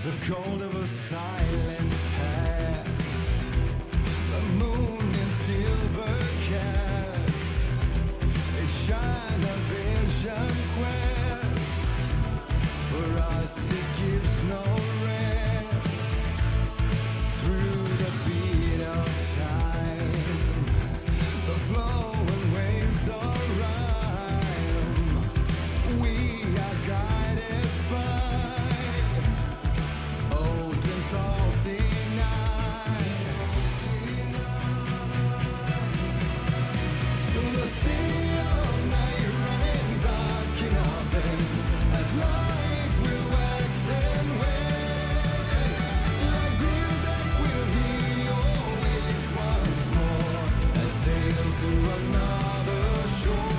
The cold of a silent past, the moon in silver cast, it shine a vision quest. For us it gives no rest. Through the beat of time, the flowing waves are rhyme. We are guided by salty night. The sea of night running dark in our veins as life will wax and wane. Like music we'll hear your waves once more and sail to another shore.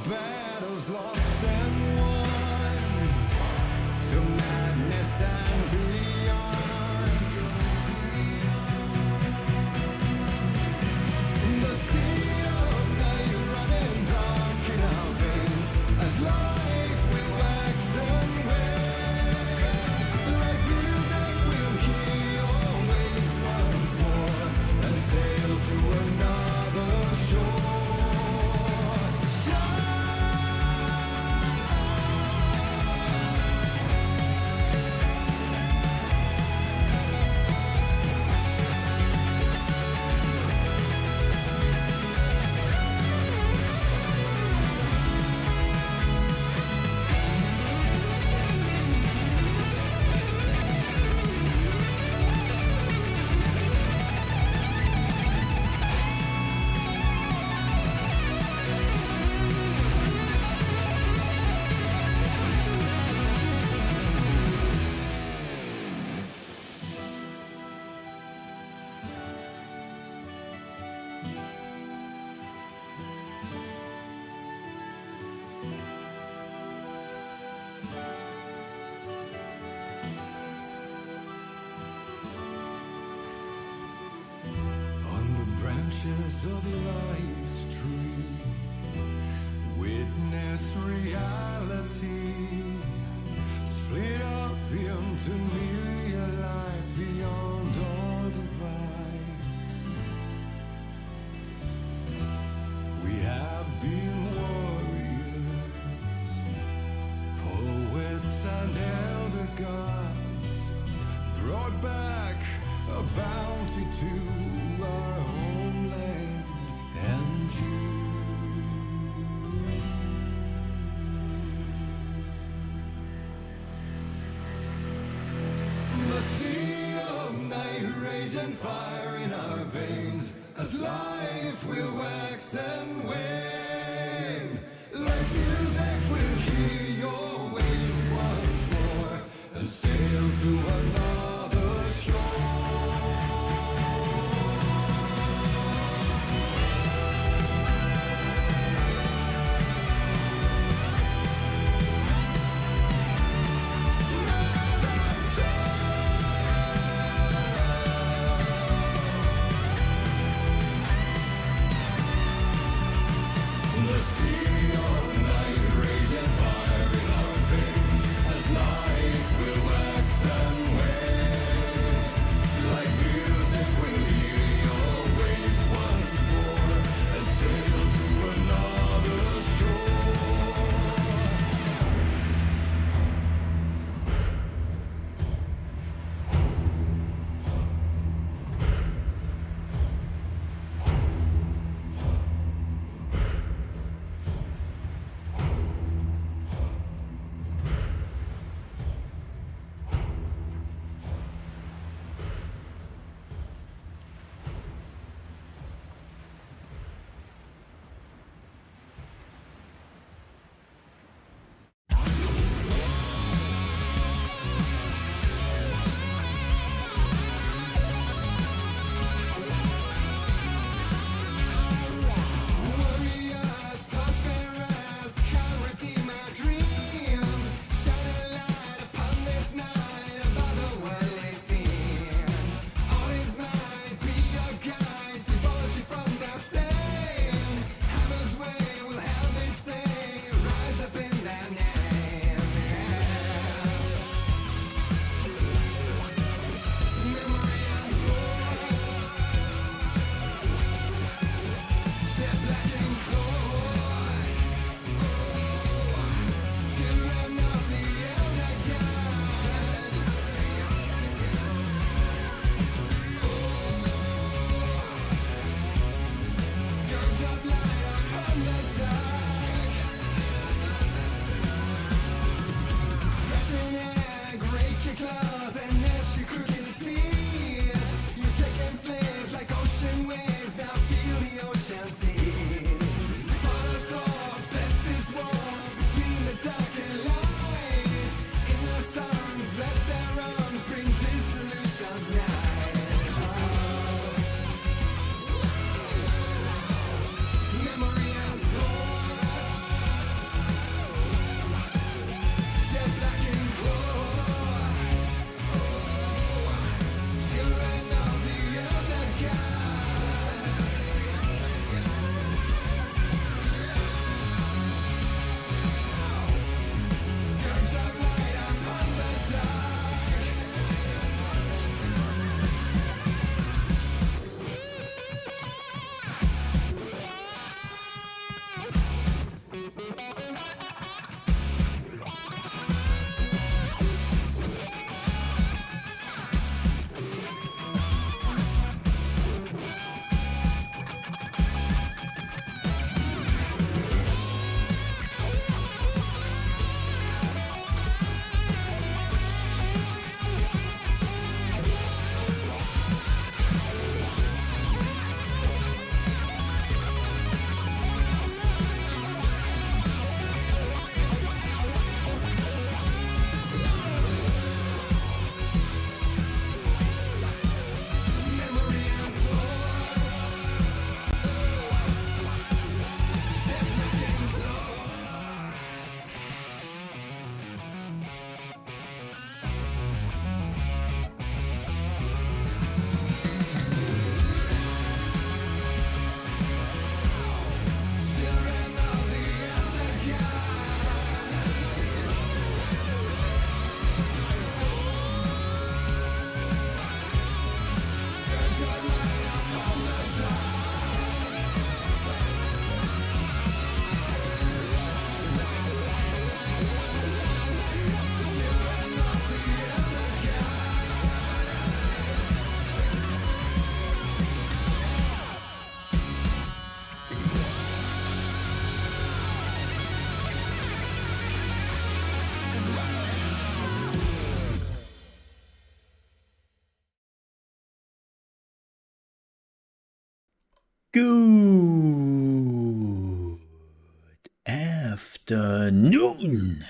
Battles lost and won, to madness and beyond. The sea of night running dark in our veins as life will wax and wane. Like music we'll hear your waves once more and sail to another shore. Branches of life's tree, witness reality, split up into myriad lives beyond all divides. We have been warriors, poets and elder gods, brought back a bounty to our homeland and you. The sea of night, rage and fire in our veins as life will wax and wane. Like music we'll hear your waves once more and sail to another shore. Good afternoon.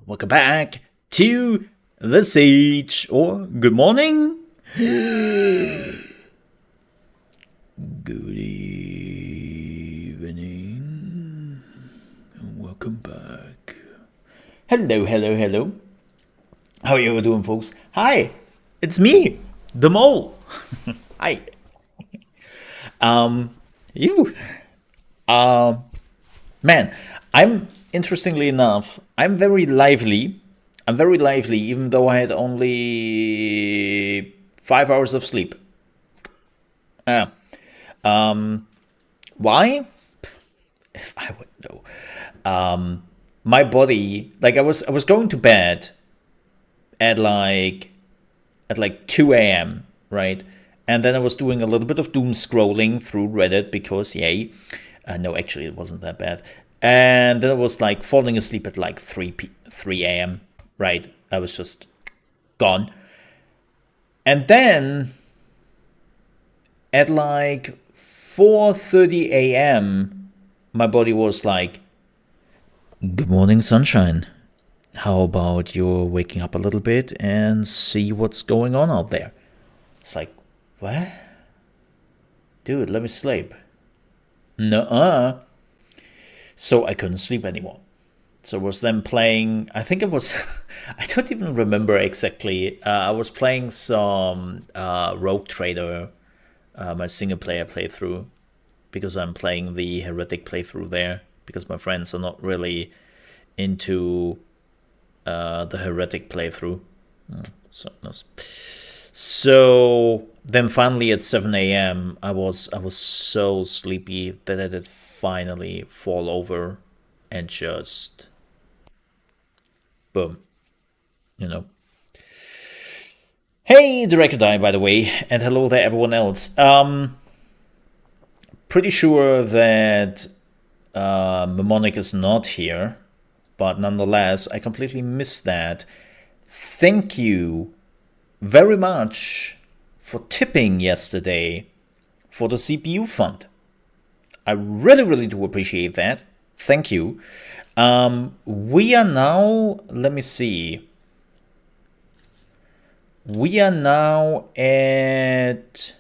Welcome back to the Siege, or good morning. Good evening. Welcome back. Hello, hello, hello. How are you doing, folks? Hi, it's me, the mole. Hi. You. Man, I'm interestingly enough, I'm very lively. I'm very lively, even though I had only 5 hours of sleep. Uh, why? If I would know. My body, like I was going to bed at like 2 a.m., right? And then I was doing a little bit of doom scrolling through Reddit because, yay. No, actually, it wasn't that bad. And then I was like falling asleep at like 3 a.m., right? I was just gone. And then at like 4:30 a.m., my body was like, "Good morning, sunshine. How about you're waking up a little bit and see what's going on out there?" It's like, what? Dude, let me sleep. Nuh-uh. So I couldn't sleep anymore. So I was then playing, I think it was, I don't even remember exactly. I was playing some Rogue Trader, my single player playthrough, because I'm playing the Heretic playthrough there, because my friends are not really into the Heretic playthrough. So then finally at 7 a.m. I was so sleepy that I did finally fall over and just boom, you know. Hey, the record die, by the way, and hello there, everyone else. Pretty sure that Mnemonic is not here, but nonetheless, I completely missed that. Thank you very much for tipping yesterday for the CPU fund. I really, really do appreciate that. Thank you. We are now, let me see. We are now at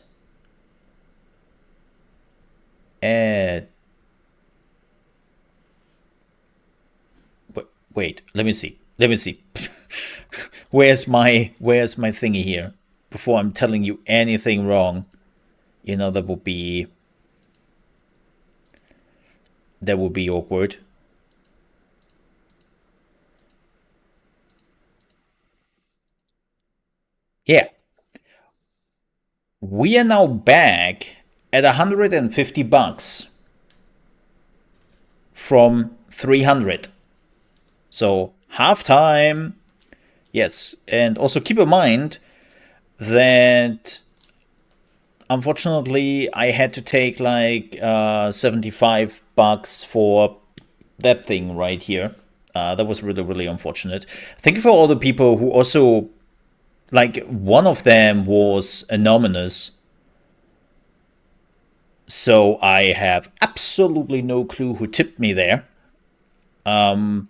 wait, let me see. Where's my thingy here? Before I'm telling you anything wrong, you know, that would be awkward. Yeah. We are now back at $150 from 300. So half time. Yes, and also keep in mind that unfortunately I had to take like $75 for that thing right here. That was really, really unfortunate. Thank you for all the people who also, like, one of them was anonymous. So I have absolutely no clue who tipped me there. But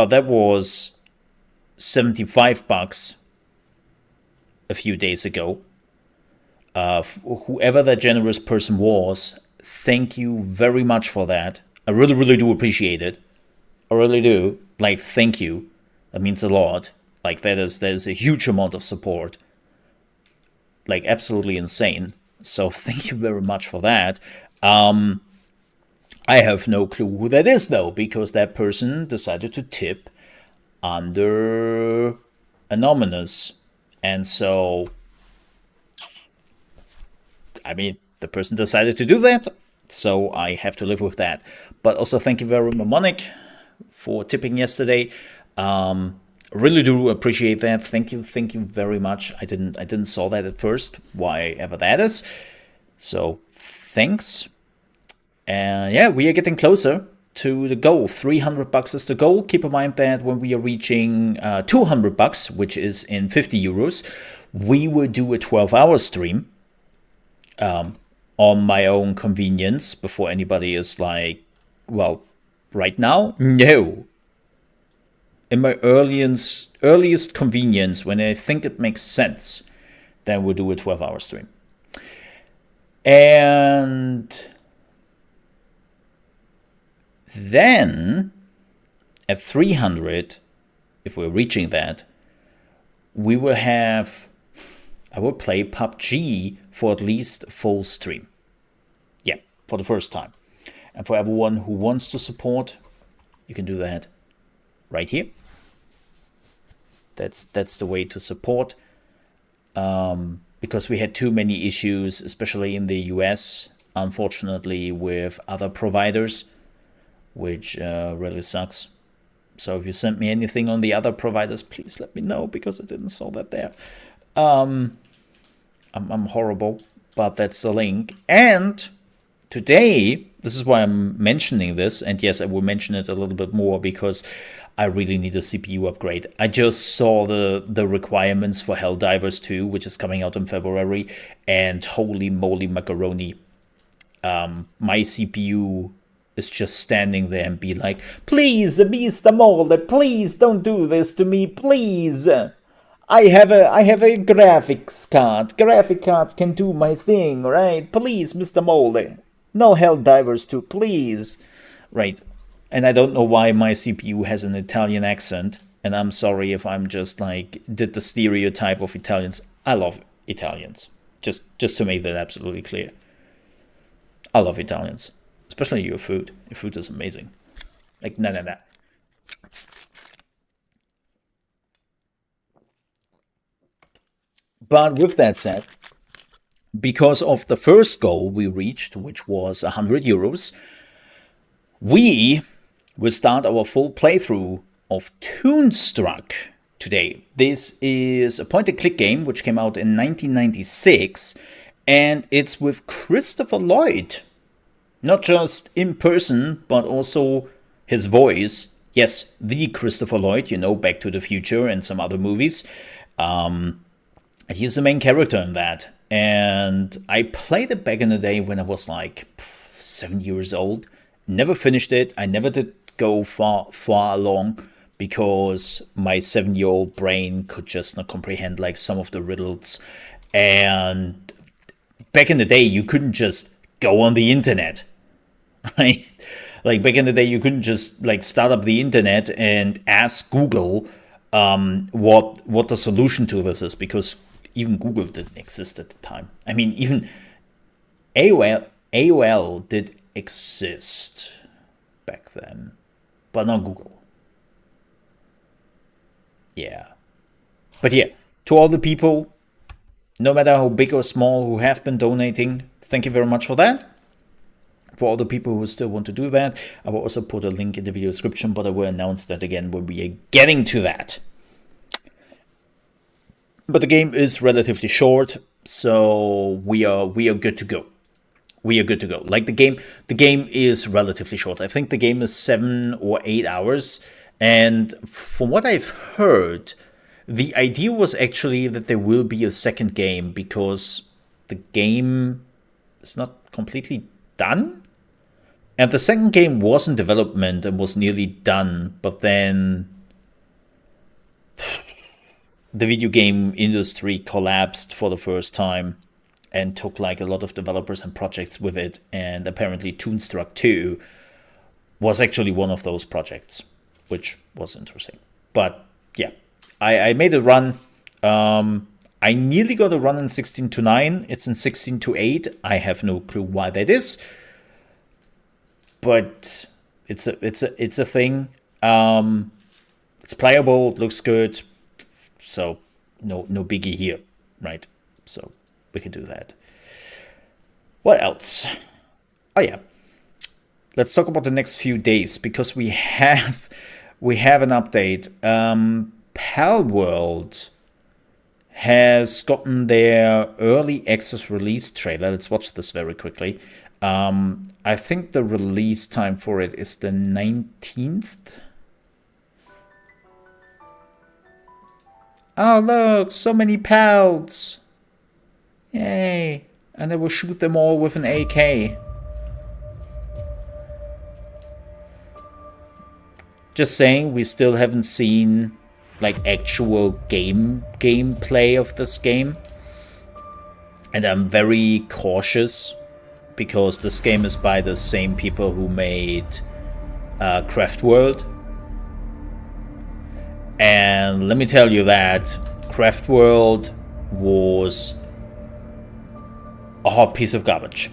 that was $75 a few days ago. Whoever that generous person was, thank you very much for that. I really, really do appreciate it. I really do. Like, thank you. That means a lot. Like, that is a huge amount of support. Like, absolutely insane. So thank you very much for that. I have no clue who that is, though, because that person decided to tip under anonymous. And so, I mean, the person decided to do that, so I have to live with that. But also thank you very much, Monique, for tipping yesterday. Really do appreciate that. Thank you very much. I didn't saw that at first, why ever that is. So thanks. And yeah, we are getting closer to the goal. $300 is the goal. Keep in mind that when we are reaching $200, which is in €50, we will do a 12-hour stream. on my own convenience before anybody is like, well, right now? No. In my earliest convenience, when I think it makes sense, then we'll do a 12-hour stream. And then at 300, if we're reaching that, we will have, I will play PUBG for at least a full stream. Yeah, for the first time. And for everyone who wants to support, you can do that right here. That's the way to support. Because we had too many issues, especially in the US, unfortunately, with other providers, which really sucks. So if you send me anything on the other providers, please let me know, because I didn't saw that there. I'm horrible, but that's the link. And today, this is why I'm mentioning this, and yes, I will mention it a little bit more because I really need a CPU upgrade. I just saw the requirements for Helldivers 2, which is coming out in February, and holy moly macaroni. My CPU is just standing there and be like, please, Mr. Molder, please don't do this to me, please. I have a graphics card. Graphic cards can do my thing, right? Please, Mr. Molder. No Helldivers 2, please. Right. And I don't know why my CPU has an Italian accent. And I'm sorry if I'm just like, did the stereotype of Italians. I love Italians. Just to make that absolutely clear. I love Italians. Especially your food. Your food is amazing. Like, no. But with that said, because of the first goal we reached, which was 100 euros, we will start our full playthrough of Toonstruck today. This is a point-and-click game which came out in 1996, and it's with Christopher Lloyd. Not just in person, but also his voice. Yes, the Christopher Lloyd, you know, Back to the Future and some other movies. He's the main character in that. And I played it back in the day when I was like 7 years old. Never finished it. I never did go far along because my 7-year-old brain could just not comprehend like some of the riddles. And back in the day, you couldn't just go on the internet. Right? Like back in the day, you couldn't just like start up the internet and ask Google what the solution to this is, because even Google didn't exist at the time. I mean, even AOL did exist back then, but not Google. Yeah. But yeah, to all the people, no matter how big or small, who have been donating, thank you very much for that. For all the people who still want to do that, I will also put a link in the video description, but I will announce that again when we are getting to that. But the game is relatively short, so we are good to go. We are good to go. Like the game is relatively short. I think the game is 7 or 8 hours, and from what I've heard, the idea was actually that there will be a second game because the game is not completely done. And the second game was in development and was nearly done, but then the video game industry collapsed for the first time and took like a lot of developers and projects with it. And apparently Toonstruck 2 was actually one of those projects, which was interesting. But yeah, I made a run. I nearly got a run in 16:9. It's in 16:8. I have no clue why that is. But it's a thing. It's playable, it looks good. So no biggie here, right? So we can do that. What else? Oh yeah, let's talk about the next few days because we have an update. Palworld has gotten their early access release trailer. Let's watch this very quickly. I think the release time for it is the 19th. Oh, look, so many pals. Yay. and I will shoot them all with an AK. Just saying, we still haven't seen like actual gameplay of this game. And I'm very cautious because this game is by the same people who made Craft World. And let me tell you that Craft World was a hot piece of garbage.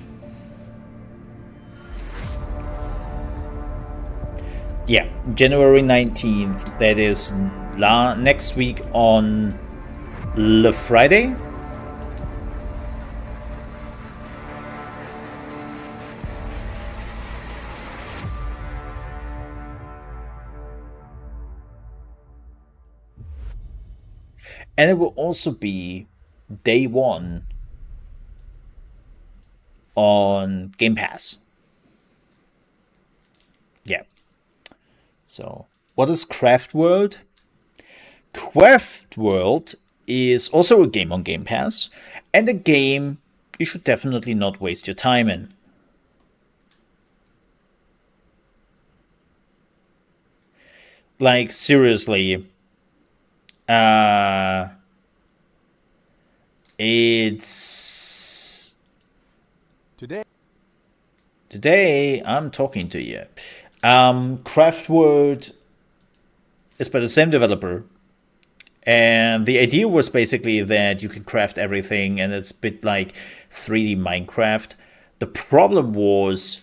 Yeah, January 19th. That is next week on the Friday. And it will also be day one on Game Pass. Yeah. So, what is Craft World? Craft World is also a game on Game Pass, and a game you should definitely not waste your time in. Like, seriously, it's... Today, I'm talking to you. Craft World is by the same developer, and the idea was basically that you can craft everything, and it's a bit like 3D Minecraft. The problem was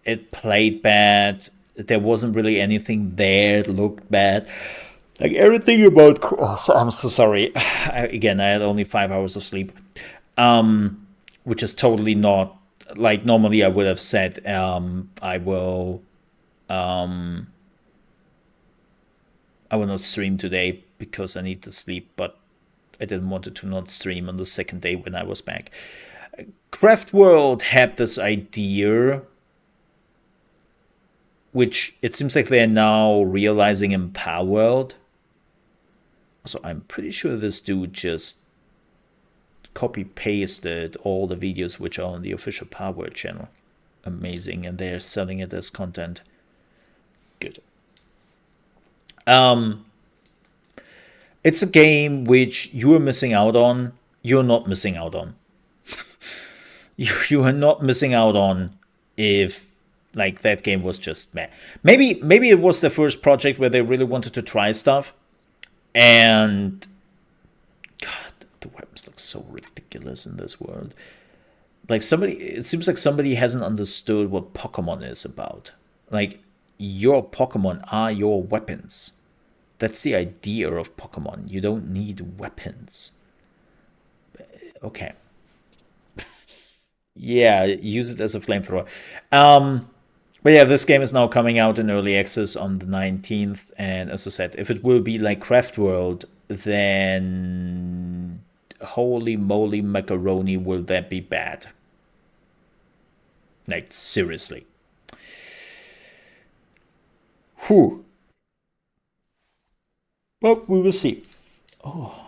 it played bad. There wasn't really anything there that looked bad. Like everything about... Oh, I'm so sorry. Again, I had only 5 hours of sleep, which is totally not... Like, normally I would have said I will not stream today because I need to sleep, but I didn't want it to not stream on the second day when I was back. Craft World had this idea, which it seems like they're now realizing in Power World. So I'm pretty sure this dude just copy-pasted all the videos which are on the official Power World channel. Amazing, and they're selling it as content. Good. It's a game which you are missing out on. You're not missing out on. You are not missing out on if like that game was just meh. Maybe it was the first project where they really wanted to try stuff, and God, the weapons look so ridiculous in this world. Like it seems like somebody hasn't understood what Pokemon is about. Like, your Pokemon are your weapons. That's the idea of Pokemon. You don't need weapons. Okay. Yeah, use it as a flamethrower. But yeah, this game is now coming out in early access on the 19th. And as I said, if it will be like Craft World, then holy moly macaroni, will that be bad? Like, seriously. Whew. But we will see. Oh.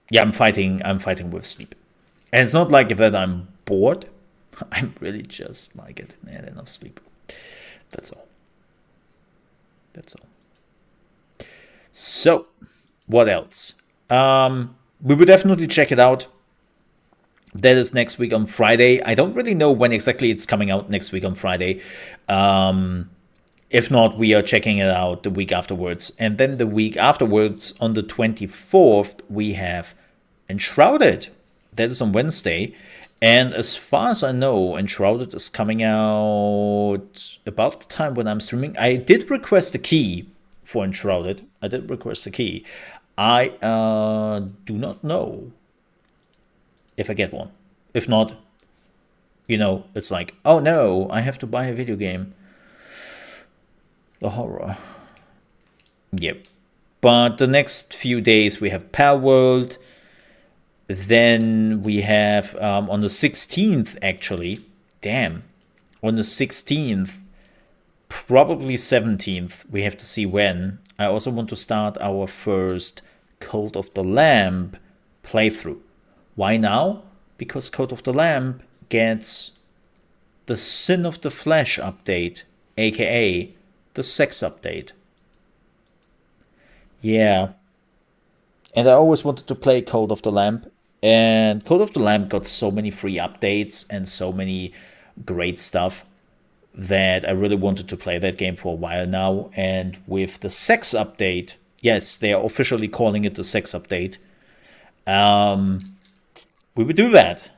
Yeah, I'm fighting with sleep. And it's not like that I'm bored. I'm really just like getting had enough sleep. That's all. That's all. So, what else? We will definitely check it out. That is next week on Friday. I don't really know when exactly it's coming out next week on Friday. If not, we are checking it out the week afterwards. And then the week afterwards, on the 24th, we have Enshrouded. That is on Wednesday. And as far as I know, Enshrouded is coming out about the time when I'm streaming. I did request a key for Enshrouded. I do not know if I get one. If not, it's like, oh no, I have to buy a video game. The horror. Yep. But the next few days we have Power World. Then we have on the 16th, actually. Damn. On the 16th, probably 17th. We have to see when. I also want to start our first Cult of the Lamb playthrough. Why now? Because Code of the Lamb gets the Sin of the Flesh update, aka the sex update. Yeah. And I always wanted to play Code of the Lamb. And Code of the Lamb got so many free updates and so many great stuff that I really wanted to play that game for a while now. And with the sex update, yes, they are officially calling it the sex update. We would do that.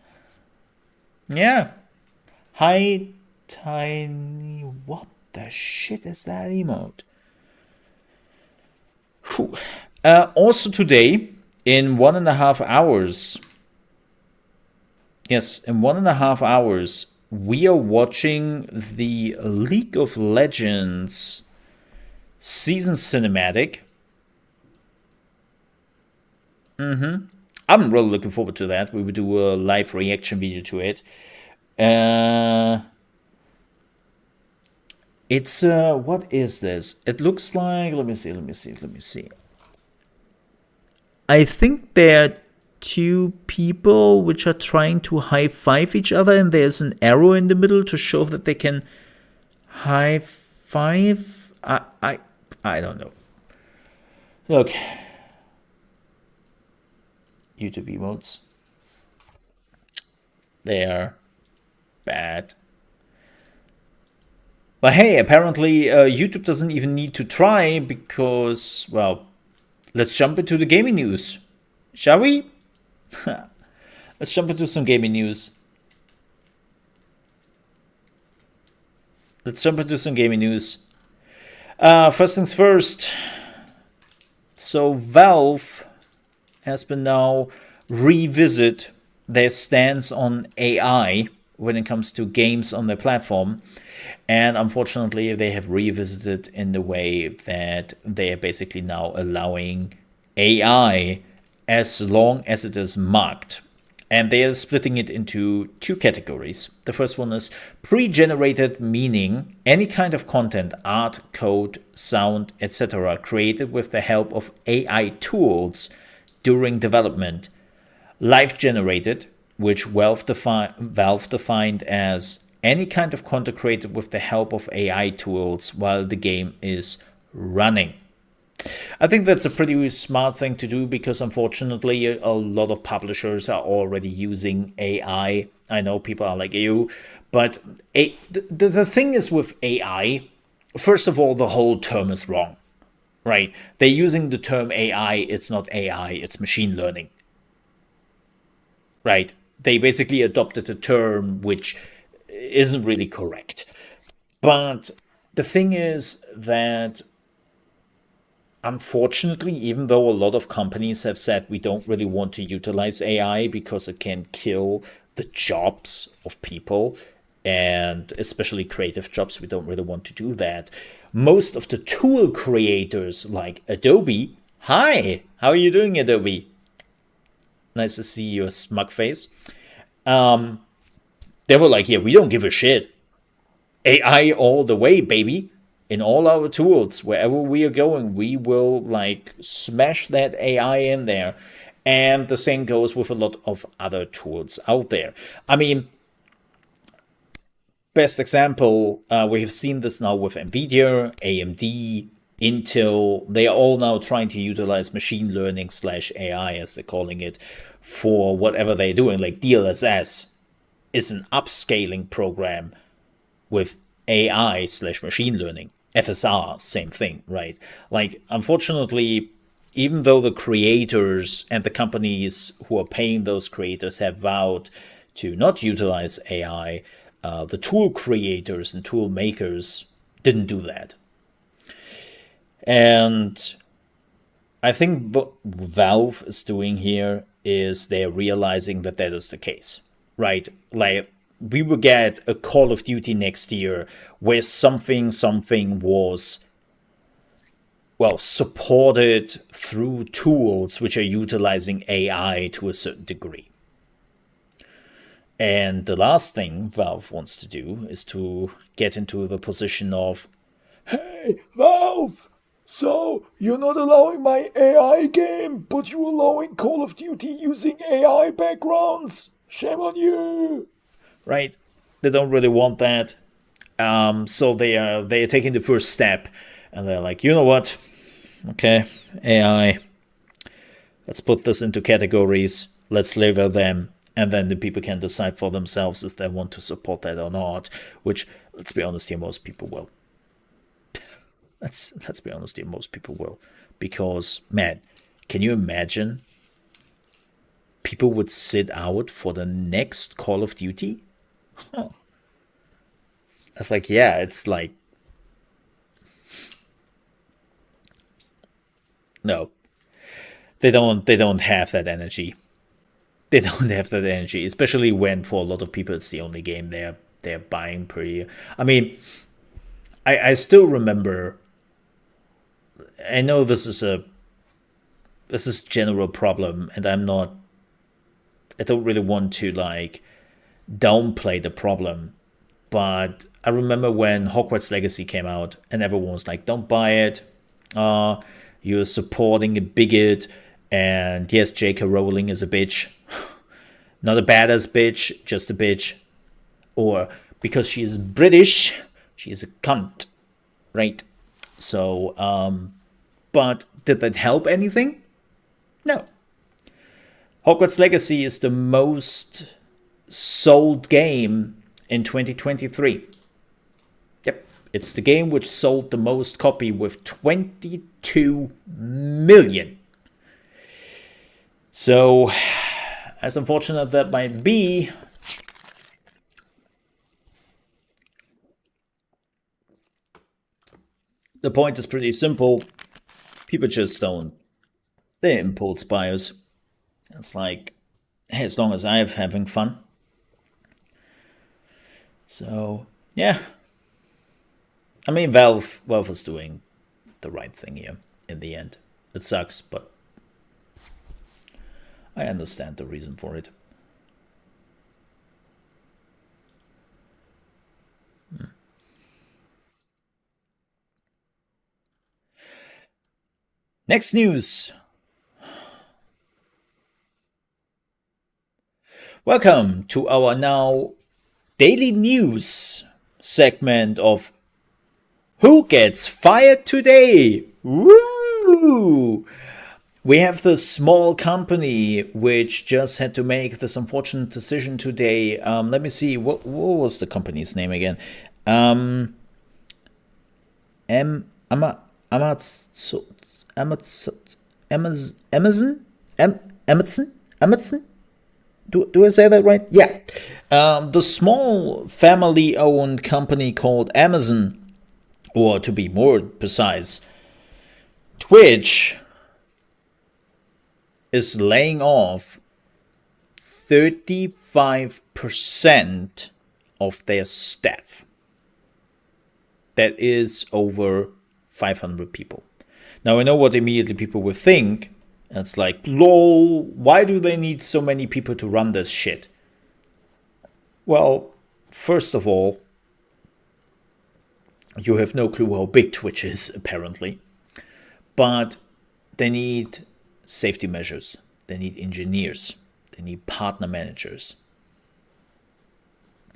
Yeah. Hi, Tiny. What the shit is that emote? Whew. Also today, in 1.5 hours, yes, in 1.5 hours, we are watching the League of Legends season cinematic. I'm really looking forward to that. We will do a live reaction video to it. It's what is this? It looks like, let me see. I think there are two people which are trying to high five each other, and there's an arrow in the middle to show that they can high five. I don't know. Look, YouTube emotes. They are bad. But hey, apparently YouTube doesn't even need to try because, well, let's jump into the gaming news, shall we? Let's jump into some gaming news. First things first. So Valve has been now revisit their stance on AI when it comes to games on their platform. And unfortunately, they have revisited in the way that they are basically now allowing AI as long as it is marked. And they are splitting it into two categories. The first one is pre-generated, meaning any kind of content, art, code, sound, etc. created with the help of AI tools during development. Live-generated, which Valve defined as any kind of content created with the help of AI tools while the game is running. I think that's a pretty smart thing to do because unfortunately a lot of publishers are already using AI. I know people are like, ew, but the thing is with AI, first of all, the whole term is wrong, right? They're using the term AI, it's not AI, it's machine learning, right? They basically adopted a term which isn't really correct. But the thing is that unfortunately, even though a lot of companies have said we don't really want to utilize AI because it can kill the jobs of people, and especially creative jobs, we don't really want to do that. Most of the tool creators like Adobe, hi, how are you doing, Adobe? Nice to see your smug face. They were like, yeah, we don't give a shit. AI all the way, baby. In all our tools, wherever we are going, we will like smash that AI in there. And the same goes with a lot of other tools out there. I mean, best example, we have seen this now with NVIDIA, AMD, Intel. They are all now trying to utilize machine learning / AI, as they're calling it, for whatever they're doing. Like DLSS is an upscaling program with AI / machine learning. FSR, same thing, right? Like, unfortunately, even though the creators and the companies who are paying those creators have vowed to not utilize AI, the tool creators and tool makers didn't do that. And I think what Valve is doing here is they're realizing that that is the case, right? Like, we will get a Call of Duty next year where something was, well, supported through tools which are utilizing AI to a certain degree. And the last thing Valve wants to do is to get into the position of, hey, Valve, So, you're not allowing my AI game, but you're allowing Call of Duty using AI backgrounds? Shame on you! Right? They don't really want that. So they are taking the first step, and they're like, you know what? Okay, AI. Let's put this into categories. Let's label them, and then the people can decide for themselves if they want to support that or not. Which, let's be honest here, most people will. Let's be honest here, most people will, because man, can you imagine? People would sit out for the next Call of Duty. Huh. It's like, yeah, it's like, no, they don't have that energy. They don't have that energy, especially when for a lot of people it's the only game they're buying per year. I mean, I still remember. I know this is a general problem, and I don't really want to like downplay the problem, but I remember when Hogwarts Legacy came out, and everyone was like, "Don't buy it. You're supporting a bigot." And yes, J.K. Rowling is a bitch, not a badass bitch, just a bitch. Or because she is British, she is a cunt, right? So, but did that help anything? No. Hogwarts Legacy is the most sold game in 2023. Yep, it's the game which sold the most copy with 22 million. So, as unfortunate that might be, the point is pretty simple. People just don't. They're impulse buyers. It's like, hey, as long as I'm having fun. So, yeah. I mean, Valve is doing the right thing here in the end. It sucks, but I understand the reason for it. Next news. Welcome to our now daily news segment of Who Gets Fired Today? Woo! We have the small company which just had to make this unfortunate decision today. Let me see, what was the company's name again? Amazon? Do I say that right? Yeah. The small family-owned company called Amazon, or to be more precise, Twitch, is laying off 35% of their staff. That is over 500 people. Now, I know what immediately people would think. It's like, lol, why do they need so many people to run this shit? Well, first of all, you have no clue how big Twitch is, apparently. But they need safety measures. They need engineers. They need partner managers.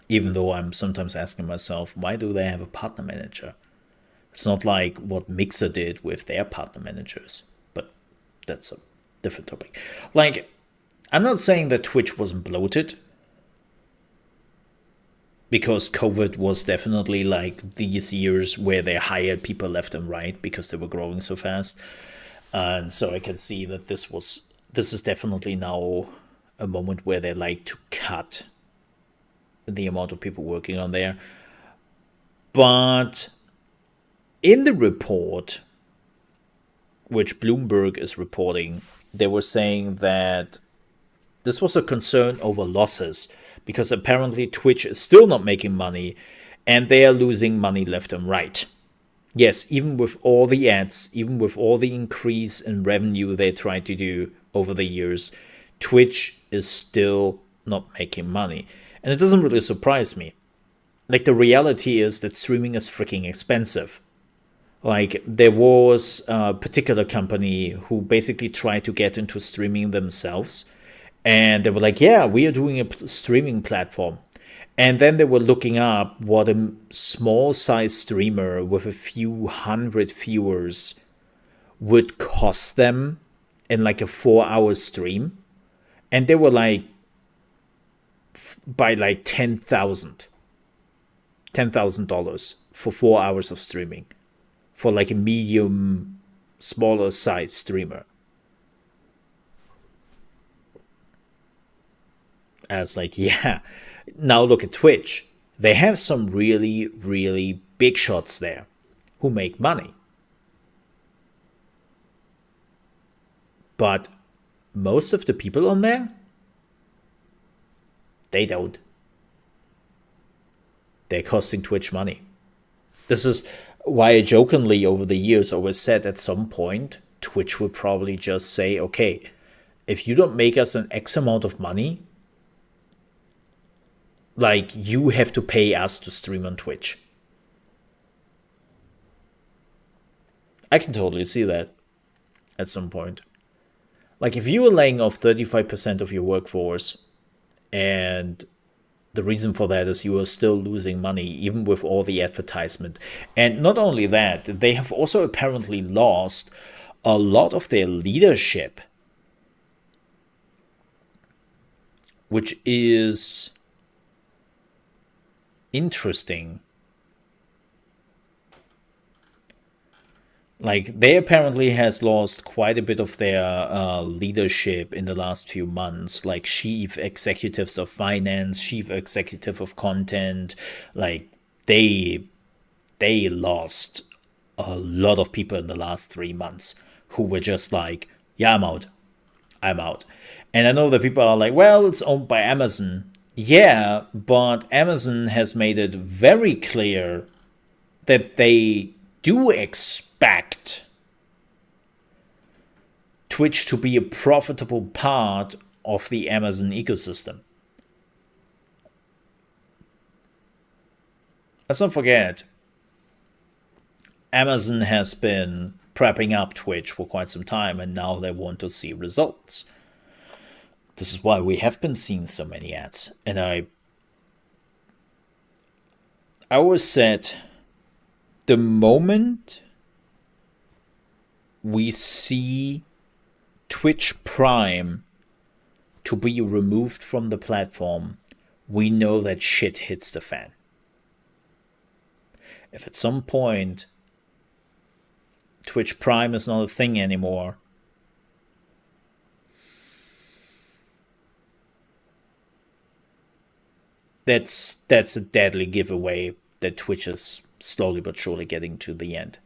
Even though I'm sometimes asking myself, why do they have a partner manager? It's not like what Mixer did with their partner managers. But that's a different topic. Like, I'm not saying that Twitch wasn't bloated, because COVID was definitely like these years where they hired people left and right because they were growing so fast. And so I can see that this is definitely now a moment where they like to cut the amount of people working on there. But in the report, which Bloomberg is reporting, they were saying that this was a concern over losses, because apparently Twitch is still not making money and they are losing money left and right. Yes, even with all the ads, even with all the increase in revenue they tried to do over the years, Twitch is still not making money. And it doesn't really surprise me. Like, the reality is that streaming is freaking expensive. Like, there was a particular company who basically tried to get into streaming themselves. And they were like, yeah, we are doing a streaming platform. And then they were looking up what a small size streamer with a few hundred viewers would cost them in like a 4-hour stream. And they were like, by like $10,000 for 4 hours of streaming for like a medium, smaller size streamer. As like, yeah, now look at Twitch. They have some really, really big shots there who make money. But most of the people on there, they don't. They're costing Twitch money. This is why I jokingly over the years always said at some point, Twitch will probably just say, okay, if you don't make us an X amount of money, like, you have to pay us to stream on Twitch. I can totally see that at some point. Like, if you were laying off 35% of your workforce, and the reason for that is you are still losing money, even with all the advertisement. And not only that, they have also apparently lost a lot of their leadership, which is interesting. Like, they apparently has lost quite a bit of their leadership in the last few months, like chief executives of finance, chief executive of content. Like, they lost a lot of people in the last 3 months who were just like, yeah, I'm out. And I know that people are like, well, it's owned by Amazon. Yeah, but Amazon has made it very clear that they do expect Twitch to be a profitable part of the Amazon ecosystem. Let's not forget, Amazon has been prepping up Twitch for quite some time, and now they want to see results. This is why we have been seeing so many ads. And I always said, the moment we see Twitch Prime to be removed from the platform, we know that shit hits the fan. If at some point Twitch Prime is not a thing anymore, that's a deadly giveaway that Twitch is slowly but surely getting to the end.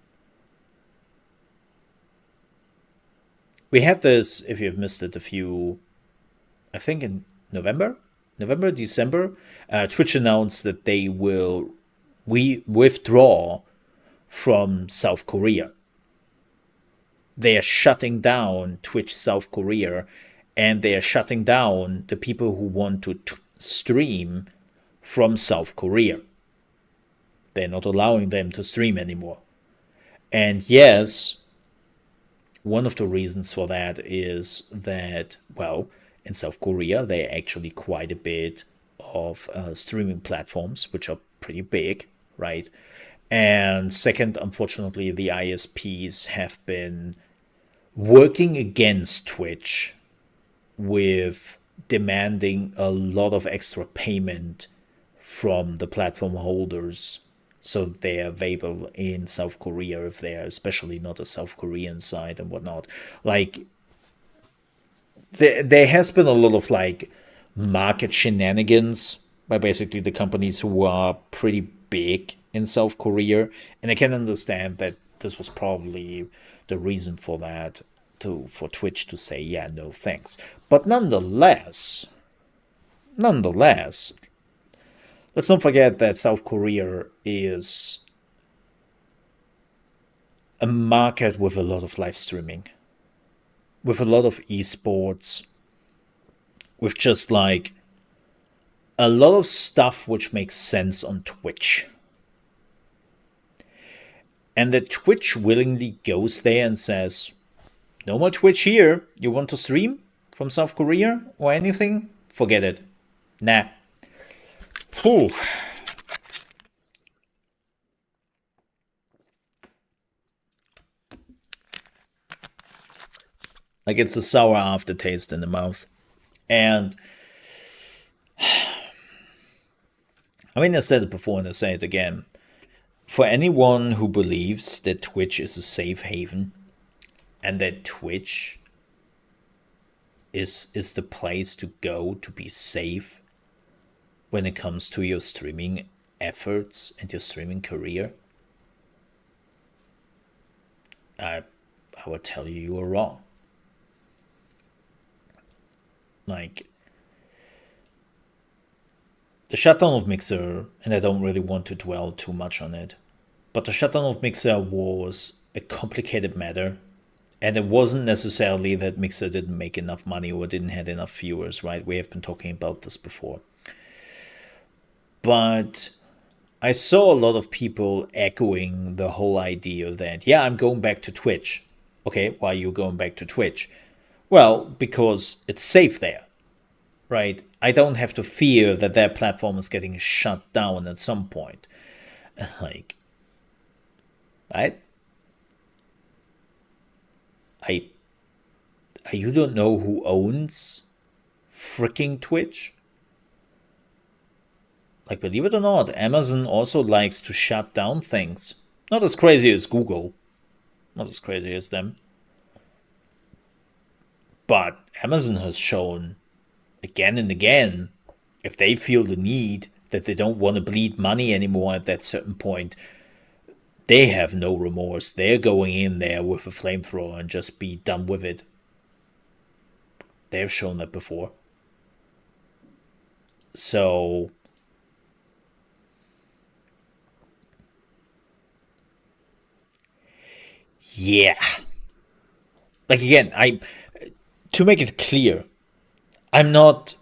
We had this, if you've missed it, I think in December, Twitch announced that they will withdraw from South Korea. They are shutting down Twitch South Korea, and they are shutting down the people who want to stream from South Korea. They're not allowing them to stream anymore. And yes, one of the reasons for that is that, well, in South Korea, there are actually quite a bit of streaming platforms, which are pretty big, right? And second, unfortunately, the ISPs have been working against Twitch with demanding a lot of extra payment from the platform holders, so they're available in South Korea if they're especially not a South Korean site and whatnot. Like, there has been a lot of like market shenanigans by basically the companies who are pretty big in South Korea, and I can understand that this was probably the reason for that, for Twitch to say, yeah, no thanks. But nonetheless, let's not forget that South Korea is a market with a lot of live streaming, with a lot of esports, with just like a lot of stuff which makes sense on Twitch. and that Twitch willingly goes there and says, no more Twitch here. You want to stream from South Korea or anything? Forget it. Nah. Whew. Like, it's a sour aftertaste in the mouth. And I mean, I said it before and I say it again. For anyone who believes that Twitch is a safe haven and that Twitch is the place to go to be safe when it comes to your streaming efforts and your streaming career, I would tell you you are wrong. Like, the shutdown of Mixer, and I don't really want to dwell too much on it, but the shutdown of Mixer was a complicated matter, and it wasn't necessarily that Mixer didn't make enough money or didn't have enough viewers, right? We have been talking about this before. But I saw a lot of people echoing the whole idea that, yeah, I'm going back to Twitch. Okay, why are you going back to Twitch? Well, because it's safe there, right? I don't have to fear that their platform is getting shut down at some point. Like, right? You don't know who owns freaking Twitch? Like, believe it or not, Amazon also likes to shut down things. Not as crazy as Google. Not as crazy as them. But Amazon has shown again and again, if they feel the need that they don't want to bleed money anymore at that certain point, they have no remorse. They're going in there with a flamethrower and just be done with it. They've shown that before. So yeah. Like, again, to make it clear, I'm not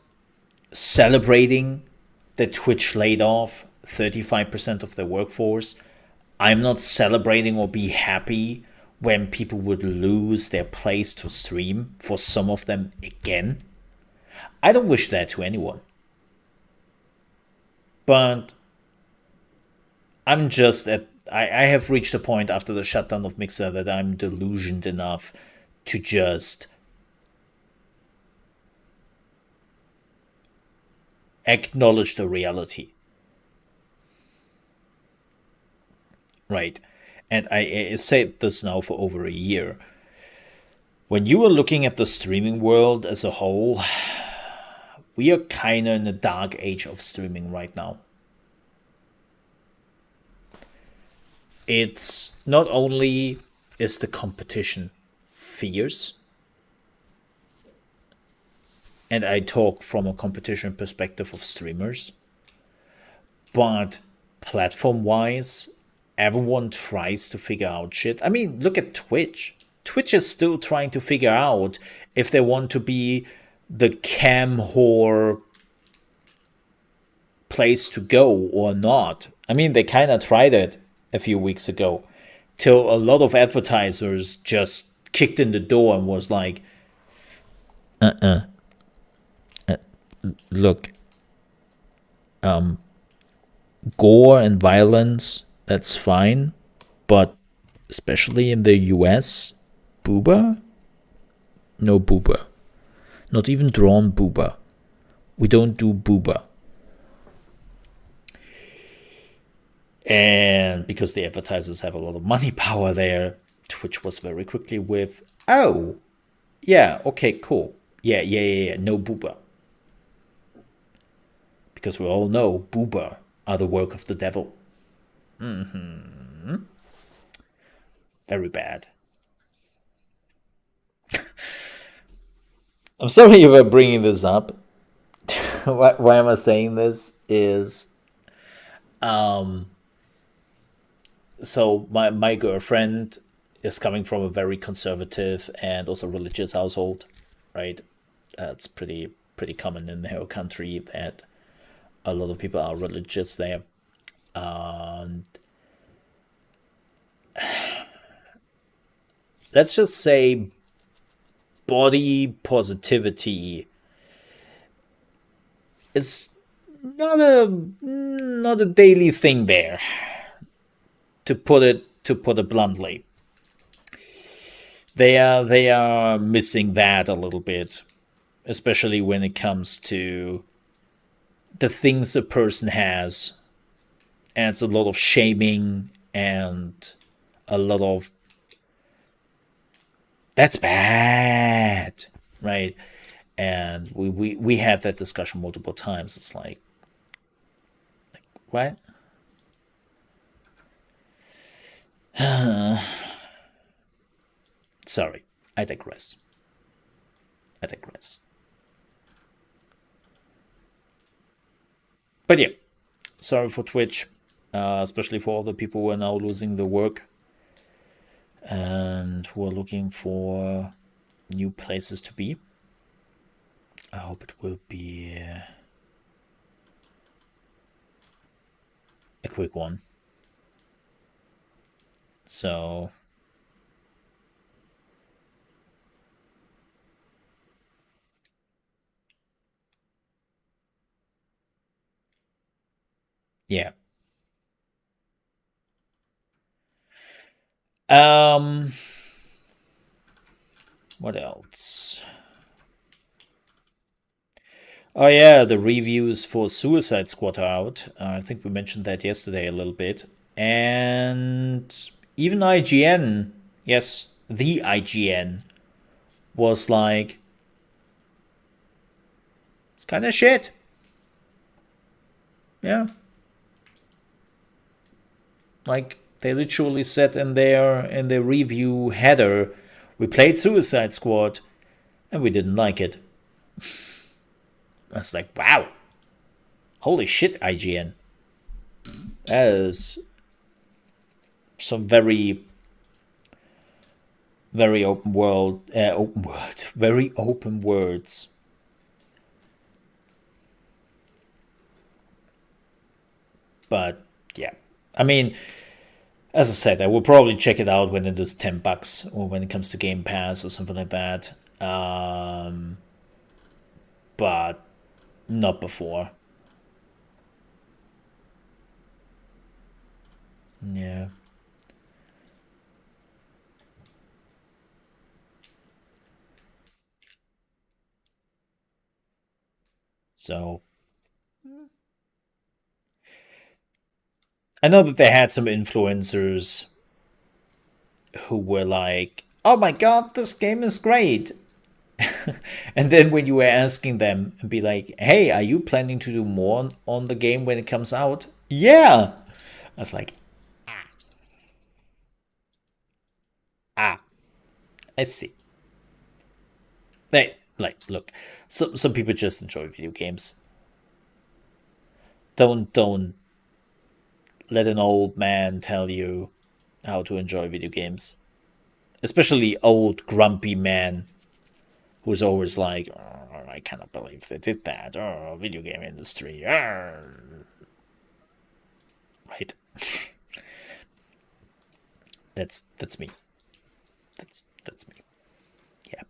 celebrating that Twitch laid off 35% of their workforce. I'm not celebrating or be happy when people would lose their place to stream, for some of them again. I don't wish that to anyone. But I'm just I have reached a point after the shutdown of Mixer that I'm delusioned enough to just acknowledge the reality. Right. And I said this now for over a year. When you are looking at the streaming world as a whole, we are kind of in a dark age of streaming right now. It's not only is the competition fierce, and I talk from a competition perspective of streamers, but platform-wise, everyone tries to figure out shit. I mean, look at Twitch. Twitch is still trying to figure out if they want to be the cam whore place to go or not. I mean, they kind of tried it a few weeks ago, till a lot of advertisers just kicked in the door and was like, look, gore and violence, that's fine, but especially in the US, booba? No booba. Not even drawn booba. We don't do booba. And because the advertisers have a lot of money power there, Twitch was very quickly with, oh, yeah, okay, cool. Yeah, no booba. Because we all know booba are the work of the devil. Very bad. I'm sorry if I'm bringing this up. Why am I saying this is... So my girlfriend is coming from a very conservative and also religious household, right? It's pretty common in her country that a lot of people are religious there. And let's just say body positivity is not a daily thing there, to put it bluntly. They are missing that a little bit, especially when it comes to the things a person has. And it's a lot of shaming and a lot of that's bad, right? And we have that discussion multiple times. It's like what? Sorry, I digress. But yeah, sorry for Twitch, especially for all the people who are now losing their work and who are looking for new places to be. I hope it will be a quick one. So yeah. What else? Oh yeah, the reviews for Suicide Squad are out. I think we mentioned that yesterday a little bit. And even IGN, yes, the IGN, was like, it's kind of shit. Yeah. Like, they literally said in their review header, we played Suicide Squad and we didn't like it. I was like, wow. Holy shit, IGN. That is some very open words. But yeah, I mean, as I said, I will probably check it out when it is $10 or when it comes to Game Pass or something like that. But not before. Yeah. So I know that they had some influencers who were like, oh my god, this game is great. And then when you were asking them and be like, hey, are you planning to do more on the game when it comes out? Yeah. I was like, I see. Hey, like, look, some people just enjoy video games. Don't let an old man tell you how to enjoy video games. Especially old grumpy man who's always like, oh, I cannot believe they did that. Oh, video game industry. Right. That's me. That's me. Yeah.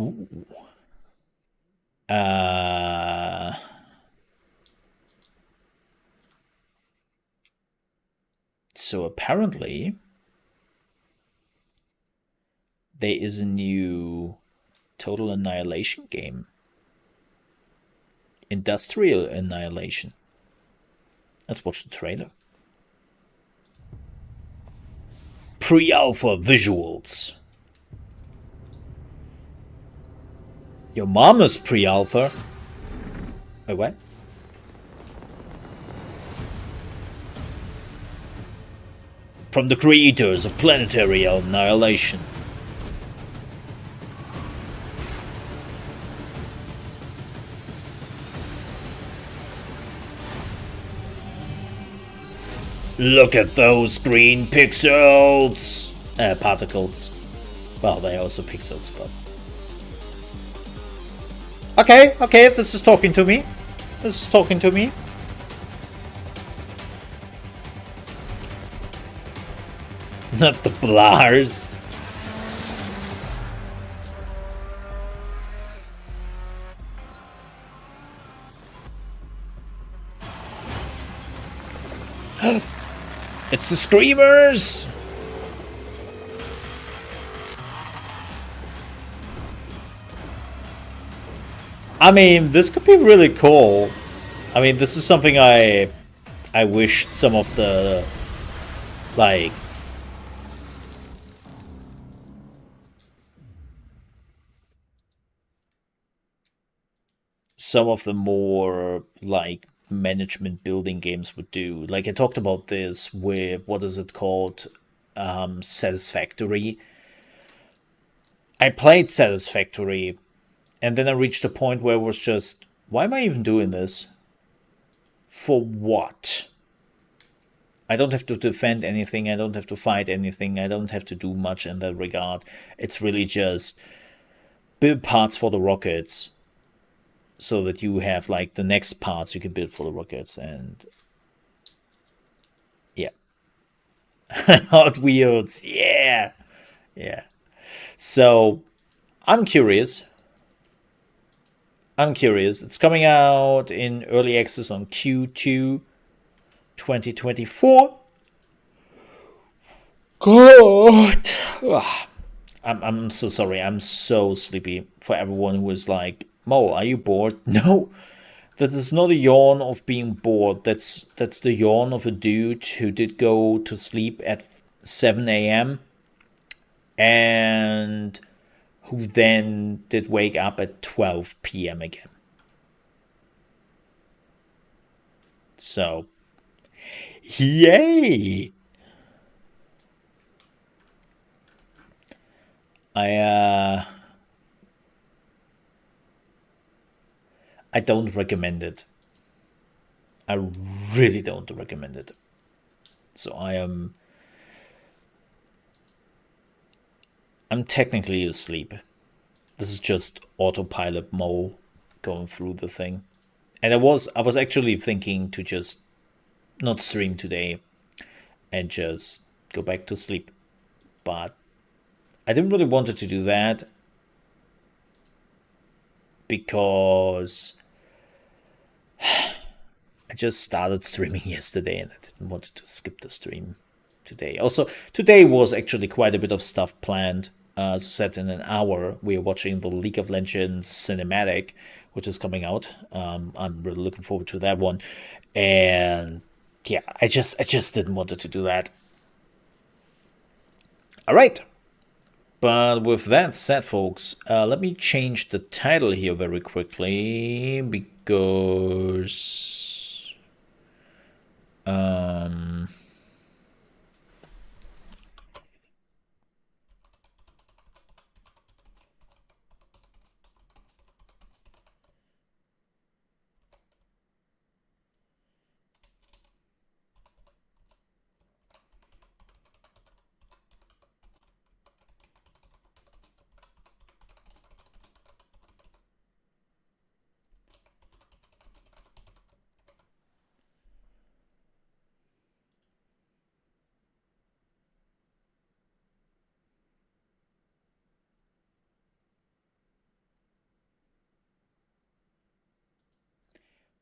Ooh. So apparently there is a new Total Annihilation game. Industrial Annihilation. Let's watch the trailer. Pre-alpha visuals. Your mom is pre-alpha. Wait, what? From the creators of Planetary Annihilation. Look at those green pixels! Particles. Well, they're also pixels, but... Okay, this is talking to me. Not the blars. It's the screamers! I mean, this could be really cool. I mean, this is something I wish some of the, like, some of the more, like, management building games would do. Like, I talked about this with, what is it called? Satisfactory. I played Satisfactory, and then I reached a point where it was just, why am I even doing this? For what? I don't have to defend anything, I don't have to fight anything, I don't have to do much in that regard. It's really just build parts for the rockets so that you have like the next parts you can build for the rockets, and yeah. Hot Wheels, yeah. Yeah. So I'm curious. It's coming out in early access on Q2 2024. God. I'm so sorry. I'm so sleepy. For everyone who is like, Mole, are you bored? No. That is not a yawn of being bored. That's the yawn of a dude who did go to sleep at 7 a.m. and who then did wake up at 12 p.m. again. So, yay! I don't recommend it. I really don't recommend it. So I'm technically asleep. This is just autopilot Mole going through the thing. And I was actually thinking to just not stream today and just go back to sleep. But I didn't really want to do that because I just started streaming yesterday and I didn't want to skip the stream today. Also, today was actually quite a bit of stuff planned. As I said, in an hour, we are watching the League of Legends cinematic, which is coming out. I'm really looking forward to that one. And yeah, I just didn't want to do that. All right. But with that said, folks, let me change the title here very quickly because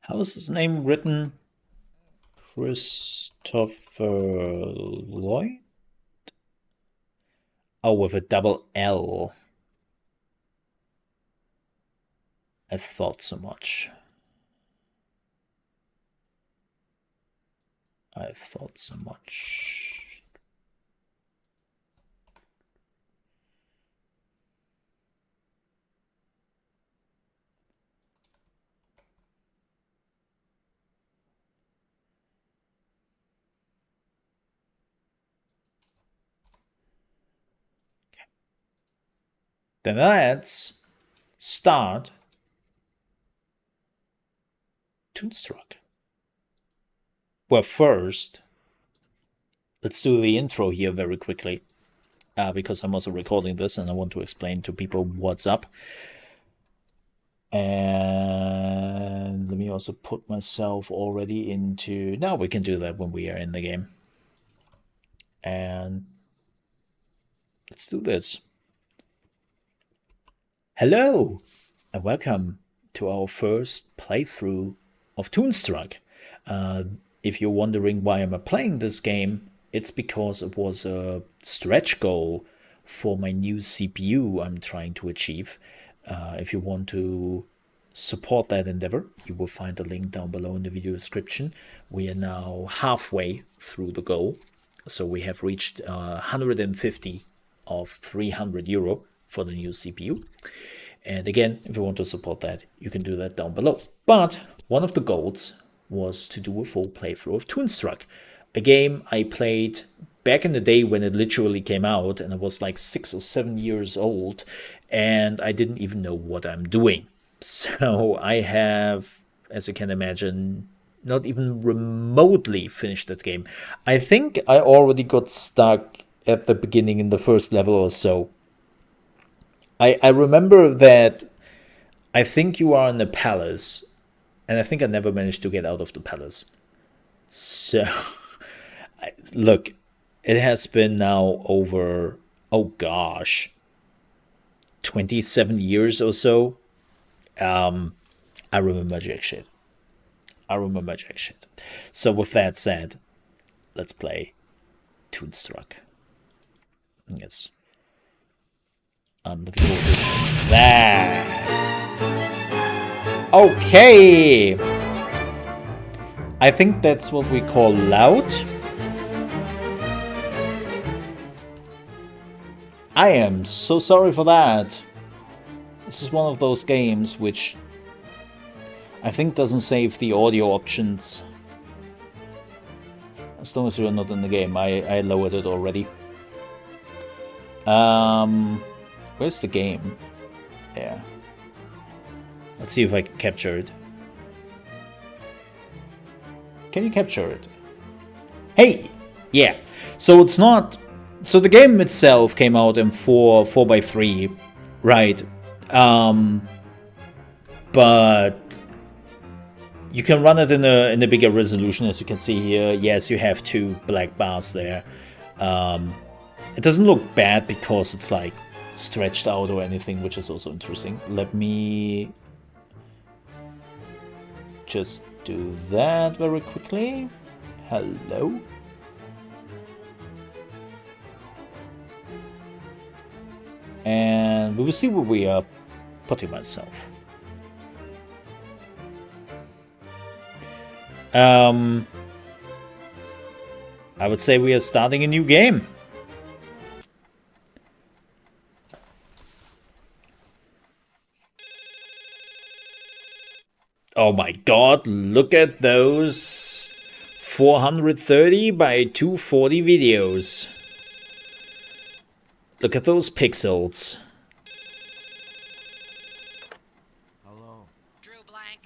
how is his name written? Christopher Lloyd? Oh, with a double L. I thought so much. I thought so much. Then let's start Toonstruck. Well, first, let's do the intro here very quickly, because I'm also recording this and I want to explain to people what's up. And let me also put myself already into... No, we can do that when we are in the game. And Let's do this. Hello, and welcome to our first playthrough of Toonstruck. If you're wondering why I'm playing this game, it's because it was a stretch goal for my new CPU I'm trying to achieve. If you want to support that endeavor, you will find a link down below in the video description. We are now halfway through the goal, so we have reached 150 of 300 euro for the new CPU. And again, if you want to support that, you can do that down below. But one of the goals was to do a full playthrough of Toonstruck, a game I played back in the day when it literally came out, and I was like 6 or 7 years old, and I didn't even know what I'm doing. So I have, as you can imagine, not even remotely finished that game. I think I already got stuck at the beginning in the first level or so. I remember that I think you are in the palace, and I think I never managed to get out of the palace. So, look, it has been now over, oh gosh, 27 years or so. I remember jack shit. So with that said, let's play Toonstruck. Yes. I'm looking forward to that. Okay. I think that's what we call loud. I am so sorry for that. This is one of those games which I think doesn't save the audio options. As long as you're not in the game. I lowered it already. Where's the game? There. Let's see if I can capture it. Can you capture it? Hey! Yeah. So it's not... So the game itself came out in 4x3, right? But you can run it in a bigger resolution, as you can see here. Yes, you have 2 black bars there. It doesn't look bad because it's like stretched out or anything, which is also interesting. Let me just do that very quickly. Hello. And we will see where we are putting myself. I would say we are starting a new game. Oh my god, look at those 430 by 240 videos. Look at those pixels. Hello. Drew Blank,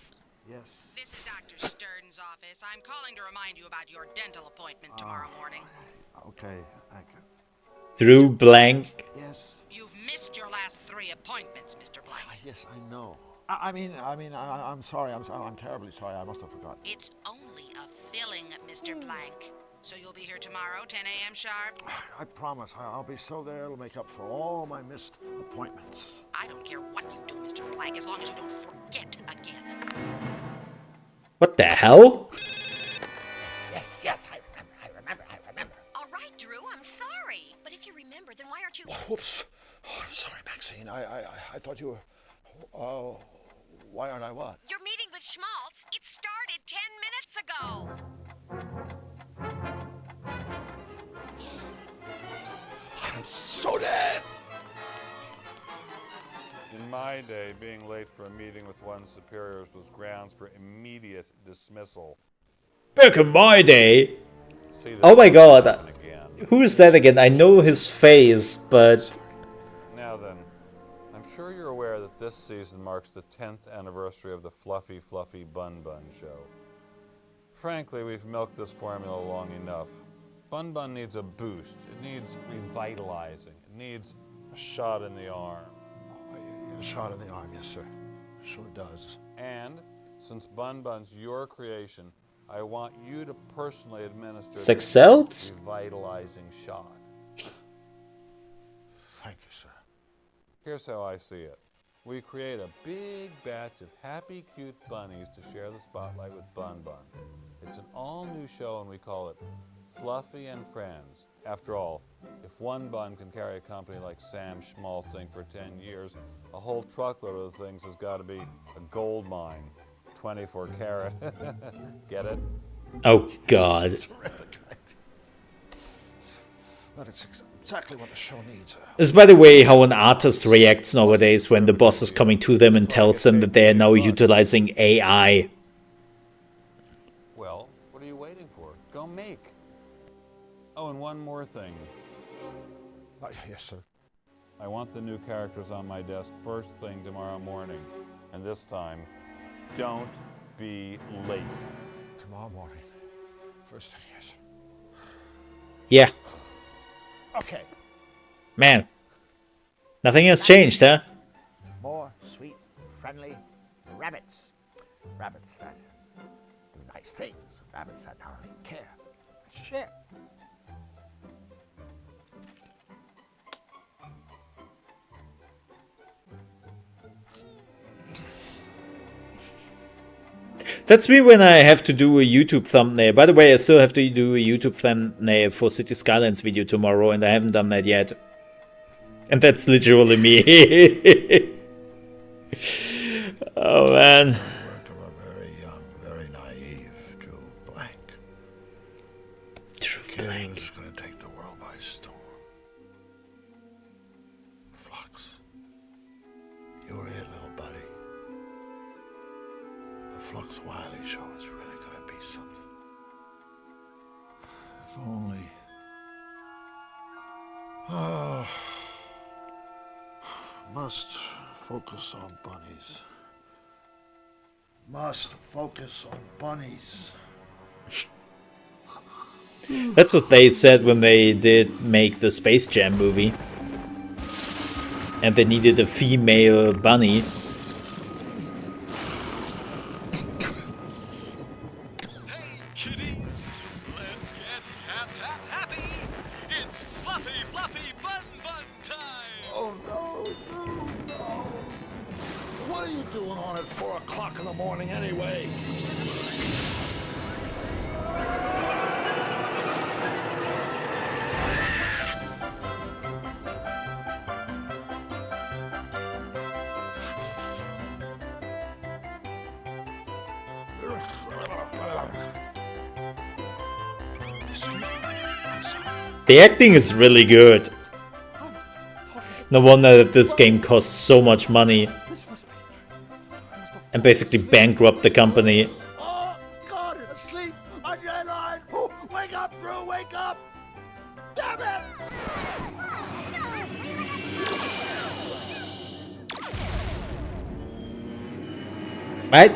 Yes. this is Dr. Stern's office. I'm calling to remind you about your dental appointment tomorrow morning. Okay. Thank you. Drew Blank. Yes. You've missed your last 3 appointments, Mr. Blank. Yes, I know. I'm sorry. I'm terribly sorry. I must have forgotten. It's only a filling, Mr. Blank. So you'll be here tomorrow, 10 a.m. sharp? I promise. I'll be so there it'll make up for all my missed appointments. I don't care what you do, Mr. Blank, as long as you don't forget again. What the hell? Yes. I remember. All right, Drew, I'm sorry. But if you remember, then why aren't you... Whoops. Oh, I'm sorry, Maxine. I thought you were... why aren't I what? Your meeting with Schmaltz, it started 10 minutes ago. I'm so dead. In my day, being late for a meeting with one's superiors was grounds for immediate dismissal. Back in my day. See Oh my god. again. Who is that again? I know his face, but... Now then, I'm sure you're aware that this season marks the 10th anniversary of the Fluffy Bun Bun show. Frankly, we've milked this formula long enough. Bun Bun needs a boost. It needs revitalizing. It needs a shot in the arm. A shot in the arm, yes, sir. Sure does. And since Bun Bun's your creation, I want you to personally administer Sex cells? the revitalizing shot. Here's how I see it. We create a big batch of happy, cute bunnies to share the spotlight with Bun Bun. It's an all-new show and we call it Fluffy and Friends. After all, if one bun can carry a company like Sam Schmalting for 10 years, a whole truckload of the things has got to be a gold mine. 24 karat. Get it? Oh, God. Terrific. That is exactly what the show needs. This is, by the way, how an artist reacts nowadays when the boss is coming to them and tells them that they are now utilizing AI. Well, what are you waiting for? Go make. Oh, and one more thing. Yes, sir. I want the new characters on my desk first thing tomorrow morning. And this time, don't be late. Tomorrow morning. First thing, yes. Yeah. Okay. Man. Nothing has changed, huh? More sweet, friendly rabbits. Rabbits that do nice things. Rabbits that not only care, but share. That's me when I have to do a YouTube thumbnail. By the way, I still have to do a YouTube thumbnail for City Skylines video tomorrow, and I haven't done that yet. And that's literally me. Oh, man. Work of a very young, very naive Drew Blank. Drew Kid Blank. who's going to take the world by storm. Flux. You were it, little buddy. The Flux Wiley show is really going to be something. If only... Oh... Must focus on bunnies. Must focus on bunnies. That's what they said when they did make the Space Jam movie. And they needed a female bunny. Hey, kiddies! Let's get happy! It's Fluffy Bun Bun time! Oh no, no. What are you doing on at 4 o'clock in the morning anyway? The acting is really good. No wonder that this game costs so much money and basically bankrupt the company. Oh, God, asleep on your line. Oh, wake up, Brew, wake up. Damn it. Right?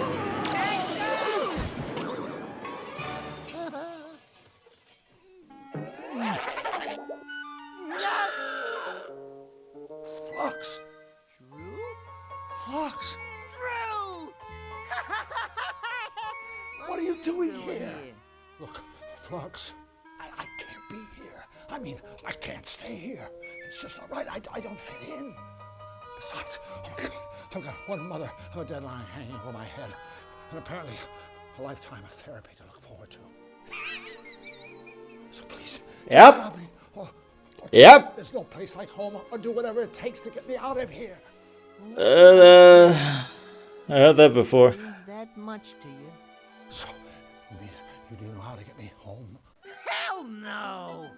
Flux. Drew? Flux. Drew! What are you doing here? Look, Flux, I can't be here. I mean, I can't stay here. It's just not right. I don't fit in. Besides, oh my God, I've got one mother of a deadline hanging over my head. And apparently, a lifetime of therapy to look forward to. So please, Yep. stop me. Or Yep. there's no place like home, or do whatever it takes to get me out of here. I heard that before. Means that much to you? So, you mean you do know how to get me home? Hell no!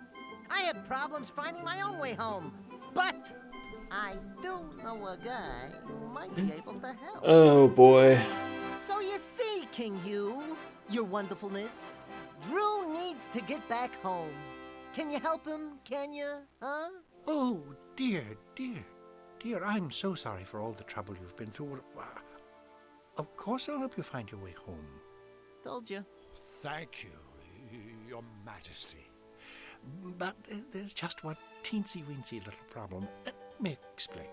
I have problems finding my own way home. But I do know a guy who might be able to help. Oh boy. So you see, King Hugh, your wonderfulness, Drew needs to get back home. Can you help him, can you, huh? Oh, dear, I'm so sorry for all the trouble you've been through. Of course I'll help you find your way home. Told you. Thank you, Your Majesty. But there's just one teensy-weensy little problem. Let me explain.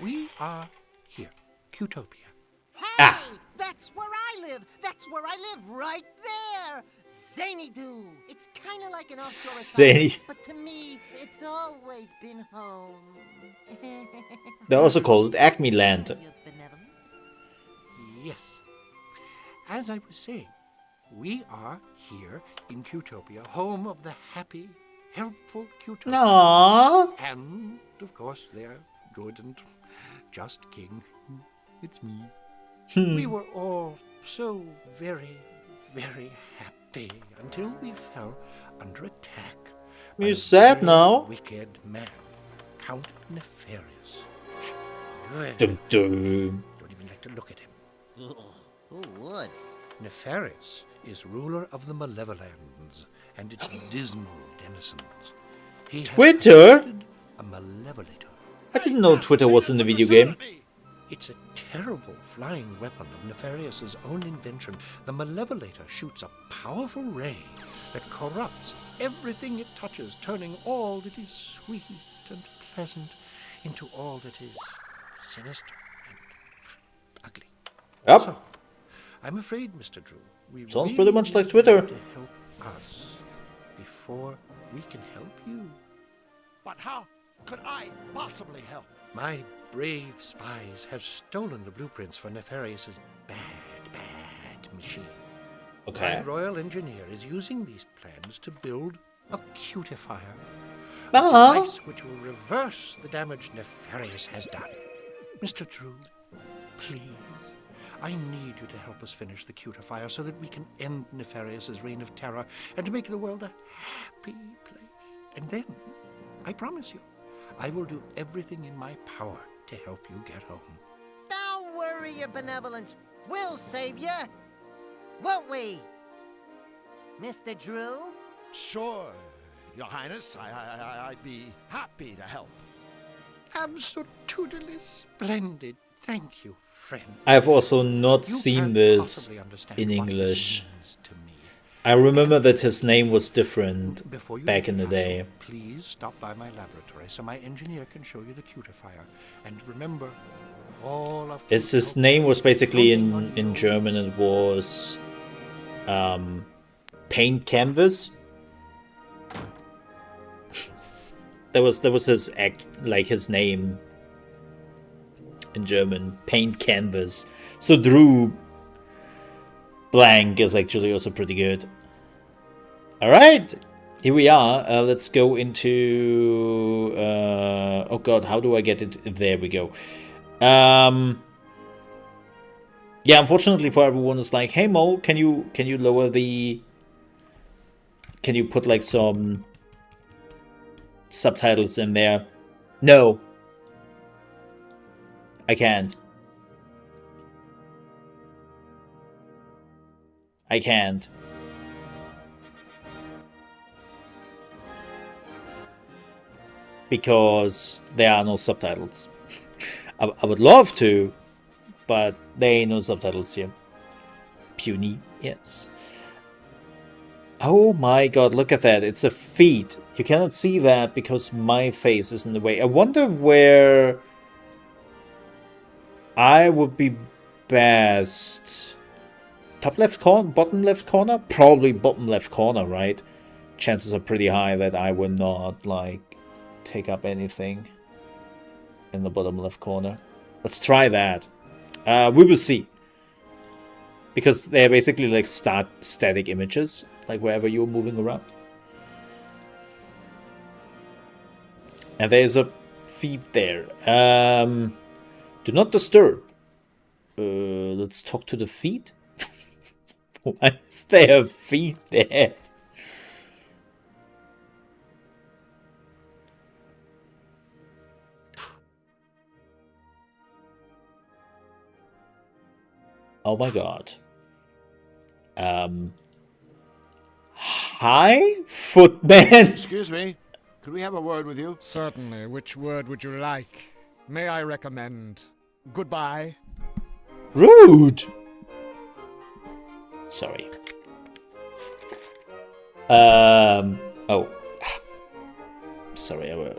We are here, Qtopia. Hey! That's where I live! That's where I live, right there! Zany-Doo! It's kind of like an offshore Zany. assignment, but to me, it's always been home. They also call it Acme Land. Your benevolence. Yes. As I was saying, we are here in Cutopia, home of the happy, helpful Cutopia. Aww. And, of course, their good and just king. It's me. We were all so very, very happy until we fell under attack. by You a sad very now? Wicked man, Count Nefarious. Ugh, Dum dum. don't even like to look at him. Who would? Nefarious is ruler of the Malevolands and its dismal denizens. He has Twitter? created a Malevolator. I didn't know Twitter was in the video game. It's a terrible flying weapon of Nefarious's own invention. The Malevolator shoots a powerful ray that corrupts everything it touches, turning all that is sweet and pleasant into all that is sinister and ugly. Yep. So, I'm afraid, Mr. Drew, we Sounds really pretty much like need Twitter. you to help us before we can help you. But how could I possibly help? My brave spies have stolen the blueprints for Nefarious's bad machine. Okay. My royal engineer is using these plans to build a cutifier. A Ah. device which will reverse the damage Nefarious has done. Mr. Drew, please, I need you to help us finish the cutifier so that we can end Nefarious's reign of terror and make the world a happy place. And then, I promise you, I will do everything in my power to help you get home. Don't worry, Your Benevolence. We'll save you. Won't we? Mr. Drew? Sure, Your Highness. I'd be happy to help. Absolutely splendid. Thank you, friend. I've also not You seen can't this possibly understand in what this English. means to me. I remember that his name was different Before you back leave in the castle, day. please stop by my laboratory so my engineer can show you the cutifier. And remember, all of His name was basically in German. It was paint canvas. That was his his name in German, paint canvas. So Drew blank is actually also pretty good. All right, here we are. Let's go into. Oh God, how do I get it? There we go. Yeah, unfortunately for everyone, it's like, hey Mole, can you lower the? Can you put like some subtitles in there? No, I can't. I can't. Because there are no subtitles. I would love to, but there ain't no subtitles here. Puny, yes. Oh my god, look at that. It's a feet. You cannot see that because my face is in the way. I wonder where I would be best. Top left corner? Bottom left corner? Probably bottom left corner, right? Chances are pretty high that I will not, like, take up anything in the bottom left corner. Let's try that. We will see. Because they're basically like static images, like wherever you're moving around. And there's a feed there. Do not disturb. Let's talk to the feed. Why is there a feed there? Oh my god. Hi, Footman. Excuse me. Could we have a word with you? Certainly. Which word would you like? May I recommend goodbye? Rude. Sorry. Oh. Sorry.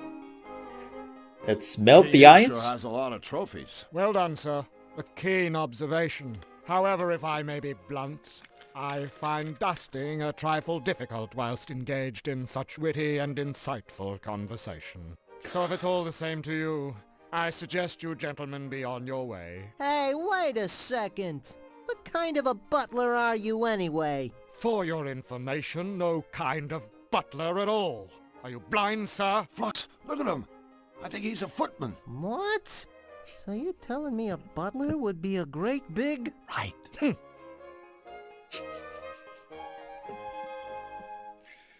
Let's melt the ice. Sure has a lot of trophies. Well done, sir. A keen observation. However, if I may be blunt, I find dusting a trifle difficult whilst engaged in such witty and insightful conversation. So if it's all the same to you, I suggest you gentlemen be on your way. Hey, wait a second. What kind of a butler are you anyway? For your information, no kind of butler at all. Are you blind, sir? Flux, look at him. I think he's a footman. What? So you're telling me a butler would be a great big... Right.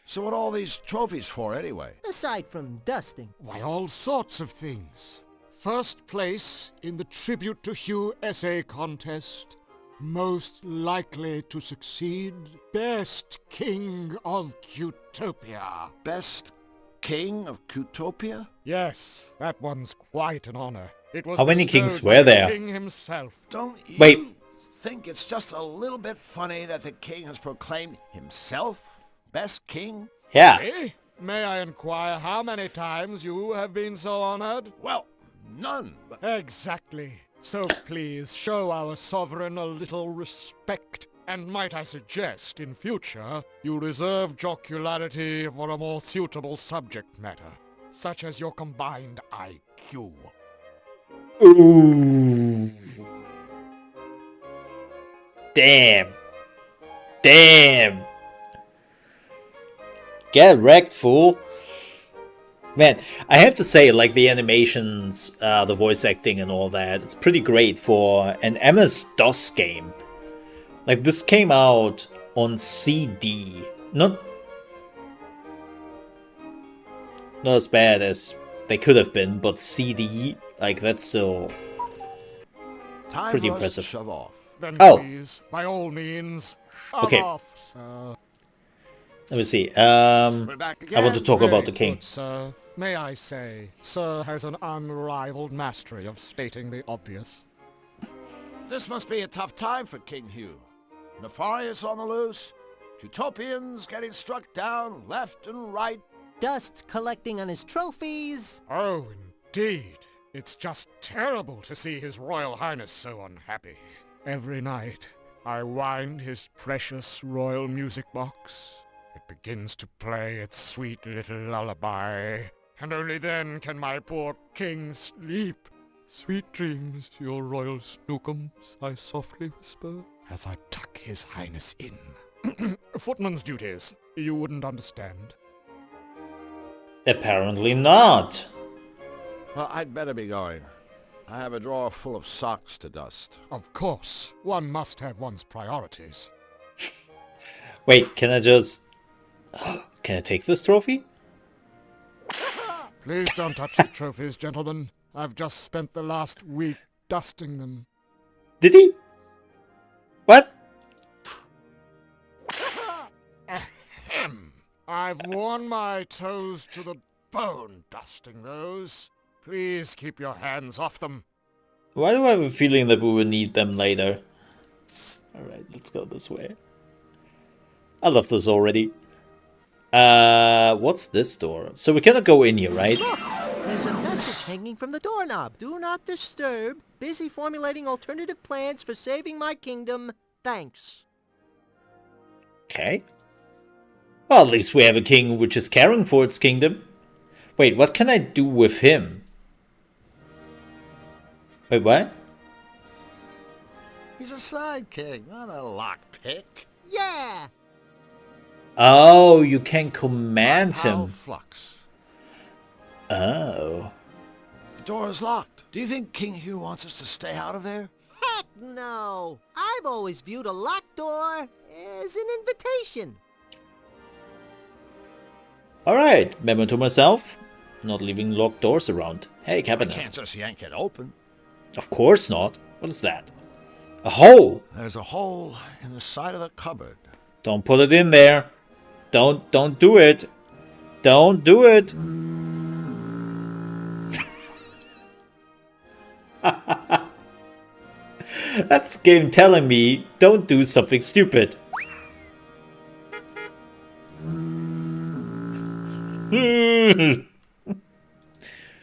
So what are all these trophies for, anyway? Aside from dusting. Why, all sorts of things. First place in the Tribute to Hugh essay contest. Most likely to succeed. Best King of Cutopia. Best King of Cutopia? Yes, that one's quite an honor. It was How many bestowed kings by were the there? King himself. Don't you Wait. think it's just a little bit funny that the king has proclaimed himself best king? Yeah. Eh? May I inquire how many times you have been so honored? Well, none. But Exactly. So please show our sovereign a little respect. And might I suggest, in future, you reserve jocularity for a more suitable subject matter, such as your combined IQ. Ooh. Damn. Damn. Get wrecked, fool. Man, I have to say, like, the animations, the voice acting and all that, it's pretty great for an MS-DOS game. Like, this came out on CD. Not as bad as they could have been, but CD, like, that's still time pretty for us to impressive. shove off. Then Oh. please, by all means, shove Okay. off, sir. Let me see. We're back I want to again. talk Very about the king. good, sir. May I say, sir has an unrivaled mastery of stating the obvious. This must be a tough time for King Hugh. Nefarious on the loose, Utopians getting struck down left and right. Dust collecting on his trophies. Oh, indeed. It's just terrible to see His Royal Highness so unhappy. Every night, I wind his precious royal music box. It begins to play its sweet little lullaby, and only then can my poor king sleep. Sweet dreams, your royal snookums, I softly whisper, as I tuck his highness in. Footman's duties. You wouldn't understand. Apparently not. Well, I'd better be going. I have a drawer full of socks to dust. Of course, one must have one's priorities. Wait, can I just... Can I take this trophy? Please don't touch the trophies, gentlemen. I've just spent the last week dusting them. Did he? What? Ahem. I've worn my toes to the bone dusting those. Please keep your hands off them. Why do I have a feeling that we will need them later? Alright, let's go this way. I love this already. What's this door? So we cannot go in here, right? Look, there's a message hanging from the doorknob. Do not disturb. Busy formulating alternative plans for saving my kingdom. Thanks. Okay. Well, at least we have a king which is caring for its kingdom. Wait, what can I do with him? Wait, what? He's a sidekick, not a lockpick. Yeah. Oh, you can command How him. Flux. Oh. The door is locked. Do you think King Hugh wants us to stay out of there? Heck no. I've always viewed a locked door as an invitation. Alright, memo to myself. Not leaving locked doors around. Hey, I cabinet. can't just yank it open. Of course not. What is that? A hole. There's a hole in the side of the cupboard. Don't put it in there. Don't do it. Don't do it. That's the game telling me don't do something stupid.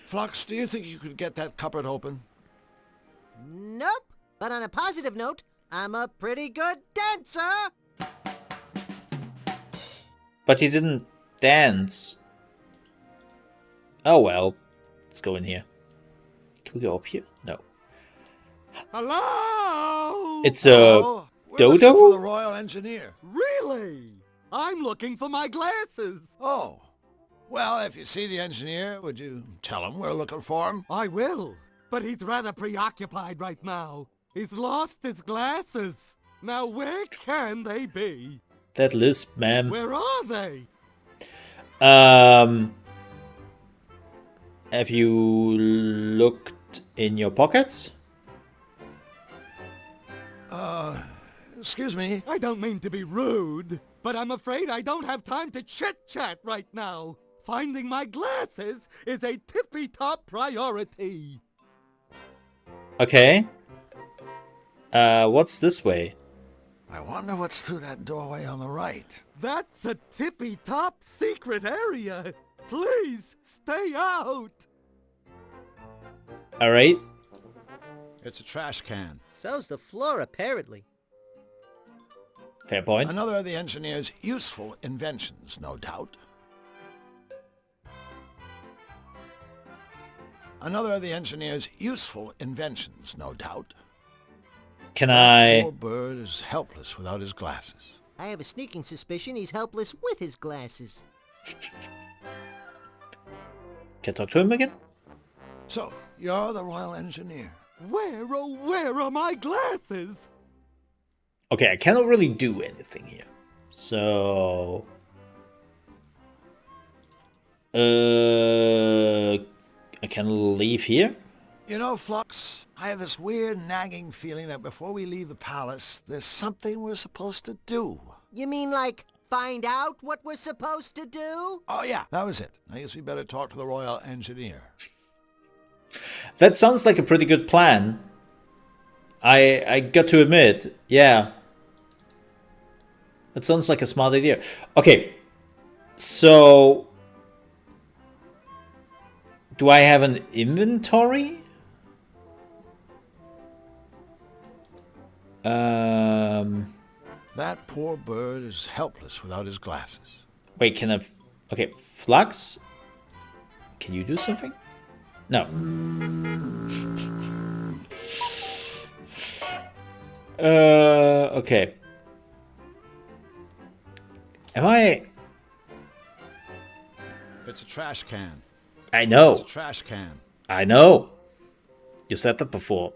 Flux, do you think you could get that cupboard open? Nope. But on a positive note, I'm a pretty good dancer. But he didn't dance. Oh well. Let's go in here. Do we go up here? No. Hello? It's a Oh, we're looking for the dodo? Royal Engineer. Really? I'm looking for my glasses. Oh. Well, if you see the engineer, would you tell him we're looking for him? I will, but he's rather preoccupied right now. He's lost his glasses. Now where can they be? That lisp, ma'am. Where are they? Have you looked in your pockets? Excuse me. I don't mean to be rude, but I'm afraid I don't have time to chit-chat right now. Finding my glasses is a tippy-top priority. Okay. What's this way? I wonder what's through that doorway on the right. That's a tippy-top secret area. Please stay out. All right. It's a trash can. So's the floor, apparently. Fair point. Another of the engineer's useful inventions, no doubt. Another of the engineer's useful inventions, no doubt. Can That I... poor bird is helpless without his glasses. I have a sneaking suspicion he's helpless with his glasses. Can I talk to him again? So, you're the Royal Engineer. Where, oh, where are my glasses? Okay, I cannot really do anything here. So... I can leave here? You know, Flux, I have this weird nagging feeling that before we leave the palace, there's something we're supposed to do. You mean like find out what we're supposed to do? Oh yeah, that was it. I guess we better talk to the Royal Engineer. That sounds like a pretty good plan. I got to admit, yeah. That sounds like a smart idea. Okay, so... Do I have an inventory? That poor bird is helpless without his glasses. Wait, can I... Okay, Flux? Can you do something? No. Okay. Am I... It's a trash can. I know. It's a trash can. I know. You said that before.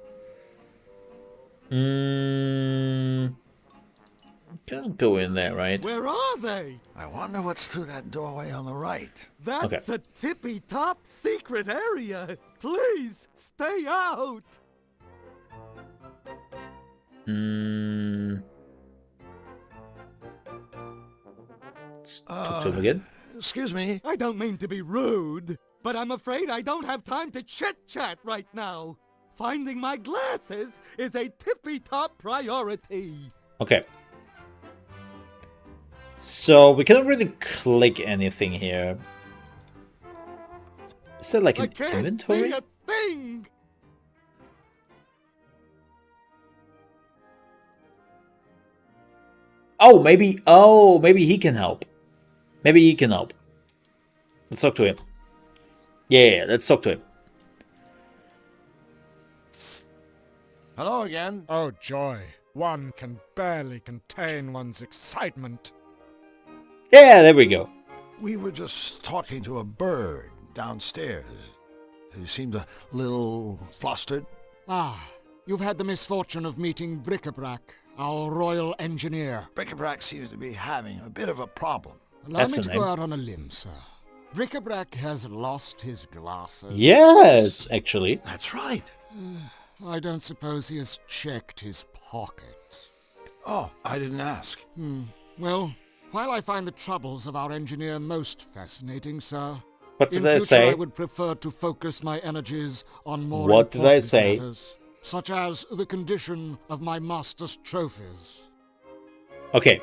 Can't go in there, right? Where are they? I wonder what's through that doorway on the right. That's Okay. a tippy-top secret area. Please stay out. Let's talk to him again. Excuse me. I don't mean to be rude, but I'm afraid I don't have time to chit-chat right now. Finding my glasses is a tippy-top priority. Okay. So we cannot really click anything here. Is there like I an can't inventory? see a thing. Oh, maybe he can help. Maybe he can help. Let's talk to him. Yeah, let's talk to him. Hello again. Oh, joy. One can barely contain one's excitement. Yeah, there we go. We were just talking to a bird downstairs. He seemed a little flustered. Ah, you've had the misfortune of meeting Bric-a-Brac, our royal engineer. Bric-a-Brac seems to be having a bit of a problem. Allow That's me the to name. go out on a limb, sir. Bric-a-Brac has lost his glasses. Yes, actually. That's right. I don't suppose he has checked his pockets. Oh, I didn't ask. Well, while I find the troubles of our engineer most fascinating, sir, What in did I future say? I would prefer to focus my energies on more What did I important say? matters, such as the condition of my master's trophies. Okay,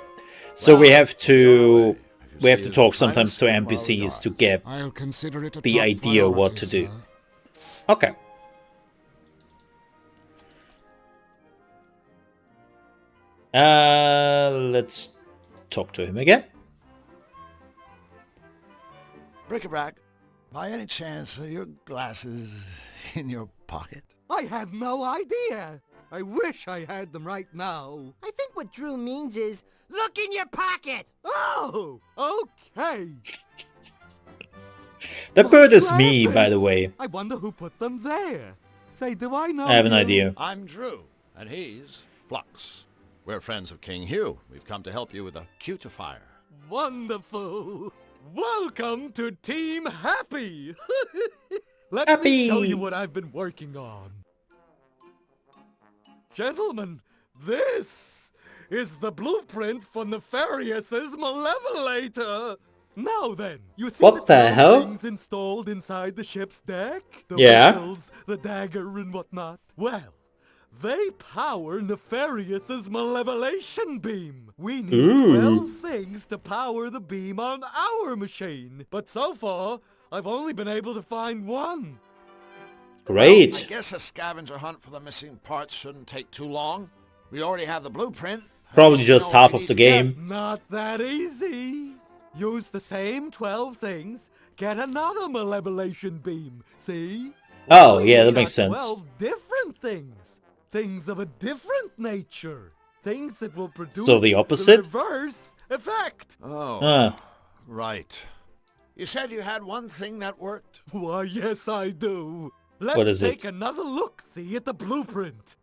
so we have to If you see his talk sometimes to finest NPCs to regards. get I'll consider it a the top idea what to priority, do. sir. Okay. Let's talk to him again. Bric-a-Brac, by any chance are your glasses in your pocket? I have no idea. I wish I had them right now. I think what Drew means is, look in your pocket! Oh, okay. That bird is me, Glasses! by the way. I wonder who put them there. Say, do I know I have an you? idea. I'm Drew, and he's Flux. We're friends of King Hugh. We've come to help you with a cutifier. Wonderful. Welcome to Team Happy. Let Happy. me show you what I've been working on. Gentlemen, this is the blueprint for Nefarious's Malevolator. Now then, you see What the the 12 hell? things installed inside the ship's deck? The Yeah. wheels, the dagger and whatnot. Well, they power Nefarious's Malevolation beam. We need Ooh. 12 things to power the beam on our machine. But so far, I've only been able to find one. I Great. guess a scavenger hunt for the missing parts shouldn't take too long. We already have the blueprint. Probably We just know what half we of need the to get. game. Not that easy. Use the same 12 things, get another Malevolation beam. See? Oh, What we yeah, that need makes are sense. 12 different things. Things of a different nature. Things that will produce So the opposite? reverse effect. Oh, right. You said you had one thing that worked? Why, yes, I do. Let's What is take it? another look-see at the blueprint.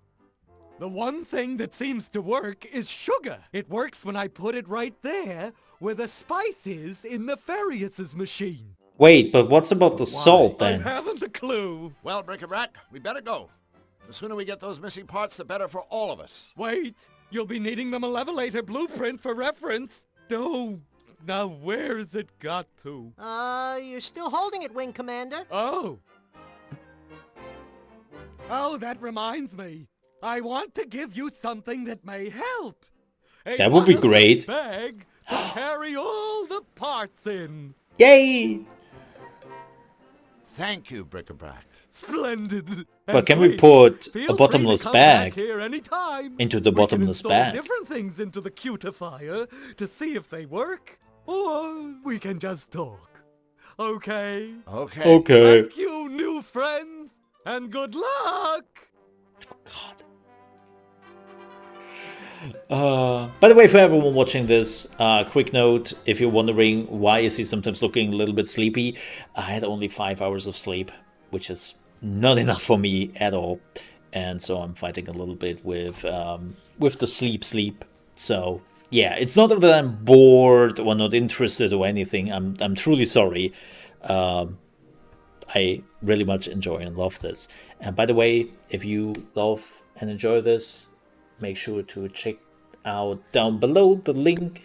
The one thing that seems to work is sugar. It works when I put it right there where the spice is in Nefarious's machine. Wait, but what's about the salt I then? haven't a clue. Well, Bric-a-Brac, we better go. The sooner we get those missing parts, the better for all of us. Wait, you'll be needing the Malevolator blueprint for reference. Oh, now where's it got to? You're still holding it, Wing Commander. Oh. Oh, that reminds me. I want to give you something that may help. A That would be waterproof great. bag to carry all the parts in. Yay! Thank you, Bric-a-Brac. Splendid. But And can we please, put feel a free bottomless to come bag back here anytime. into the We can bottomless install bag? different things into the cutifier to see if they work, or we can just talk. Okay? Okay. Okay. Thank you, new friends, and good luck. God. By the way, for everyone watching this, quick note, if you're wondering why is he sometimes looking a little bit sleepy, I had only 5 hours of sleep, which is not enough for me at all. And so I'm fighting a little bit with the sleep. So yeah, it's not that I'm bored or not interested or anything. I'm truly sorry. I really much enjoy and love this. And by the way, if you love and enjoy this, make sure to check out down below the link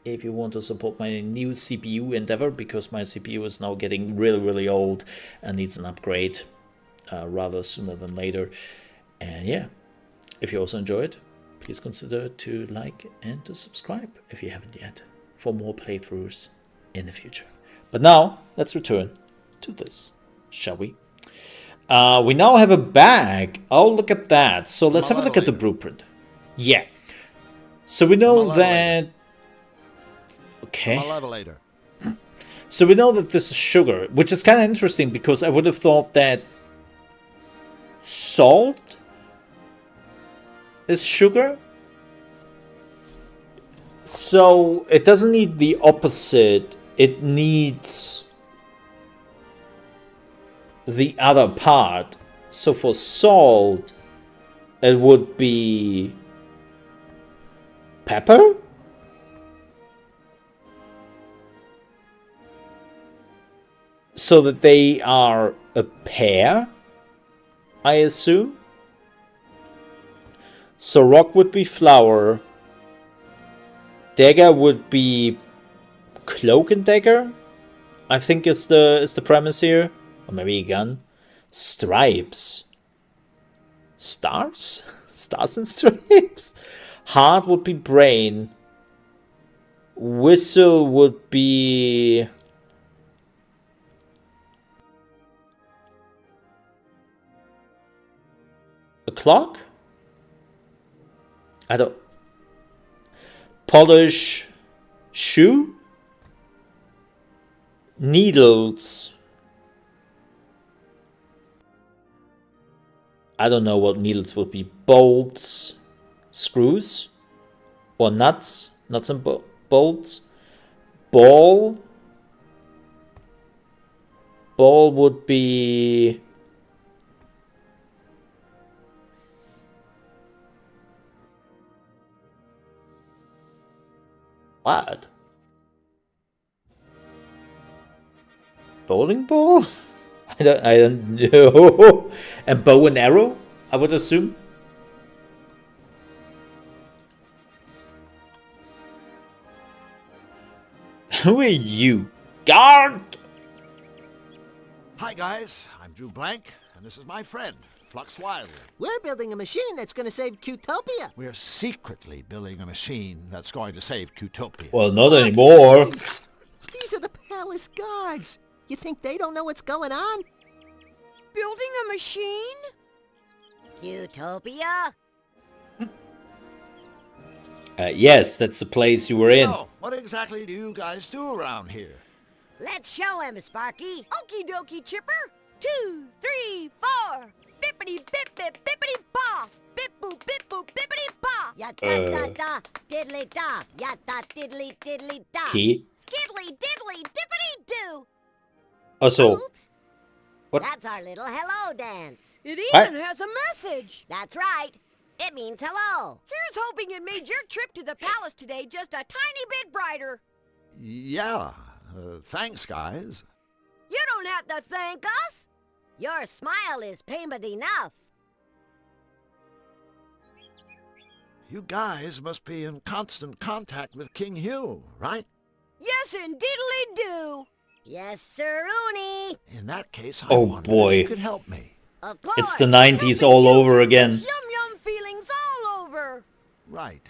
if you want to support my new CPU endeavor, because my CPU is now getting really old and needs an upgrade rather sooner than later. And yeah, if you also enjoy it, please consider to like and to subscribe if you haven't yet for more playthroughs in the future. But now let's return to this, shall we? We now have a bag. Oh, look at that. So let's have a look at the blueprint. Yeah. So we know that... Okay. Malevolator. So we know that this is sugar, which is kind of interesting because I would have thought that salt is sugar. So it doesn't need the opposite. It needs the other part. So for salt, it would be pepper? So that they are a pair, I assume. So rock would be flower. Dagger would be cloak and dagger, I think is the premise here. Or maybe a gun. Stripes. Stars? Stars and stripes? Heart would be brain. Whistle would be... a clock? I don't... Polish... shoe? Needles... I don't know what needles would be. Bolts, screws, or nuts. Nuts and bolts. Ball. Ball would be... What? Bowling ball? I don't know. And bow and arrow, I would assume. Who are you? Guard! Hi, guys. I'm Drew Blank, and this is my friend, Flux Wiley. We're building a machine that's gonna save Qtopia. We're secretly building a machine that's going to save Qtopia. Well, not anymore. These are the palace guards. You think they don't know what's going on? Building a machine? Qtopia? Yes, that's the place you were in. So, what exactly do you guys do around here? Let's show him, Sparky. Okie dokie, Chipper. 2, 3, 4. Bippity bip bip bippity ba. Bip boop bippity ba. Ya da da da, diddly da. Ya da diddly diddly da. Key. Skiddly diddly dippity doo. Also, Oops. what? That's our little hello dance. It What? even has a message. That's right. It means hello. Here's hoping it made your trip to the palace today just a tiny bit brighter. Yeah, thanks, guys. You don't have to thank us. Your smile is payment enough. You guys must be in constant contact with King Hugh, right? Yes, indeedly do. Yes, sir-oony. In that case, I Oh, wondered boy. if you could help me. Of course. It's the 90s all over again. Yum feelings all over. Right.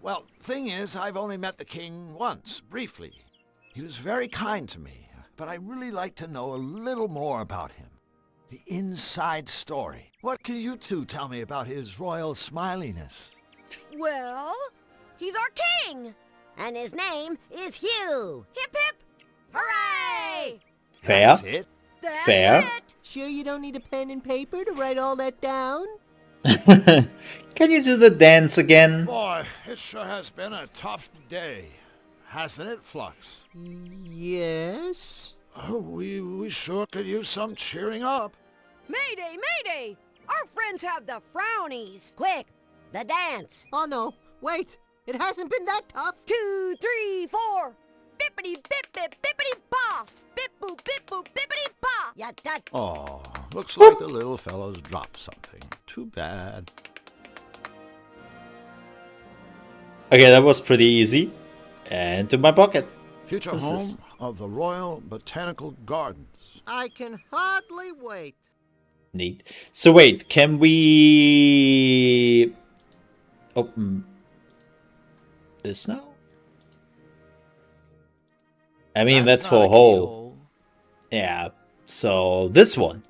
Well, thing is, I've only met the king once, briefly. He was very kind to me, but I'd really like to know a little more about him. The inside story. What can you two tell me about his royal smiliness? Well, he's our king. And his name is Hugh. Hip hip. Hooray! Fair. That's it? That's Fair. it. Sure you don't need a pen and paper to write all that down? Can you do the dance again? Boy, it sure has been a tough day. Hasn't it, Flux? Yes. Oh, we sure could use some cheering up. Mayday, mayday! Our friends have the frownies. Quick, the dance. Oh no, wait. It hasn't been that tough. 2, 3, 4. Bippity bip bip bippity ba. Bip boop bippity ba. Ya da. Oh, looks like the little fellow's dropped something. Too bad. Okay, that was pretty easy. And to my pocket. Future What's home this? of the Royal Botanical Gardens. I can hardly wait. Neat. So wait, can we open this now? I mean, that's for not a a whole. keyhole. Yeah. So this one.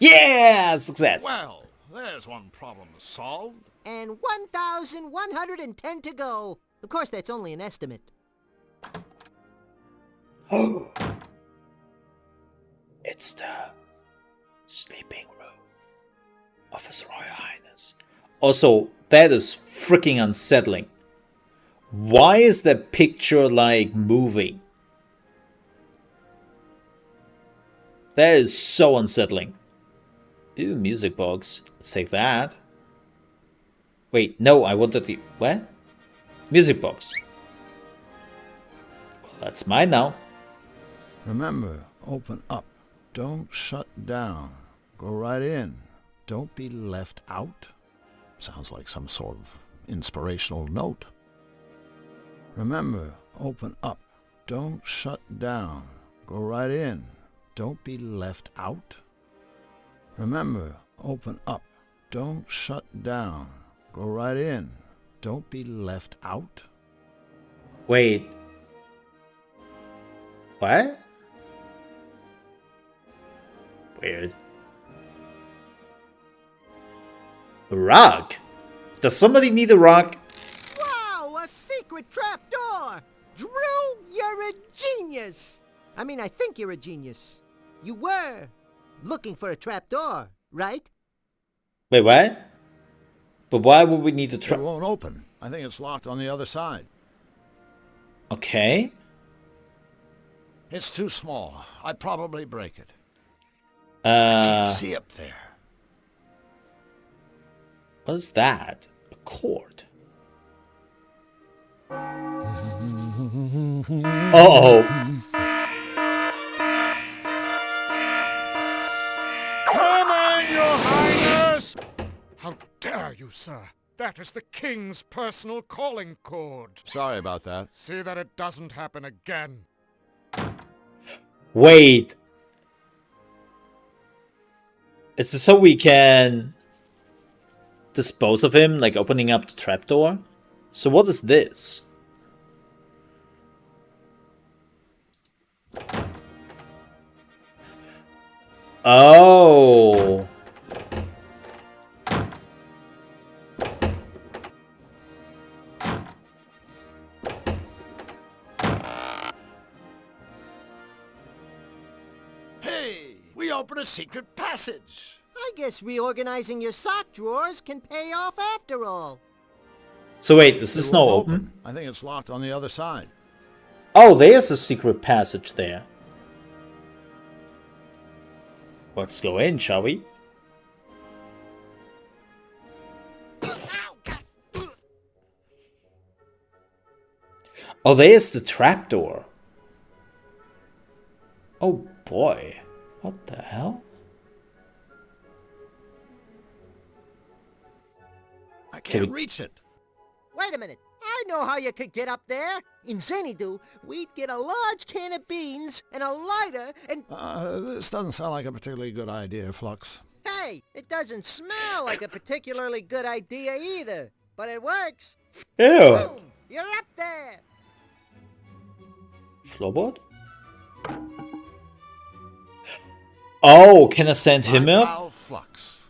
Yeah, success. Well, there's one problem solved. And 1,110 to go. Of course, that's only an estimate. Oh. It's the sleeping room of His Royal Highness. Also, that is freaking unsettling. Why is the picture like moving? That is so unsettling. Ooh, music box. Let's take that. Wait, no, I wanted the... What? Music box. Well, that's mine now. Remember, open up. Don't shut down. Go right in. Don't be left out. Sounds like some sort of inspirational note. Remember, open up. Don't shut down. Go right in. Don't be left out. Remember, open up. Don't shut down. Go right in. Don't be left out. Wait. What? Weird. A rock? Does somebody need a rock? Wow, a secret trapdoor! Drew, you're a genius! I mean, I think you're a genius. You were looking for a trapdoor, right? Wait, what? But why would we need the It trap? won't open. I think it's locked on the other side. Okay. It's too small. I'd probably break it. I can't see up there. What is that? A cord. Uh-oh. Come in, your highness! How dare you, sir? That is the king's personal calling cord. Sorry about that. See that it doesn't happen again. Wait. Is this so we can dispose of him, like opening up the trapdoor? So what is this? Oh. Hey, we opened a secret passage. I guess reorganizing your sock drawers can pay off after all. So wait, is this It now won't open? I think it's locked on the other side. Oh, there's a secret passage there. Let's go in, shall we? Oh, there's the trapdoor. Oh boy. What the hell? I Can can't we- reach it. Wait a minute. I know how you could get up there. In Xanadu, we'd get a large can of beans and a lighter and... This doesn't sound like a particularly good idea, Flux. Hey, it doesn't smell like a particularly good idea either. But it works. Ew. Boom! You're up there. Floorboard? Oh, can I send him My up? pal Flux.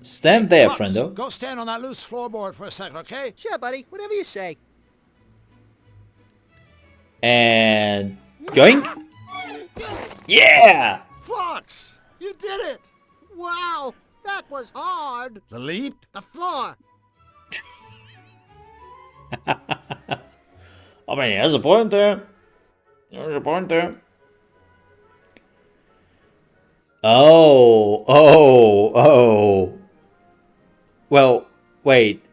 Stand there, Flux, friendo. go stand on that loose floorboard for a second, okay? Sure, buddy. Whatever you say. And yoink. Yeah! Flux, you did it. Wow, that was hard. The leap? The floor. I mean, there's a point there. There's a point there. Oh. Well, wait.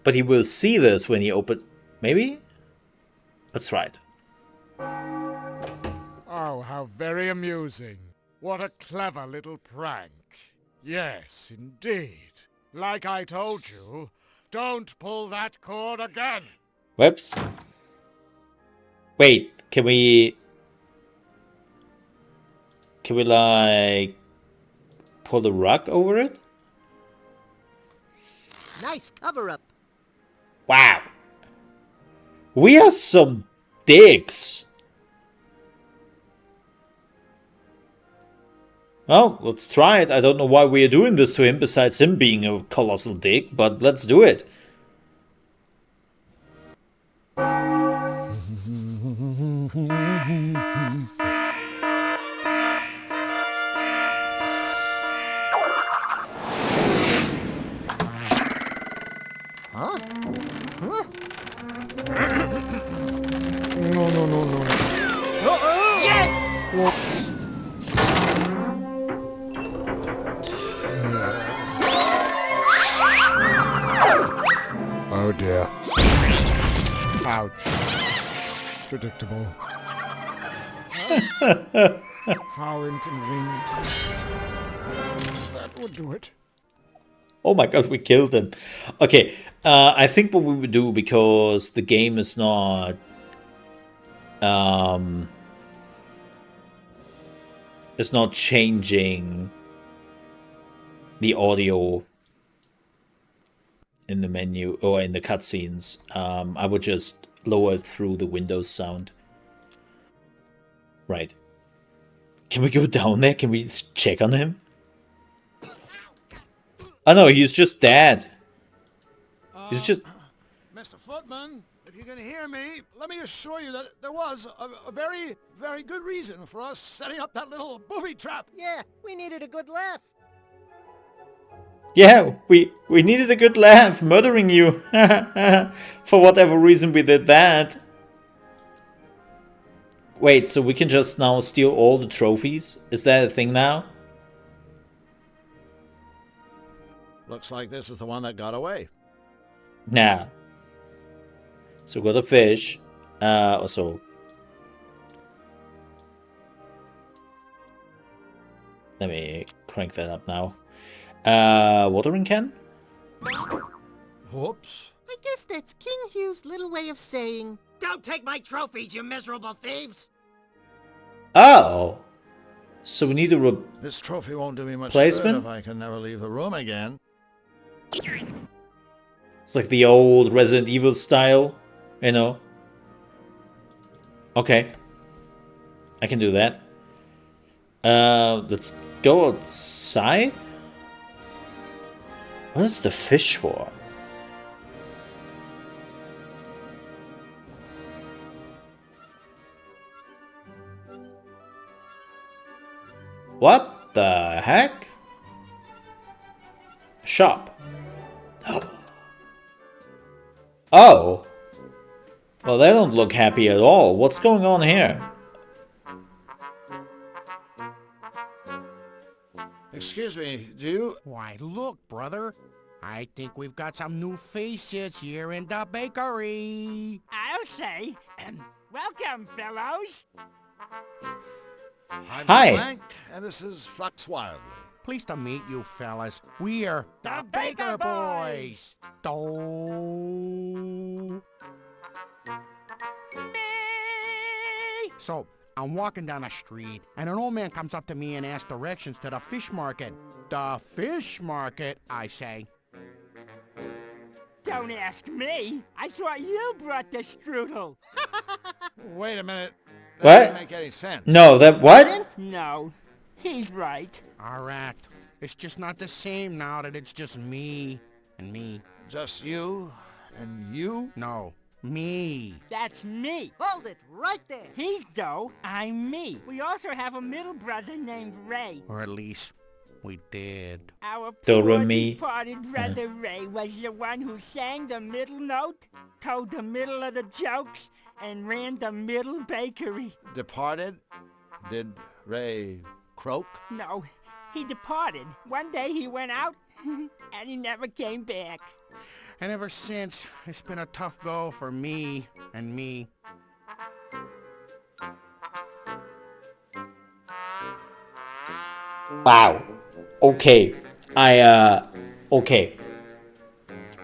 But he will see this when he opens... Maybe? That's right. Oh, how very amusing. What a clever little prank. Yes, indeed. Like I told you, don't pull that cord again. Whoops. Wait, can we... Can we, like... pull the rug over it? Nice cover-up. Wow. We are some dicks. Well, let's try it. I don't know why we are doing this to him, besides him being a colossal dick, but let's do it. Huh? Huh? No. Yes! Oh dear. Ouch. Predictable. How inconvenient. That would do it. Oh my god, we killed him. Okay, I think what we would do, because the game is not... it's not changing the audio in the menu or in the cutscenes. I would just lower it through the Windows sound. Right. Can we go down there? Can we check on him? Oh no, he's just dead. He's just... Mr. Footman, if you you can hear me, let me assure you that there was a very, very good reason for us setting up that little booby trap. Yeah, we needed a good laugh. Yeah, we needed a good laugh murdering you. For whatever reason we did that. Wait, so we can just now steal all the trophies? Is that a thing now? Looks like this is the one that got away. Nah. So got a fish. Also. Let me crank that up now. Watering can? Whoops. I guess that's King Hugh's little way of saying, "Don't take my trophies, you miserable thieves!" Oh. So we need a This trophy won't do me much replacement? good if I can never leave the room again. It's like the old Resident Evil style, you know. Okay. I can do that. Let's go outside. What is the fish for? What the heck? Shop. Oh. Well, they don't look happy at all. What's going on here? Excuse me, do you... Why, look, brother. I think we've got some new faces here in the bakery. I'll say, welcome, fellows. I'm Hi. Blank, and this is Flux Wildly. Pleased to meet you, fellas. We're The Baker Boys. Do. So, I'm walking down the street, and an old man comes up to me and asks directions to the fish market. The fish market, I say. Don't ask me. I thought you brought the strudel. Wait a minute. That What? doesn't make any sense. No, that what? No, he's right. All right. It's just not the same now that it's just me and me. Just you and you? No, me. That's me. Hold it right there. He's Doe, I'm me. We also have a middle brother named Ray. Or at least we did. Our Do, poor re, mi. departed brother Ray was the one who sang the middle note, told the middle of the jokes, and ran the middle bakery. Departed? Did Ray croak? No, he departed. One day he went out, and he never came back. And ever since, it's been a tough go for me and me. Wow. Okay. Okay.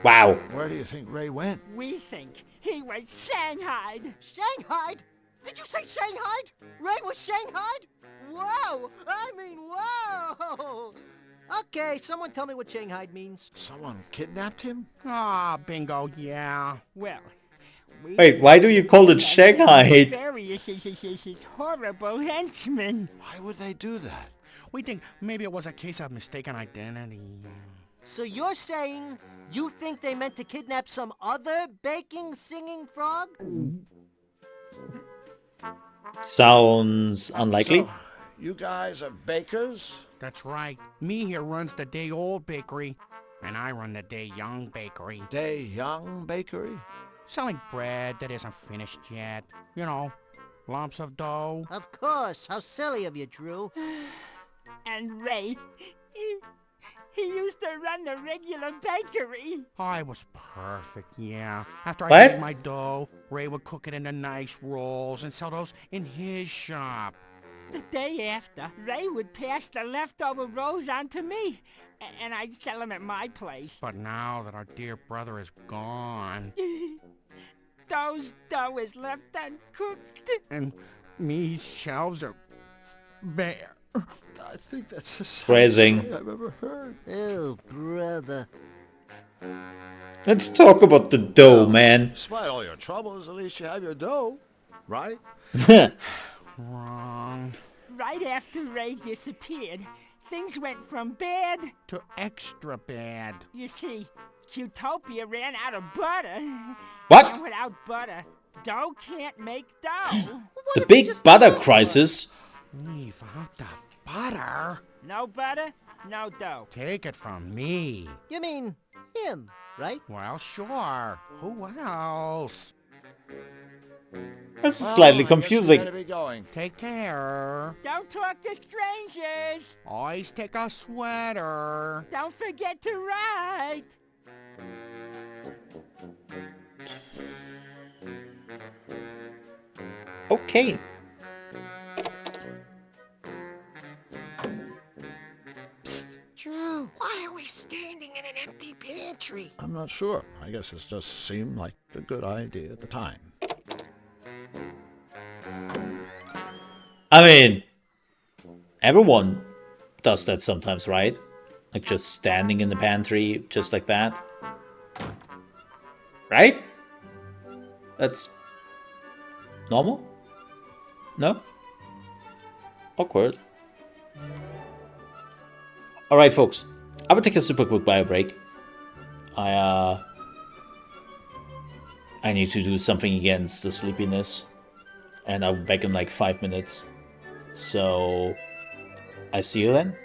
Wow. Where do you think Ray went? We think he was shanghaied. Shanghaied? Did you say Shanghaied? Ray was Shanghaied? Whoa! I mean, whoa! Okay, someone tell me what Shanghaied means. Someone kidnapped him? Ah, bingo, yeah. Well, we Wait, why do you call it Shanghai? Various horrible henchmen. Why would they do that? We think maybe it was a case of mistaken identity. So you're saying you think they meant to kidnap some other baking, singing frog? Sounds unlikely. So, you guys are bakers? That's right. Me here runs the day-old bakery, and I run the day-young bakery. Day Young Bakery? Selling bread that isn't finished yet. You know, lumps of dough. Of course. How silly of you, Drew. And Ray, he used to run the regular bakery. I was perfect, yeah. After I What? made my dough, Ray would cook it into nice rolls and sell those in his shop. The day after, Ray would pass the leftover rolls on to me, and I'd sell them at my place. But now that our dear brother is gone, Dough's dough is left uncooked. and me's shelves are bare. I think that's the saddest Phrasing. story I've ever heard. Oh, brother. Let's talk about the dough, man. Despite all your troubles, at least you have your dough, right? Wrong. Right after Ray disappeared, things went from bad. To extra bad. You see, Qtopia ran out of butter, What? And without butter, dough can't make dough. The big butter crisis? Without the butter? No butter, no dough. Take it from me. You mean him, right? Well, sure. Who else? That's slightly I guess we confusing. better be going. Take care. Don't talk to strangers. Always take a sweater. Don't forget to write. Okay. Drew, why are we standing in an empty pantry? I'm not sure. I guess it just seemed like a good idea at the time. I mean, everyone does that sometimes, right? Like just standing in the pantry, just like that. Right? That's normal? No? Awkward. Alright, folks. I will take a super quick bio break. I need to do something against the sleepiness. And I'll be back in like 5 minutes. So, I see you then.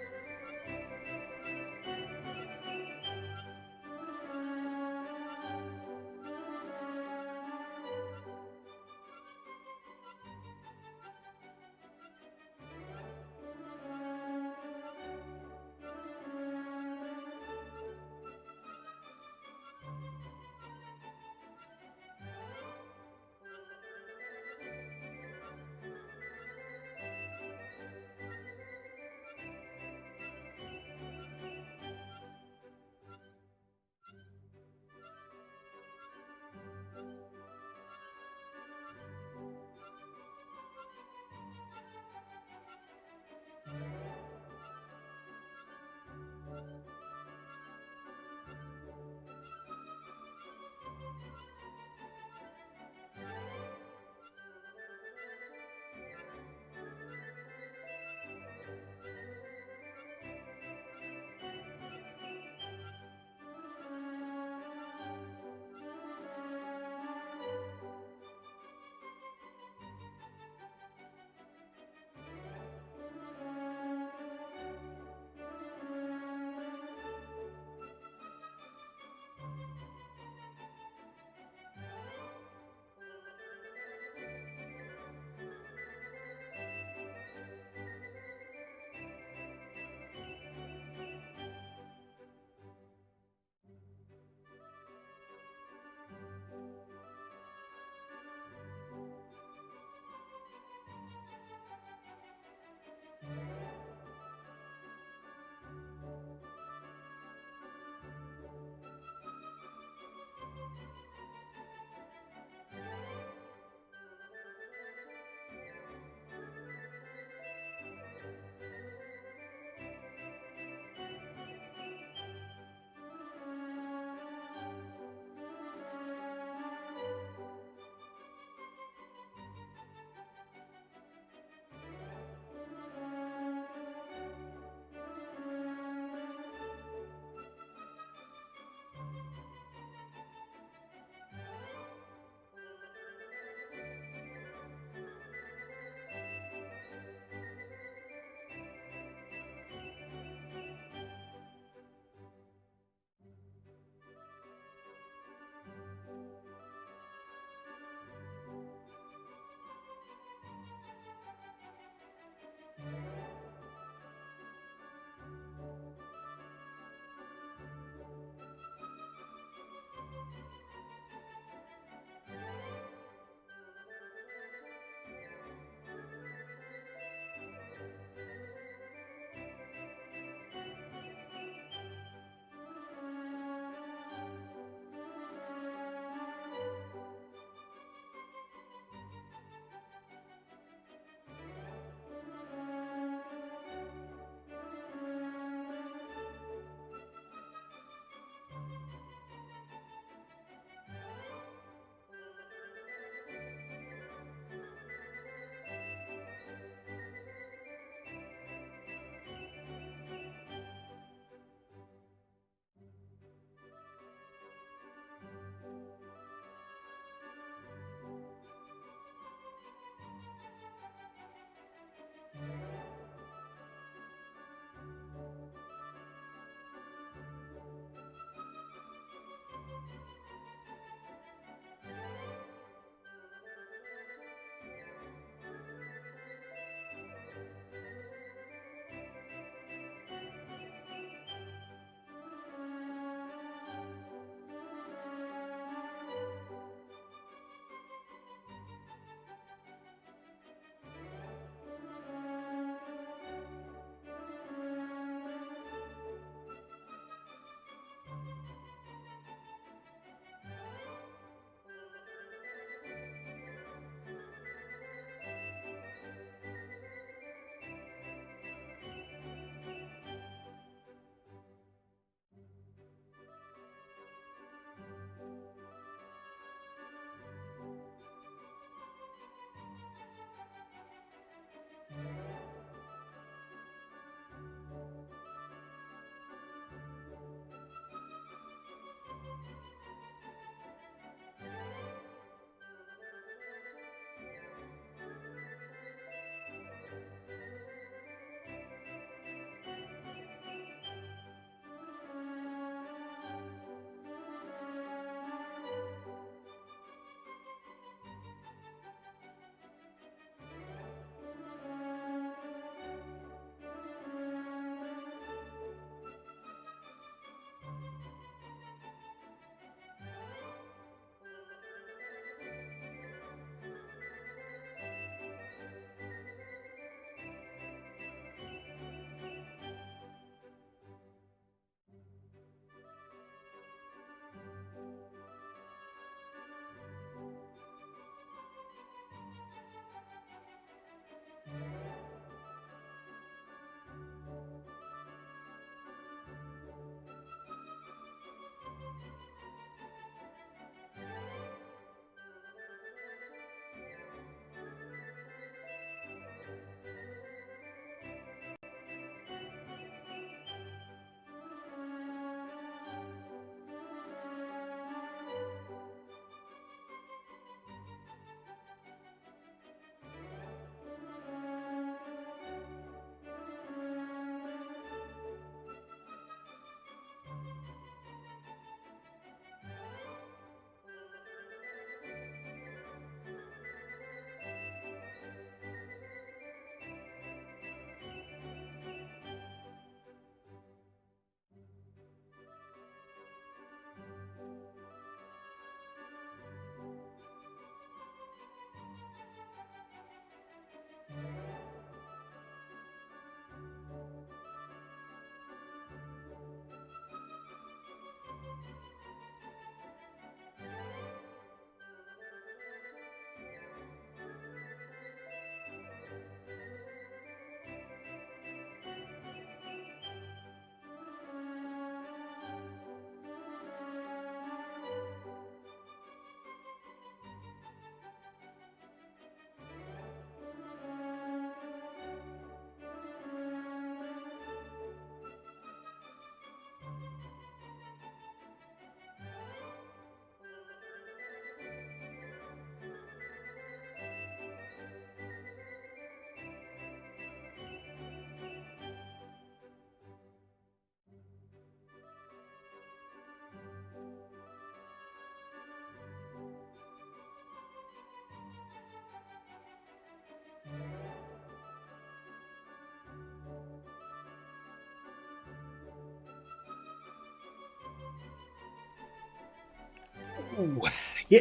Yeah,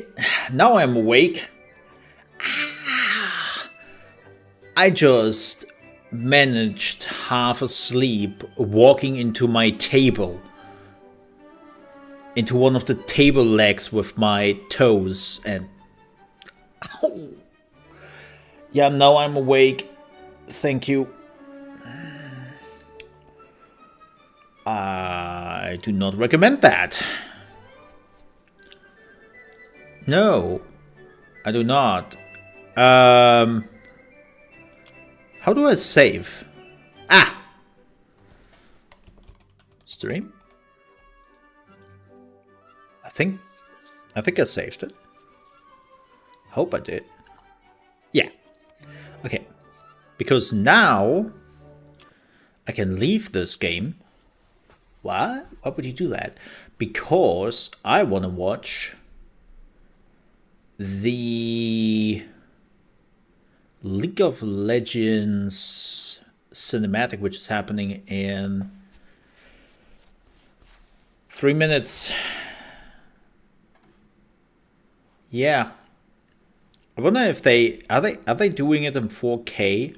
now I'm awake. I just managed half asleep walking into my table. Into one of the table legs with my toes and... Ow. Yeah, now I'm awake. Thank you. I do not recommend that. No, I do not. How do I save? Ah! Stream? I think I saved it. Hope I did. Yeah. Okay. Because now I can leave this game. What? Why would you do that? Because I want to watch the League of Legends cinematic, which is happening in 3 minutes. Yeah. I wonder if they are they doing it in 4K?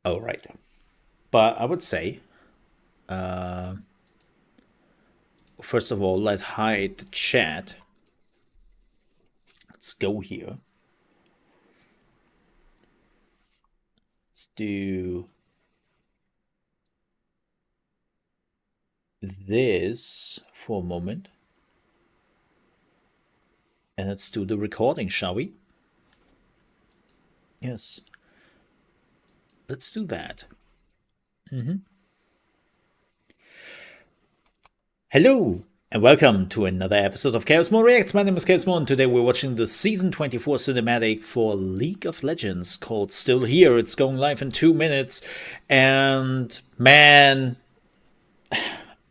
Oh, right. But I would say, first of all, let's hide the chat. Let's go here. Let's do this for a moment. And let's do the recording, shall we? Yes. Let's do that. Hello, and welcome to another episode of ChaosMole Reacts. My name is ChaosMole, and today we're watching the Season 24 cinematic for League of Legends called Still Here. It's going live in 2 minutes, and man,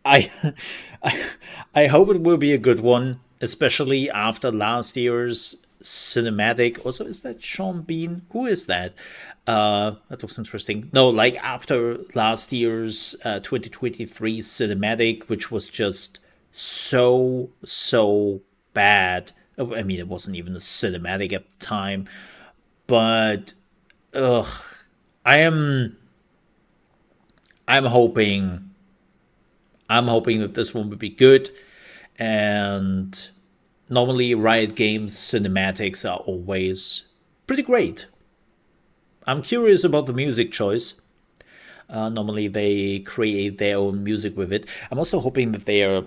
I hope it will be a good one, especially after last year's cinematic. Also, is that Sean Bean? Who is that? That looks interesting. No, like after last year's 2023 cinematic, which was just so bad. I mean, it wasn't even a cinematic at the time, but I'm hoping that this one would be good. And normally Riot Games cinematics are always pretty great. I'm curious about the music choice. Normally they create their own music with it. I'm also hoping that they are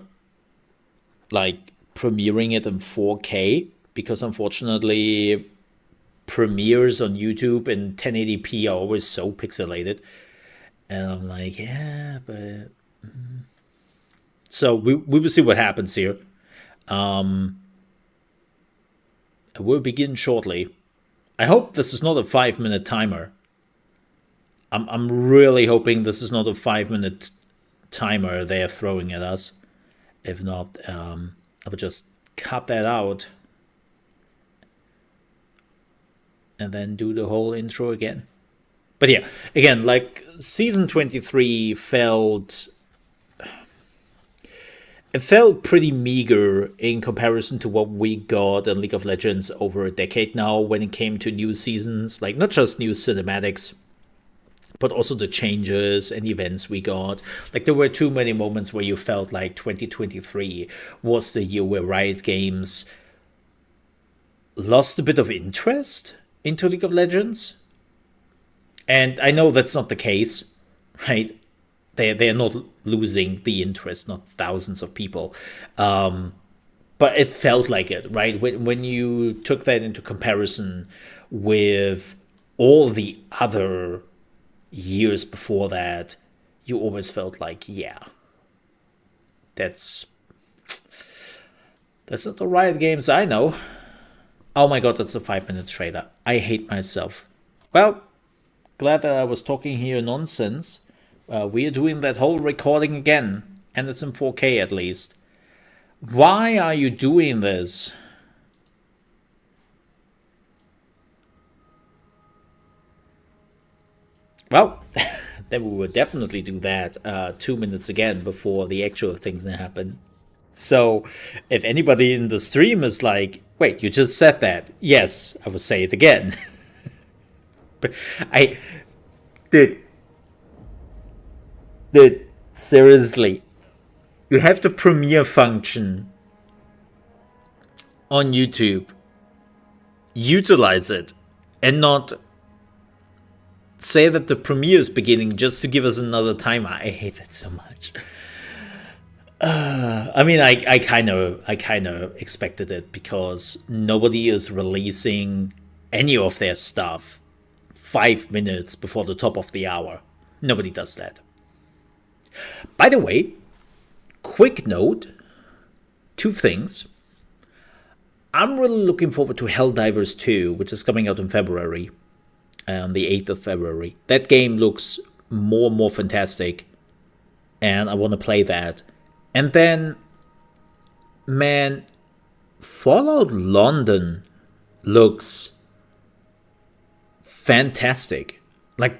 like premiering it in 4K, because unfortunately premieres on YouTube in 1080p are always so pixelated. And I'm like, yeah, but... So we will see what happens here. We'll begin shortly. I hope this is not a 5-minute timer. I'm really hoping this is not a 5-minute timer they're throwing at us. If not, I will just cut that out and then do the whole intro again. But yeah, again, like Season 23 felt pretty meager in comparison to what we got in League of Legends over a decade now when it came to new seasons. Like, not just new cinematics, but also the changes and events we got. Like, there were too many moments where you felt like 2023 was the year where Riot Games lost a bit of interest into League of Legends. And I know that's not the case, right? They're not losing the interest, not thousands of people. But it felt like it, right? When you took that into comparison with all the other years before that, you always felt like, yeah, that's not the Riot Games I know. Oh my god, that's a 5-minute trailer. I hate myself. Well, glad that I was talking here nonsense. We are doing that whole recording again, and it's in 4K at least. Why are you doing this? Well, then we will definitely do that 2 minutes again before the actual things happen. So if anybody in the stream is like, wait, you just said that. Yes, I will say it again. But dude, seriously, you have the premiere function on YouTube. Utilize it and not say that the premiere is beginning just to give us another timer. I hate that so much. I mean, I kind of expected it because nobody is releasing any of their stuff 5 minutes before the top of the hour. Nobody does that. By the way, quick note, 2 things. I'm really looking forward to Helldivers 2, which is coming out in February, on the 8th of February. That game looks more and more fantastic, and I want to play that. And then, man, Fallout London looks fantastic. Like,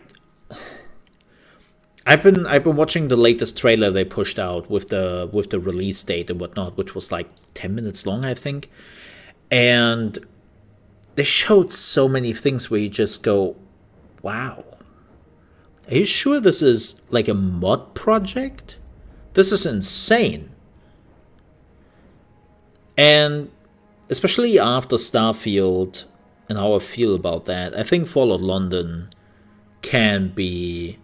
I've been watching the latest trailer they pushed out with the release date and whatnot, which was like 10 minutes long, I think. And they showed so many things where you just go, wow. Are you sure this is like a mod project? This is insane. And especially after Starfield and how I feel about that, I think Fallout London can be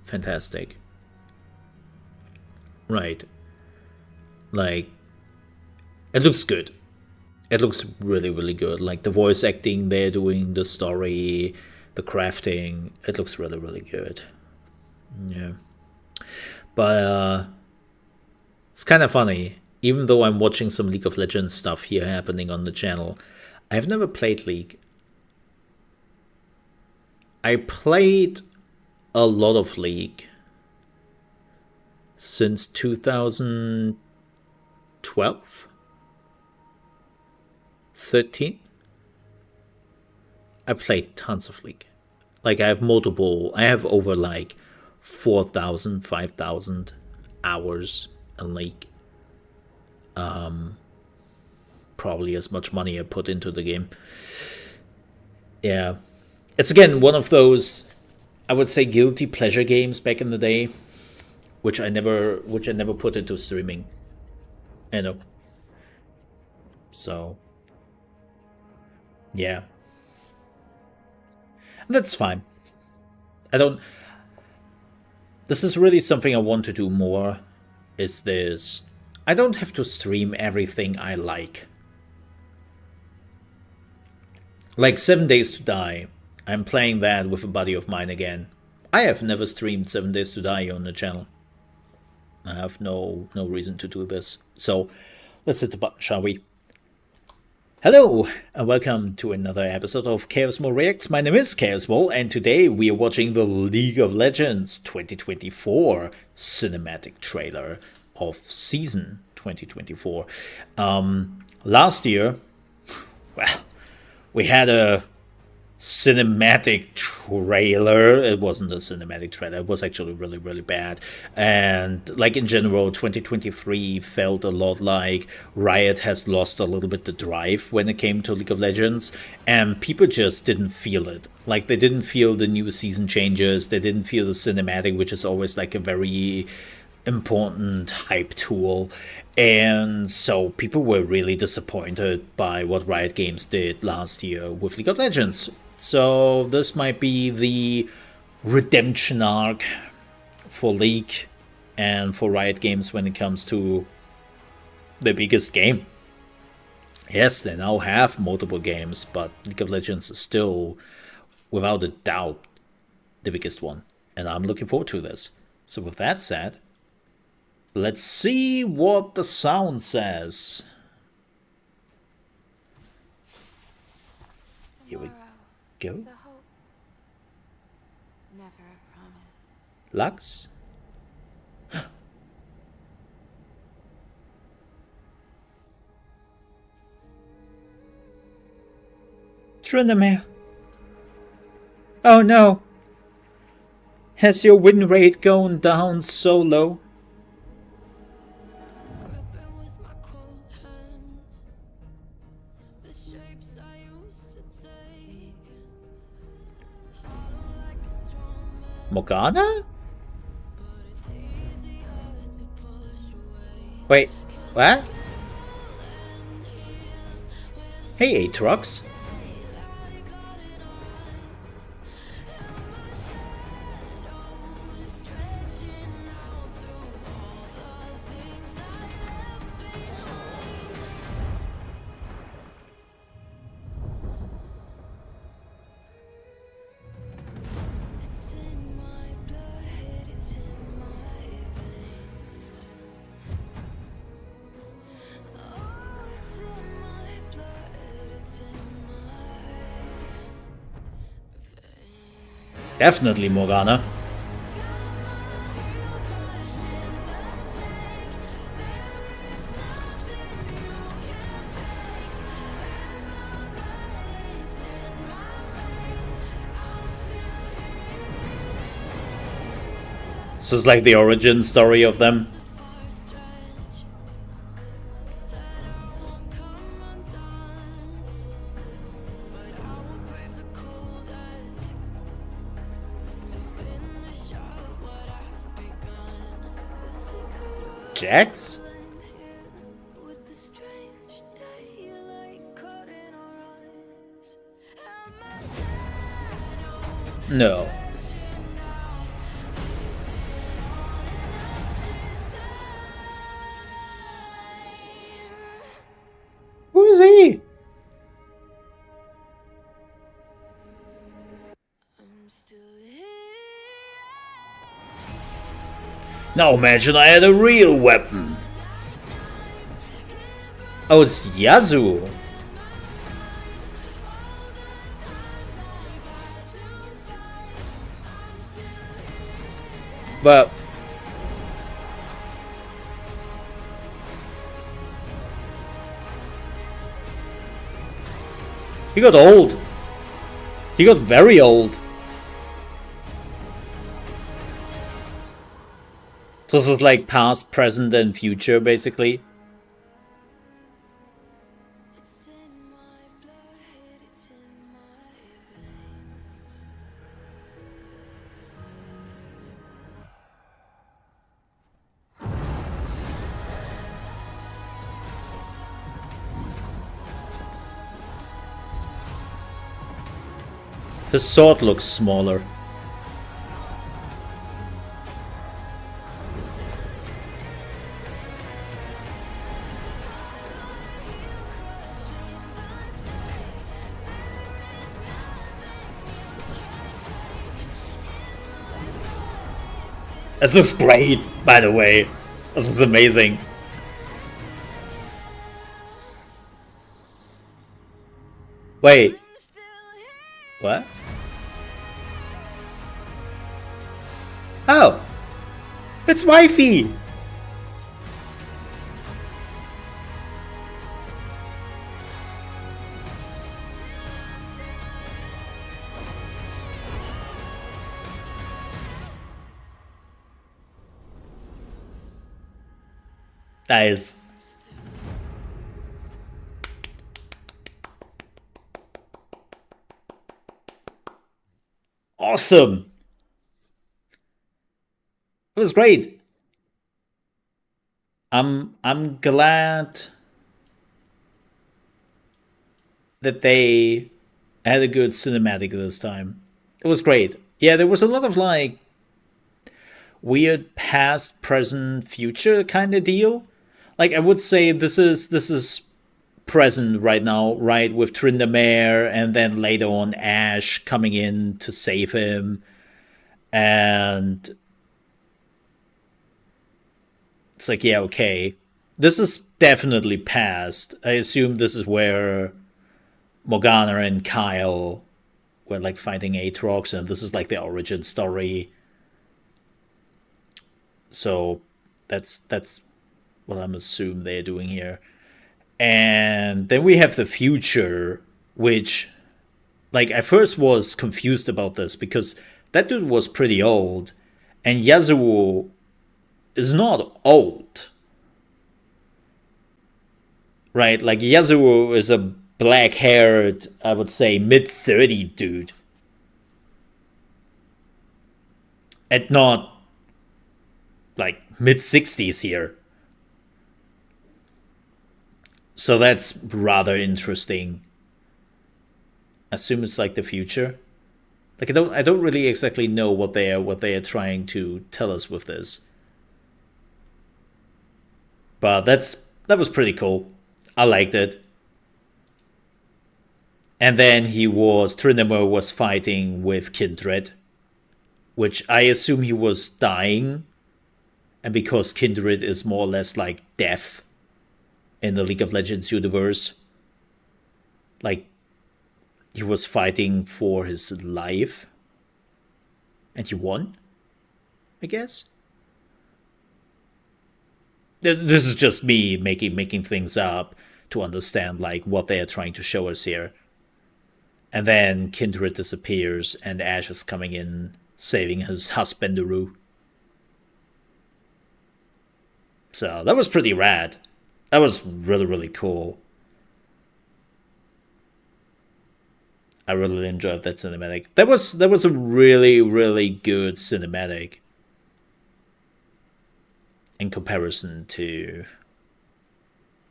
fantastic. Right. Like, it looks good. It looks really, really good. Like the voice acting they're doing, the story, the crafting, it looks really, really good. Yeah. But it's kind of funny. Even though I'm watching some League of Legends stuff here happening on the channel, I've never played League. I played a lot of League since 2012? 13? I played tons of League. Like I have over like 4,000, 5,000 hours in League. Probably as much money I put into the game. Yeah. It's again one of those, I would say, guilty pleasure games back in the day, which I never put into streaming. You know. So yeah. That's fine. This is really something I want to do more, is this. I don't have to stream everything I like. Like 7 Days to Die. I'm playing that with a buddy of mine again. I have never streamed 7 Days to Die on the channel. I have no reason to do this. So let's hit the button, shall we? Hello, and welcome to another episode of ChaosMole Reacts. My name is ChaosMole, and today we are watching the League of Legends 2024 cinematic trailer of Season 2024. Last year, well, we had a cinematic trailer. It wasn't a cinematic trailer. It was actually really, really bad. And like in general, 2023 felt a lot like Riot has lost a little bit the drive when it came to League of Legends, and people just didn't feel it. Like they didn't feel the new season changes. They didn't feel the cinematic, which is always like a very important hype tool. And so people were really disappointed by what Riot Games did last year with League of Legends. So this might be the redemption arc for League and for Riot Games when it comes to the biggest game. Yes, they now have multiple games, but League of Legends is still, without a doubt, the biggest one. And I'm looking forward to this. So with that said, let's see what the sound says. Here we go. Never a promise. Lux. Tryndamere. Oh no. Has your win rate gone down so low? Morgana? Wait, what? Hey, Aatrox. Definitely Morgana. This is like the origin story of them. Jax? No. Who is he? Now imagine I had a real weapon. Oh, it's Yazoo. But he got old. He got very old. So this is like past, present, and future, basically. His sword looks smaller. This looks great, by the way. This is amazing. Wait. What? Oh! It's wifey! Nice. Awesome. It was great. I'm glad that they had a good cinematic this time. It was great. Yeah, there was a lot of like weird past, present, future kind of deal. Like I would say this is present right now, right, with Tryndamere, and then later on Ash coming in to save him. And it's like, yeah, okay. This is definitely past. I assume this is where Morgana and Kyle were like fighting Aatrox, and this is like the origin story. So that's what I'm assuming they're doing here. And then we have the future, which, like, I first was confused about this because that dude was pretty old, and Yasuo is not old. Right? Like, Yasuo is a black-haired, I would say, mid-30 dude. And not, like, mid-60s here. So that's rather interesting. Assume it's like the future. Like, I don't really exactly know what they are trying to tell us with this. But that was pretty cool. I liked it. And then Tryndamere was fighting with Kindred, which I assume he was dying. And because Kindred is more or less like death in the League of Legends universe, like, he was fighting for his life. And he won, I guess. This is just me making things up to understand, like, what they are trying to show us here. And then Kindred disappears, and Ash is coming in, saving his husbandaroo. So that was pretty rad. That was really, really cool. I really enjoyed that cinematic. That was a really, really good cinematic in comparison to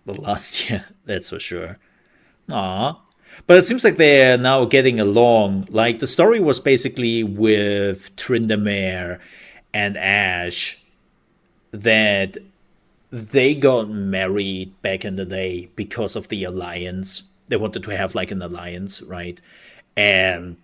the last year, that's for sure. Aww. But it seems like they're now getting along. Like, the story was basically with Tryndamere and Ash that they got married back in the day because of the alliance. They wanted to have, like, an alliance, right? And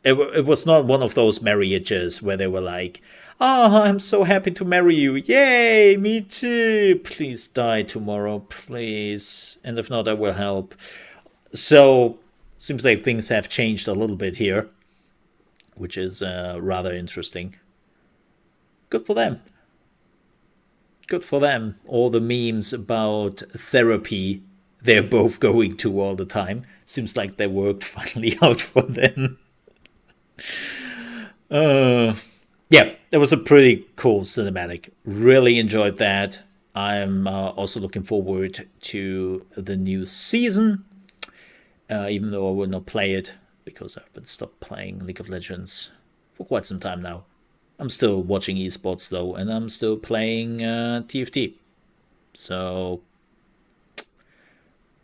it was not one of those marriages where they were like, oh, I'm so happy to marry you. Yay, me too. Please die tomorrow, please. And if not, I will help. So, seems like things have changed a little bit here, which is rather interesting. Good for them. Good for them. All the memes about therapy they're both going to all the time. Seems like they worked finally out for them. Yeah, that was a pretty cool cinematic. Really enjoyed that. I'm also looking forward to the new season, even though I will not play it because I've been stopped playing League of Legends for quite some time now. I'm still watching esports though, and I'm still playing TFT. So,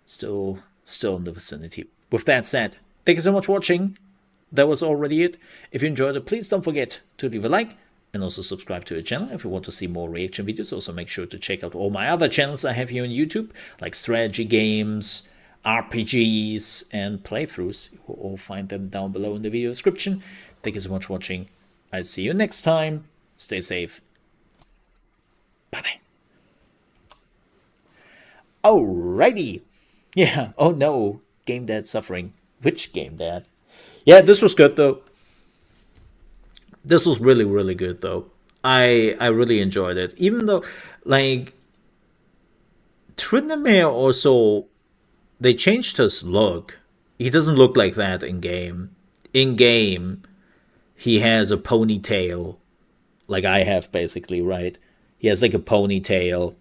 still in the vicinity. With that said, thank you so much for watching. That was already it. If you enjoyed it, please don't forget to leave a like and also subscribe to the channel if you want to see more reaction videos. Also make sure to check out all my other channels I have here on YouTube, like strategy games, RPGs, and playthroughs. You will all find them down below in the video description. Thank you so much for watching. I'll see you next time. Stay safe. Bye-bye. Alrighty. Yeah, oh no. Game Dad suffering. Which Game Dad? Yeah, this was good though. This was really, really good though. I really enjoyed it. Even though, like, Tryndamere also, they changed his look. He doesn't look like that in game. In game, he has a ponytail, like I have basically, right? He has like a ponytail.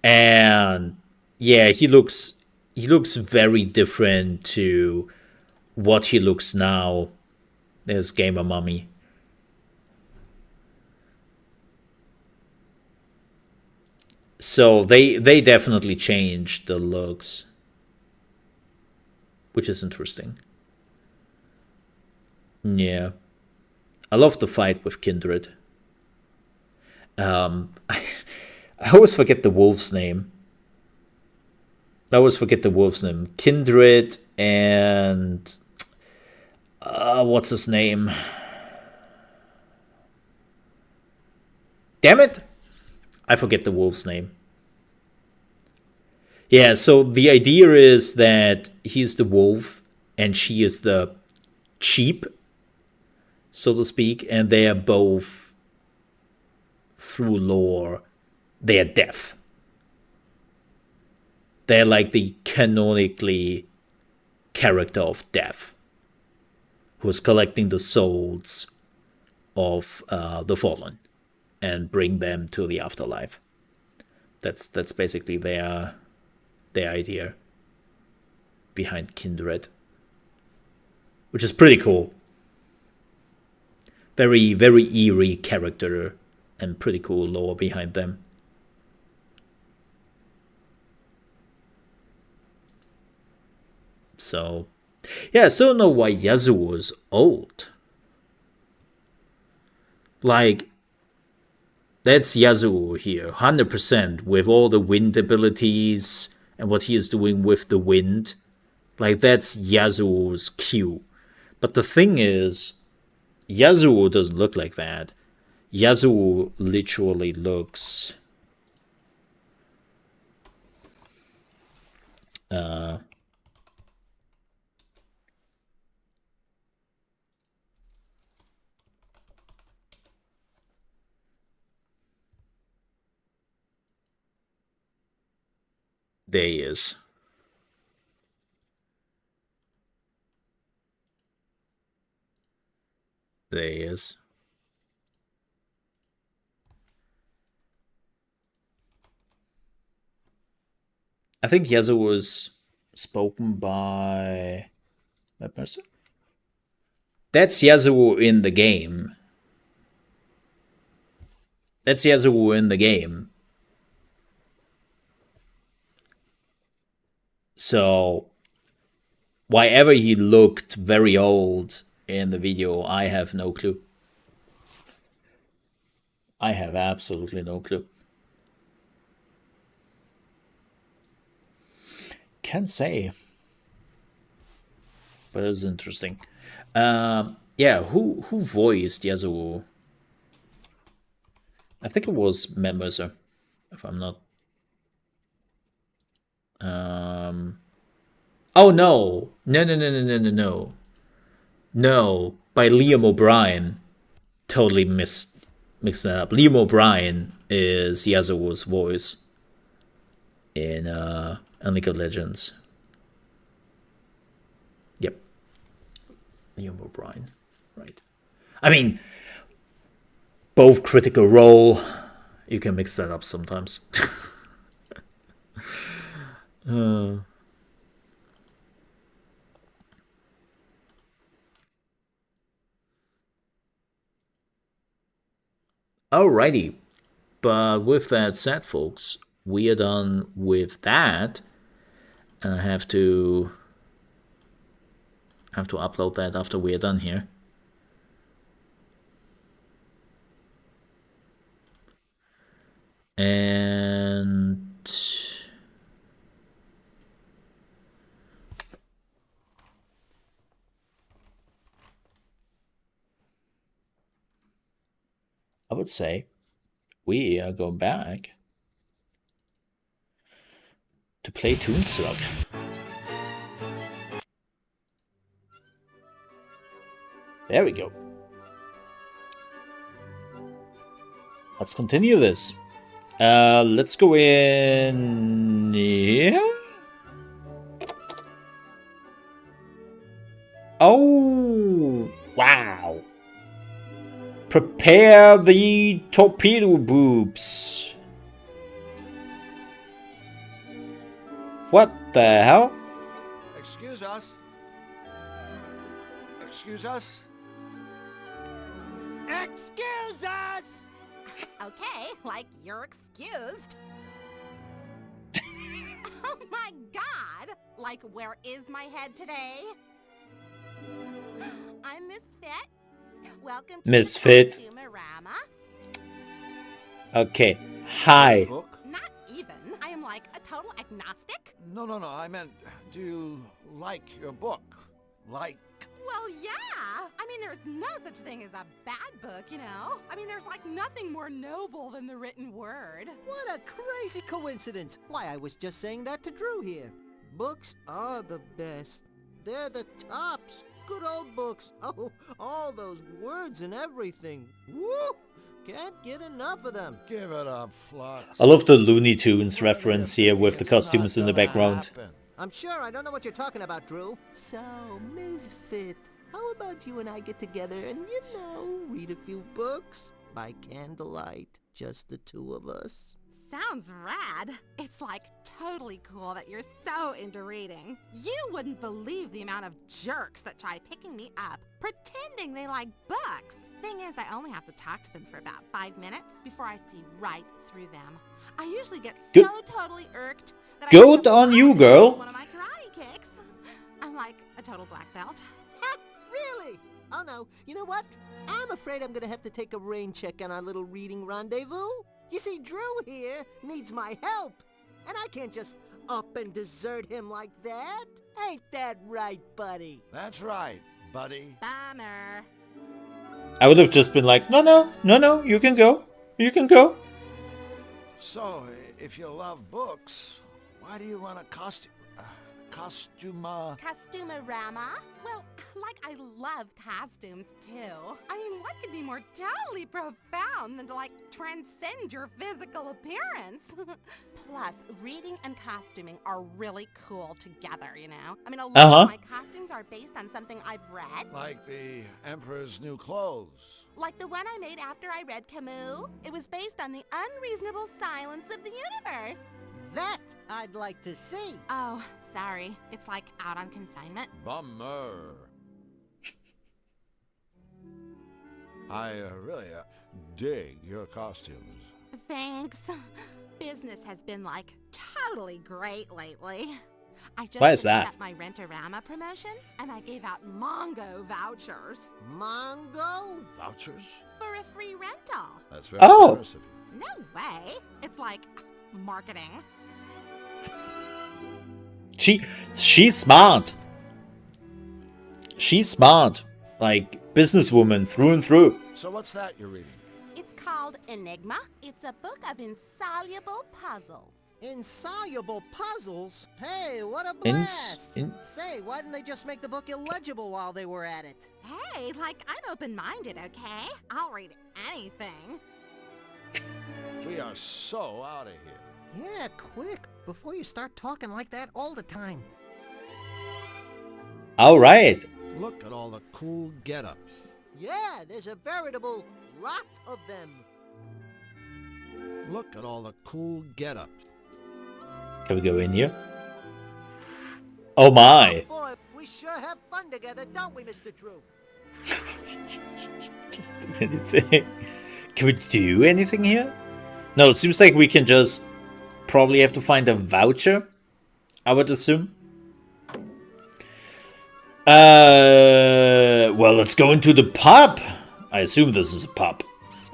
And yeah, he looks very different to what he looks now. There's Gamer Mummy. So they definitely changed the looks, which is interesting. Yeah. I love the fight with Kindred. I always forget the wolf's name. Kindred and what's his name? Damn it! I forget the wolf's name. Yeah, so the idea is that he's the wolf and she is the sheep, so to speak, and they are both, through lore, they are deaf. They're like the canonically character of death, who's collecting the souls of the fallen and bring them to the afterlife. That's basically their idea behind Kindred, which is pretty cool. Very, very eerie character and pretty cool lore behind them. So, yeah, I still don't know why Yasuo is old. Like, that's Yasuo here, 100%, with all the wind abilities and what he is doing with the wind. Like, that's Yasuo's Q. But the thing is, Yasuo doesn't look like that. Yasuo literally looks... There he is. There he is. I think Yasuo was spoken by that person. That's Yasuo in the game. That's Yasuo in the game. So, why ever he looked very old in the video, I have no clue. I have absolutely no clue. Can't say. But it's interesting. Yeah, who voiced Yasuo? I think it was Matt Mercer, if I'm not. Oh no, no, by Liam O'Brien. Totally mixed that up. Liam O'Brien is Yasuo's voice in League of Legends. Yep, Liam O'Brien, right? I mean, both Critical Role. You can mix that up sometimes. Alrighty, but with that said, folks, we are done with that, and I have to upload that after we are done here. And I would say we are going back to play Toonstruck. There we go. Let's continue this. Let's go in here. Oh, wow. Prepare the torpedo boobs. What the hell? Excuse us. Excuse us. Excuse us! Okay, like you're excused. Oh my god! Like, where is my head today? I'm Misfit. Welcome to Misfit. Consumerama. Okay. Hi. Book? Not even. I am like a total agnostic. No. I meant, do you like your book? Like... Well, yeah. I mean, there's no such thing as a bad book, you know? I mean, there's like nothing more noble than the written word. What a crazy coincidence. Why, I was just saying that to Drew here. Books are the best. They're the tops. Good old books. Oh, all those words and everything. Woo! Can't get enough of them. Give it up, Flux. I love the Looney Tunes reference here with the costumes in the background. I'm sure I don't know what you're talking about, Drew. So, Misfit, how about you and I get together and, read a few books? By candlelight, just the two of us. Sounds rad. It's like totally cool that you're so into reading. You wouldn't believe the amount of jerks that try picking me up, pretending they like books. Thing is, I only have to talk to them for about 5 minutes before I see right through them. I usually get so totally irked that Good on you, girl. One of my karate kicks. I'm like a total black belt. Ha! Really? Oh no, you know what? I'm afraid I'm gonna have to take a rain check on our little reading rendezvous. You see, Drew here needs my help, and I can't just up and desert him like that. Ain't that right, buddy? That's right, buddy. Bummer. I would have just been like, no, you can go. You can go. So, if you love books, why do you run a costume... Costumerama? Well, like I love costumes too. I mean, what could be more totally profound than to like transcend your physical appearance? Plus, reading and costuming are really cool together, you know? I mean, a lot of my costumes are based on something I've read. Like the Emperor's New Clothes. Like the one I made after I read Camus. It was based on the unreasonable silence of the universe. That I'd like to see. Oh, sorry. It's like out on consignment. Bummer. I really dig your costumes. Thanks. Business has been like totally great lately. I just Why is that? At my Rent-A-Rama promotion, and I gave out Mongo vouchers. Mongo? Vouchers? For a free rental. That's very generous of you. No way. It's like marketing. She's smart. She's smart. Like, businesswoman through and through. So what's that you're reading? It's called Enigma. It's a book of insoluble puzzles. Insoluble puzzles? Hey, what a blast! Say, why didn't they just make the book illegible while they were at it? Hey, like, I'm open-minded, okay? I'll read anything. We are so out of here. Yeah, quick, before you start talking like that all the time. All right. Look at all the cool get-ups. Yeah, there's a veritable lot of them. Look at all the cool get-ups. Can we go in here? Oh my. Oh boy, we sure have fun together, don't we, Mr. Drew? Just do anything. Can we do anything here? No, it seems like we can just probably have to find a voucher, I would assume. Well, let's go into the pub. I assume this is a pub.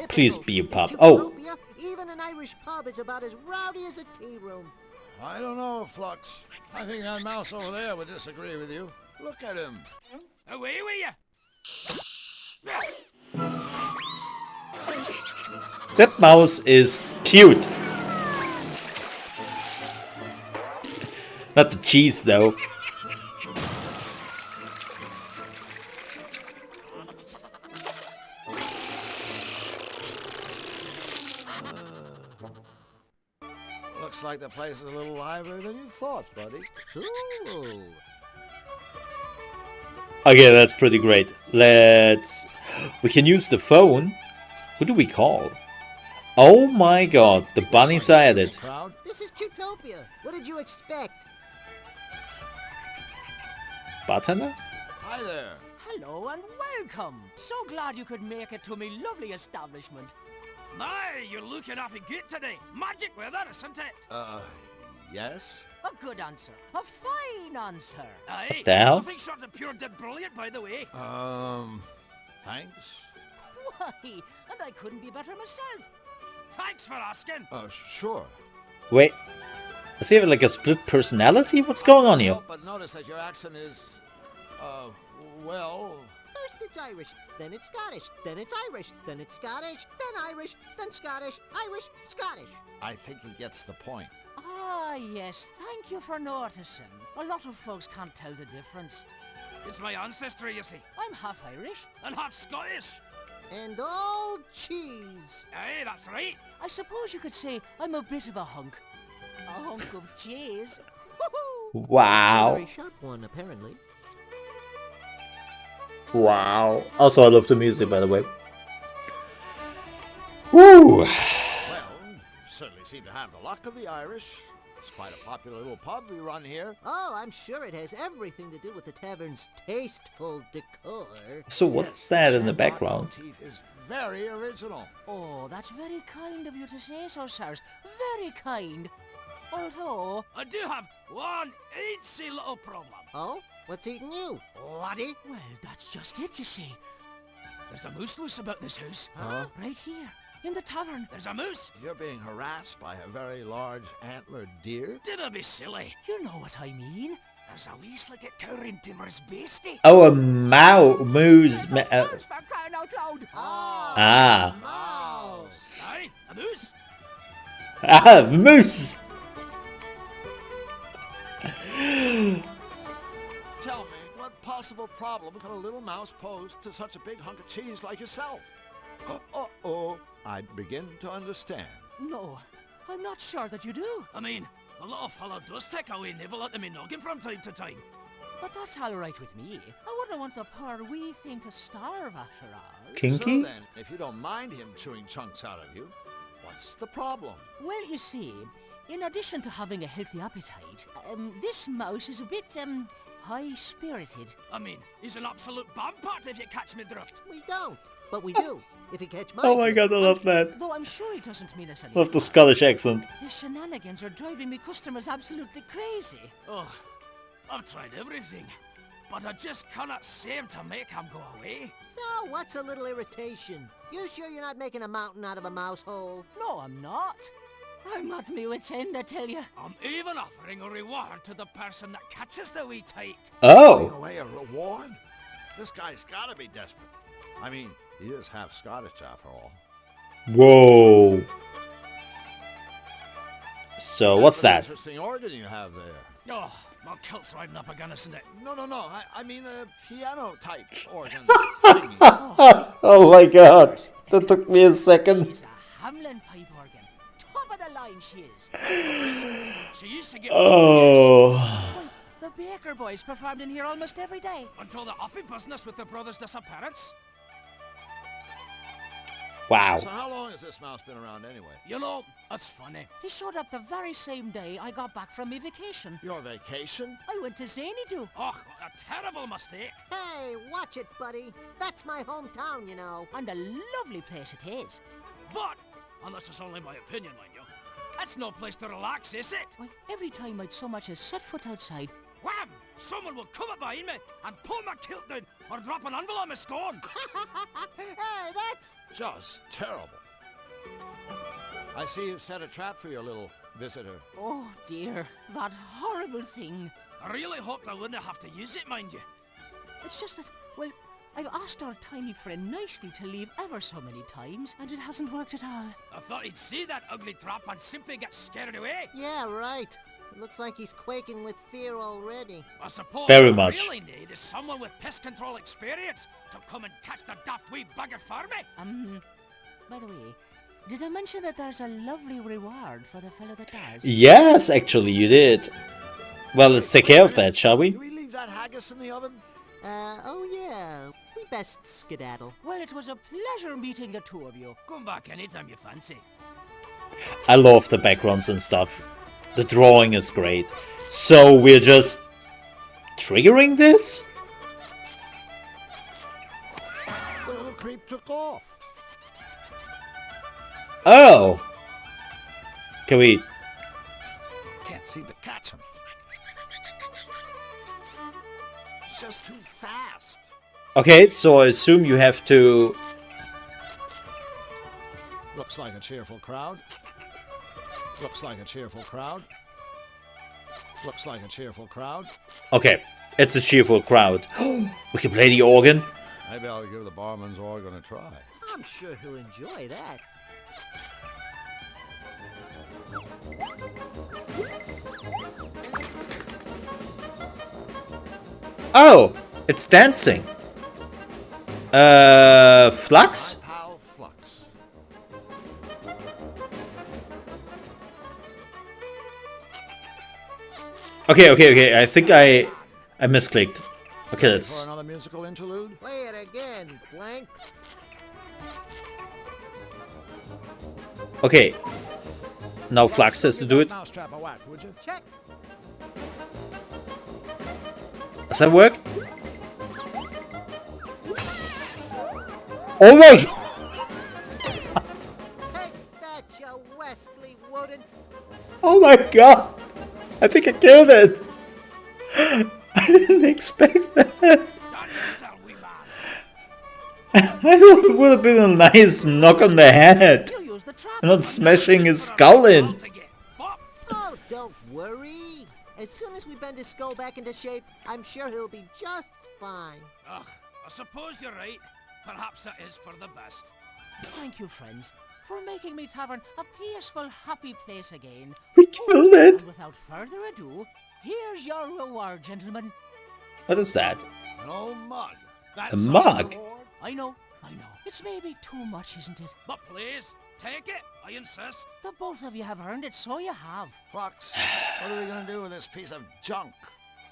Please be a pub. Oh. Even an Irish pub is about as rowdy as a tea room. I don't know, Flux. I think that mouse over there would disagree with you. Look at him. Away with you! That mouse is cute. Not the cheese, though. Looks like the place is a little livelier than you thought, buddy. Cool. Okay, that's pretty great. We can use the phone. Who do we call? Oh my god, the bunnies are at it. This is Cutopia. What did you expect? Bartender? Hi there. Hello and welcome. So glad you could make it to me lovely establishment. My, you're looking awfully good today. Magic weather, isn't it? Yes? A good answer. A fine answer. Aye. What the hell? Nothing short of pure dead brilliant, by the way. Thanks? Why, and I couldn't be better myself. Thanks for asking. Sure. Wait. Does he have like a split personality? What's going on here? But notice that your accent is, well... First it's Irish, then it's Scottish, then it's Irish, then it's Scottish, then Irish, then Scottish, Irish, Scottish. I think he gets the point. Ah, yes, thank you for noticing. A lot of folks can't tell the difference. It's my ancestry, you see. I'm half Irish. And half Scottish. And all cheese. Aye, that's right. I suppose you could say I'm a bit of a hunk. A hunk of cheese. Woohoo! Wow. Very sharp one, apparently. Wow. Also, I love the music, by the way. Woo! Well, you certainly seem to have the luck of the Irish. It's quite a popular little pub we run here. Oh, I'm sure it has everything to do with the tavern's tasteful decor. So what's that in the background? Motif is very original. Oh, that's very kind of you to say so, sirs. Very kind. Although... I do have one eensy little problem. Oh? What's eating you, laddie? Well, that's just it, you see. There's a moose loose about this house. Huh? Right here, in the tavern. There's a moose. You're being harassed by a very large antlered deer? Dinna be silly. You know what I mean. There's a wee slicket cow in timorous beastie. Oh, a moose. For crying out loud! Ah. Mouse! Aye, a moose. Ah, the moose. Tell me, what possible problem could a little mouse pose to such a big hunk of cheese like yourself? Uh-oh, I begin to understand. No, I'm not sure that you do. I mean, the little fellow does take a wee nibble at me noggin from time to time. But that's all right with me. I wouldn't want the poor wee thing to starve after all. Kinky? So then, if you don't mind him chewing chunks out of you, what's the problem? Well, you see, in addition to having a healthy appetite, this mouse is a bit, high-spirited. I mean, he's an absolute bombpot if you catch me drift. We don't, but we do. If you catch my Oh my drift. god, I love that. Though I'm sure he doesn't mean us any Love the harm. Scottish accent. His shenanigans are driving me customers absolutely crazy. Oh, I've tried everything, but I just cannot seem to make him go away. So, what's a little irritation? You sure you're not making a mountain out of a mouse hole? No, I'm not. I'm at me wit's end, I tell you. I'm even offering a reward to the person that catches the wee tyke. Oh. Away a reward? This guy's gotta be desperate. I mean, he is half Scottish after all. Whoa. So what's That's an that? Interesting organ you have there. Oh, my kilt's riding up against it. No. I mean a piano-type organ. Oh my god. That took me a second. She's a Hamlin pipe organ. Top of the line she is. She used to get Oh. Why, the Baker boys performed in here almost every day. until the offy business with the brothers' disappearance. Wow. So how long has this mouse been around anyway? You know, it's funny. He showed up the very same day I got back from my vacation. Your vacation? I went to Xanadu. Oh, what a terrible mistake. Hey, watch it, buddy. That's my hometown, you know. And a lovely place it is. But, and this is only my opinion, mind you, it's no place to relax, is it? Why, every time I'd so much as set foot outside, Wham! Someone will come up behind me and pull my kilt down or drop an envelope on my scone. Hey, that's... Just terrible. I see you've set a trap for your little visitor. oh dear, that horrible thing. I really hoped I wouldn't have to use it, mind you. It's just that, well, I've asked our tiny friend nicely to leave ever so many times, and it hasn't worked at all. I thought he'd see that ugly trap and simply get scared away. Yeah, right. It looks like he's quaking with fear already. I suppose Very what much. I really need is someone with pest control experience to come and catch the daft wee bugger for me. By the way, did I mention that there's a lovely reward for the fellow that does? Yes, actually, you did. Well, let's take care of that, shall we? Do we leave that haggis in the oven? Oh yeah. We best skedaddle. Well, it was a pleasure meeting the two of you. Come back anytime you fancy. I love the backgrounds and stuff. The drawing is great. So we're just triggering this? The little creep took off. Oh. Can we... Can't seem to catch him. It's just too fast. Okay, so I assume you have to... Looks like a cheerful crowd. Looks like a cheerful crowd. Looks like a cheerful crowd. Okay, it's a cheerful crowd. We can play the organ. Maybe I'll give the barman's organ a try. I'm sure he'll enjoy that. Oh, it's dancing. Flux? Pal Flux. Okay. I think I misclicked. Okay, For let's... another musical interlude? Play it again, Blank. Okay. Now Flux has to do it. Mousetrap a whack, would you? Check. Does that work? Oh my! Take that, you Wesley Wooden. Oh my god! I think I killed it! I didn't expect that! I thought it would have been a nice knock on the head! Not smashing his skull in! Oh, don't worry. As soon as we bend his skull back into shape, I'm sure he'll be just fine. Ugh, I suppose you're right. Perhaps that is for the best. Thank you, friends, for making me tavern a peaceful, happy place again. We killed it! And without further ado, here's your reward, gentlemen. What is that? An old mug. A mug? I know. It's maybe too much, isn't it? But please, take it, I insist. The both of you have earned it, so you have. Flux, what are we gonna do with this piece of junk?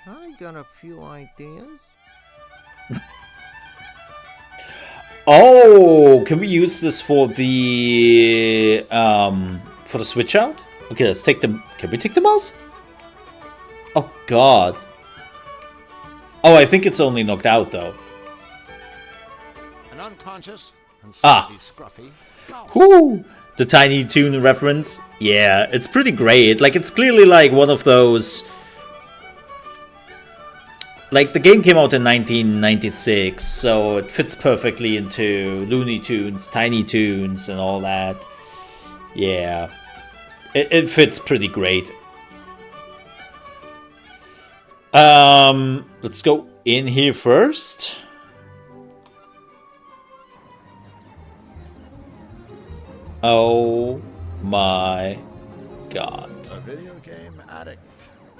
I got a few ideas. Oh, can we use this for the switch out? Okay, let's take the... Can we take the mouse? Oh god. Oh, I think it's only knocked out though. An unconscious and Ah. slightly scruffy. Whoo! The Tiny Toon reference. Yeah, it's pretty great. Like, it's clearly like one of those... Like, the game came out in 1996, so it fits perfectly into Looney Tunes, Tiny Toons, and all that. Yeah. It fits pretty great. Let's go in here first. Oh my god. A video game addict.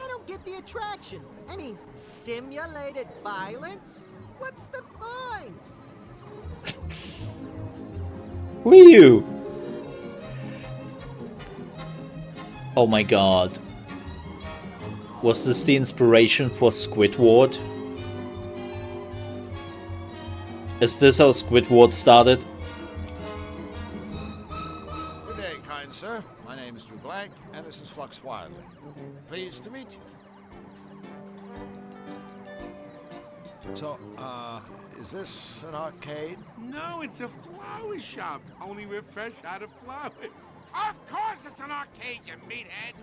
I don't get the attraction. I mean, simulated violence? What's the point? Who are you? Oh my god. Was this the inspiration for Squidward? Is this how Squidward started? Good day, kind sir. My name is Drew Blank, and this is Flux Wilder. Pleased to meet you. So, is this an arcade? No, it's a flower shop. Only we're fresh out of flowers. Of course it's an arcade, you meathead!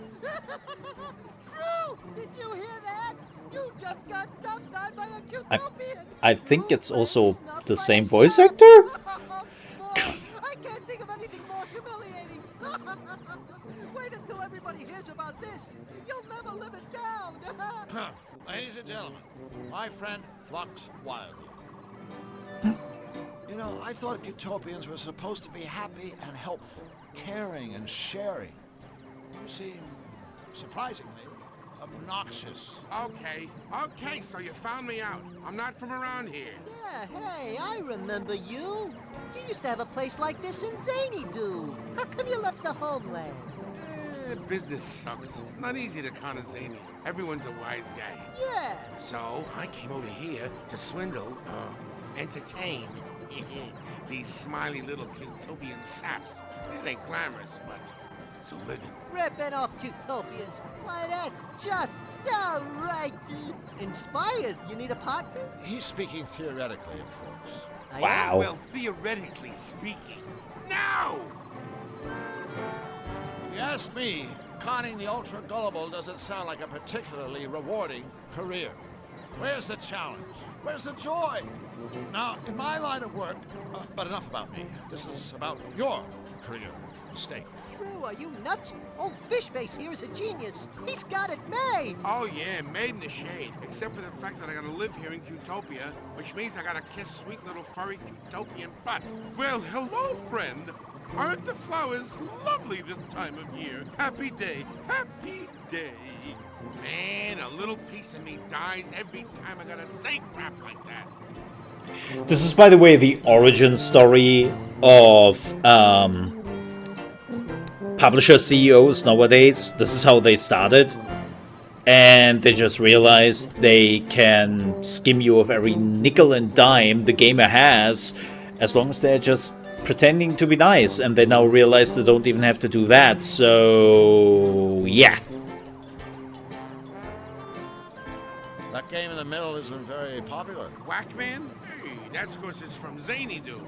Drew, did you hear that? You just got dumped on by a Cutopian. I think it's also the same voice actor? I can't think of anything more humiliating. Wait until everybody hears about this. You'll never live it down. Ladies and gentlemen, my friend Flux Wilder. You know, I thought Utopians were supposed to be happy and helpful, caring and sharing. You seem, surprisingly, obnoxious. Okay, so you found me out. I'm not from around here. Yeah, hey, I remember you. You used to have a place like this in Zany Doo. How come you left the homeland? Business sucked. It's not easy to con a zany. Everyone's a wise guy. Yeah. So, I came over here to swindle, entertain these smiley little Utopian saps. It ain't glamorous, but it's a living. Ripping off Cutopians. Why, that's just downright inspired. You need a partner? He's speaking theoretically, of course. Wow. Well, theoretically speaking. No! If you ask me, conning the ultra-gullible doesn't sound like a particularly rewarding career. Where's the challenge? Where's the joy? Now, in my line of work, but enough about me. This is about your career mistake. Drew, are you nuts? Old Fishface here is a genius. He's got it made. Oh yeah, made in the shade. Except for the fact that I gotta live here in Cutopia, which means I gotta kiss sweet little furry Cutopian butt. Well, hello, friend. Aren't the flowers lovely this time of year? Happy day, happy day. Man, a little piece of me dies every time I gotta say crap like that. This is, by the way, the origin story of publisher CEOs nowadays. This is how they started. and they just realize they can skim you of every nickel and dime the gamer has, as long as they're just pretending to be nice, and they now realize they don't even have to do that, so yeah. That game in the middle isn't very popular. Whackman? Hey, that's because it's from Zany Doo.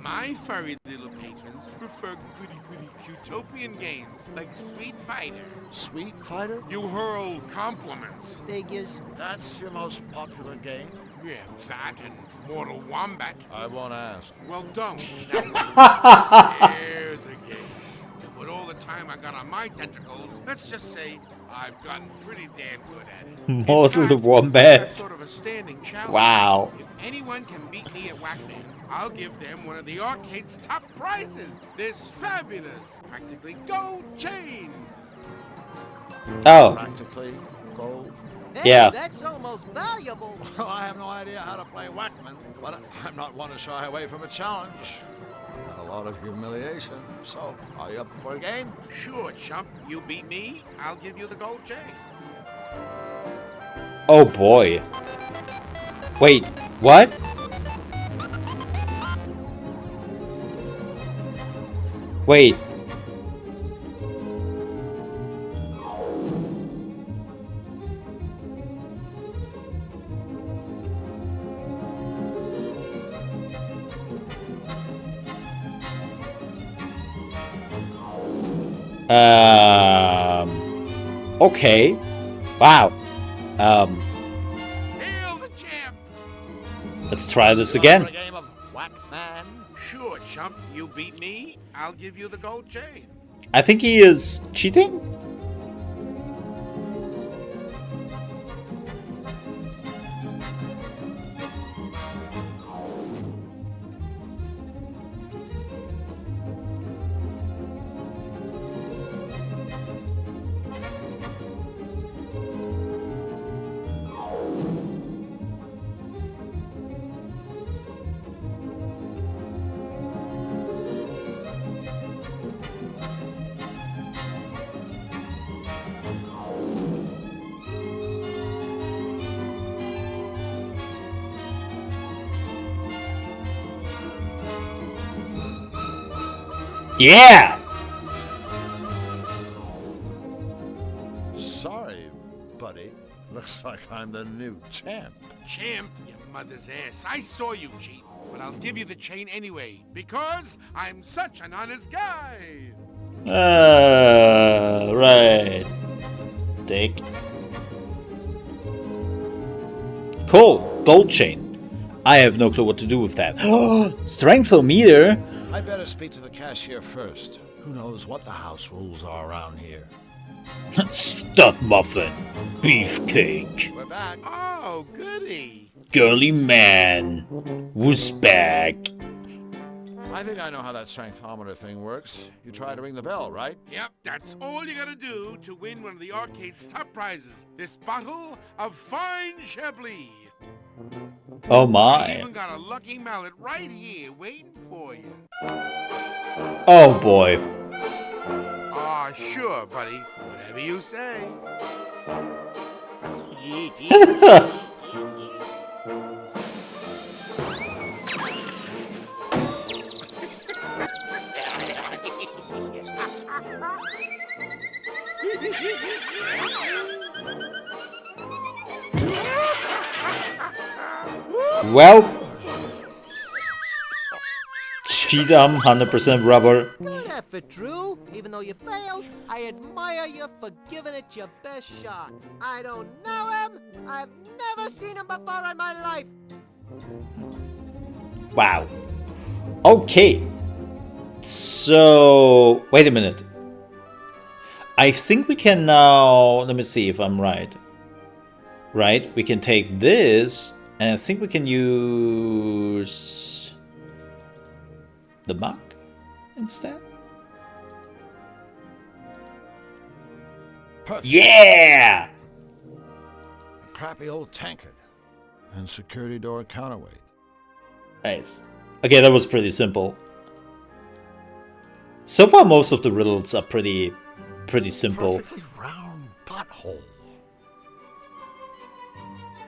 My furry little patrons prefer goody-goody utopian games like Sweet Fighter. Sweet Fighter? You hurl compliments. Figures. That's your most popular game? Yeah, that and Mortal Wombat. I won't ask. Well, don't. Now, here's a game. And with all the time I got on my tentacles, let's just say I've gotten pretty damn good at it. Mortal Wombat. That's sort of a standing challenge. Wow. If anyone can beat me at Whackman, I'll give them one of the arcade's top prizes. This fabulous, practically gold chain. Oh. Practically gold. Hey, Yeah. that's almost valuable. Well, I have no idea how to play Whackman, but I'm not one to shy away from a challenge. And a lot of humiliation. So, are you up for a game? Sure, chump. You beat me, I'll give you the gold chain. Oh boy. Wait, what? Wait. Okay. Wow. Hail the champ! Let's try this again. A game of Whackman? Sure, chump. You beat me, I'll give you the gold chain. I think he is cheating. Yeah! Sorry, buddy. Looks like I'm the new champ. Champ, you mother's ass. I saw you cheat, but I'll give you the chain anyway, because I'm such an honest guy. Right. Dick. Cool. Gold chain. I have no clue what to do with that. Strength-o-meter? I better speak to the cashier first. Who knows what the house rules are around here. Stuck muffin. Beefcake. We're back. Oh, goody. Girly man. Who's back? I think I know how that strengthometer thing works. You try to ring the bell, right? Yep, that's all you gotta do to win one of the arcade's top prizes. This bottle of fine Chablis. Oh I my. even got a lucky mallet right here waiting for you. Oh boy. Aw, sure, buddy. Whatever you say. Well. Cheatham, 100% rubber. Good effort, Drew. Even though you failed, I admire you for giving it your best shot. I don't know him. I've never seen him before in my life. Wow. Okay. So, wait a minute. I think we can now, let me see if I'm right. Right, we can take this, and I think we can use the mug instead. Perfect. Yeah! A crappy old tankard. And security door counterweight. Nice. Okay, that was pretty simple. So far, most of the riddles are pretty simple. Perfectly round butthole.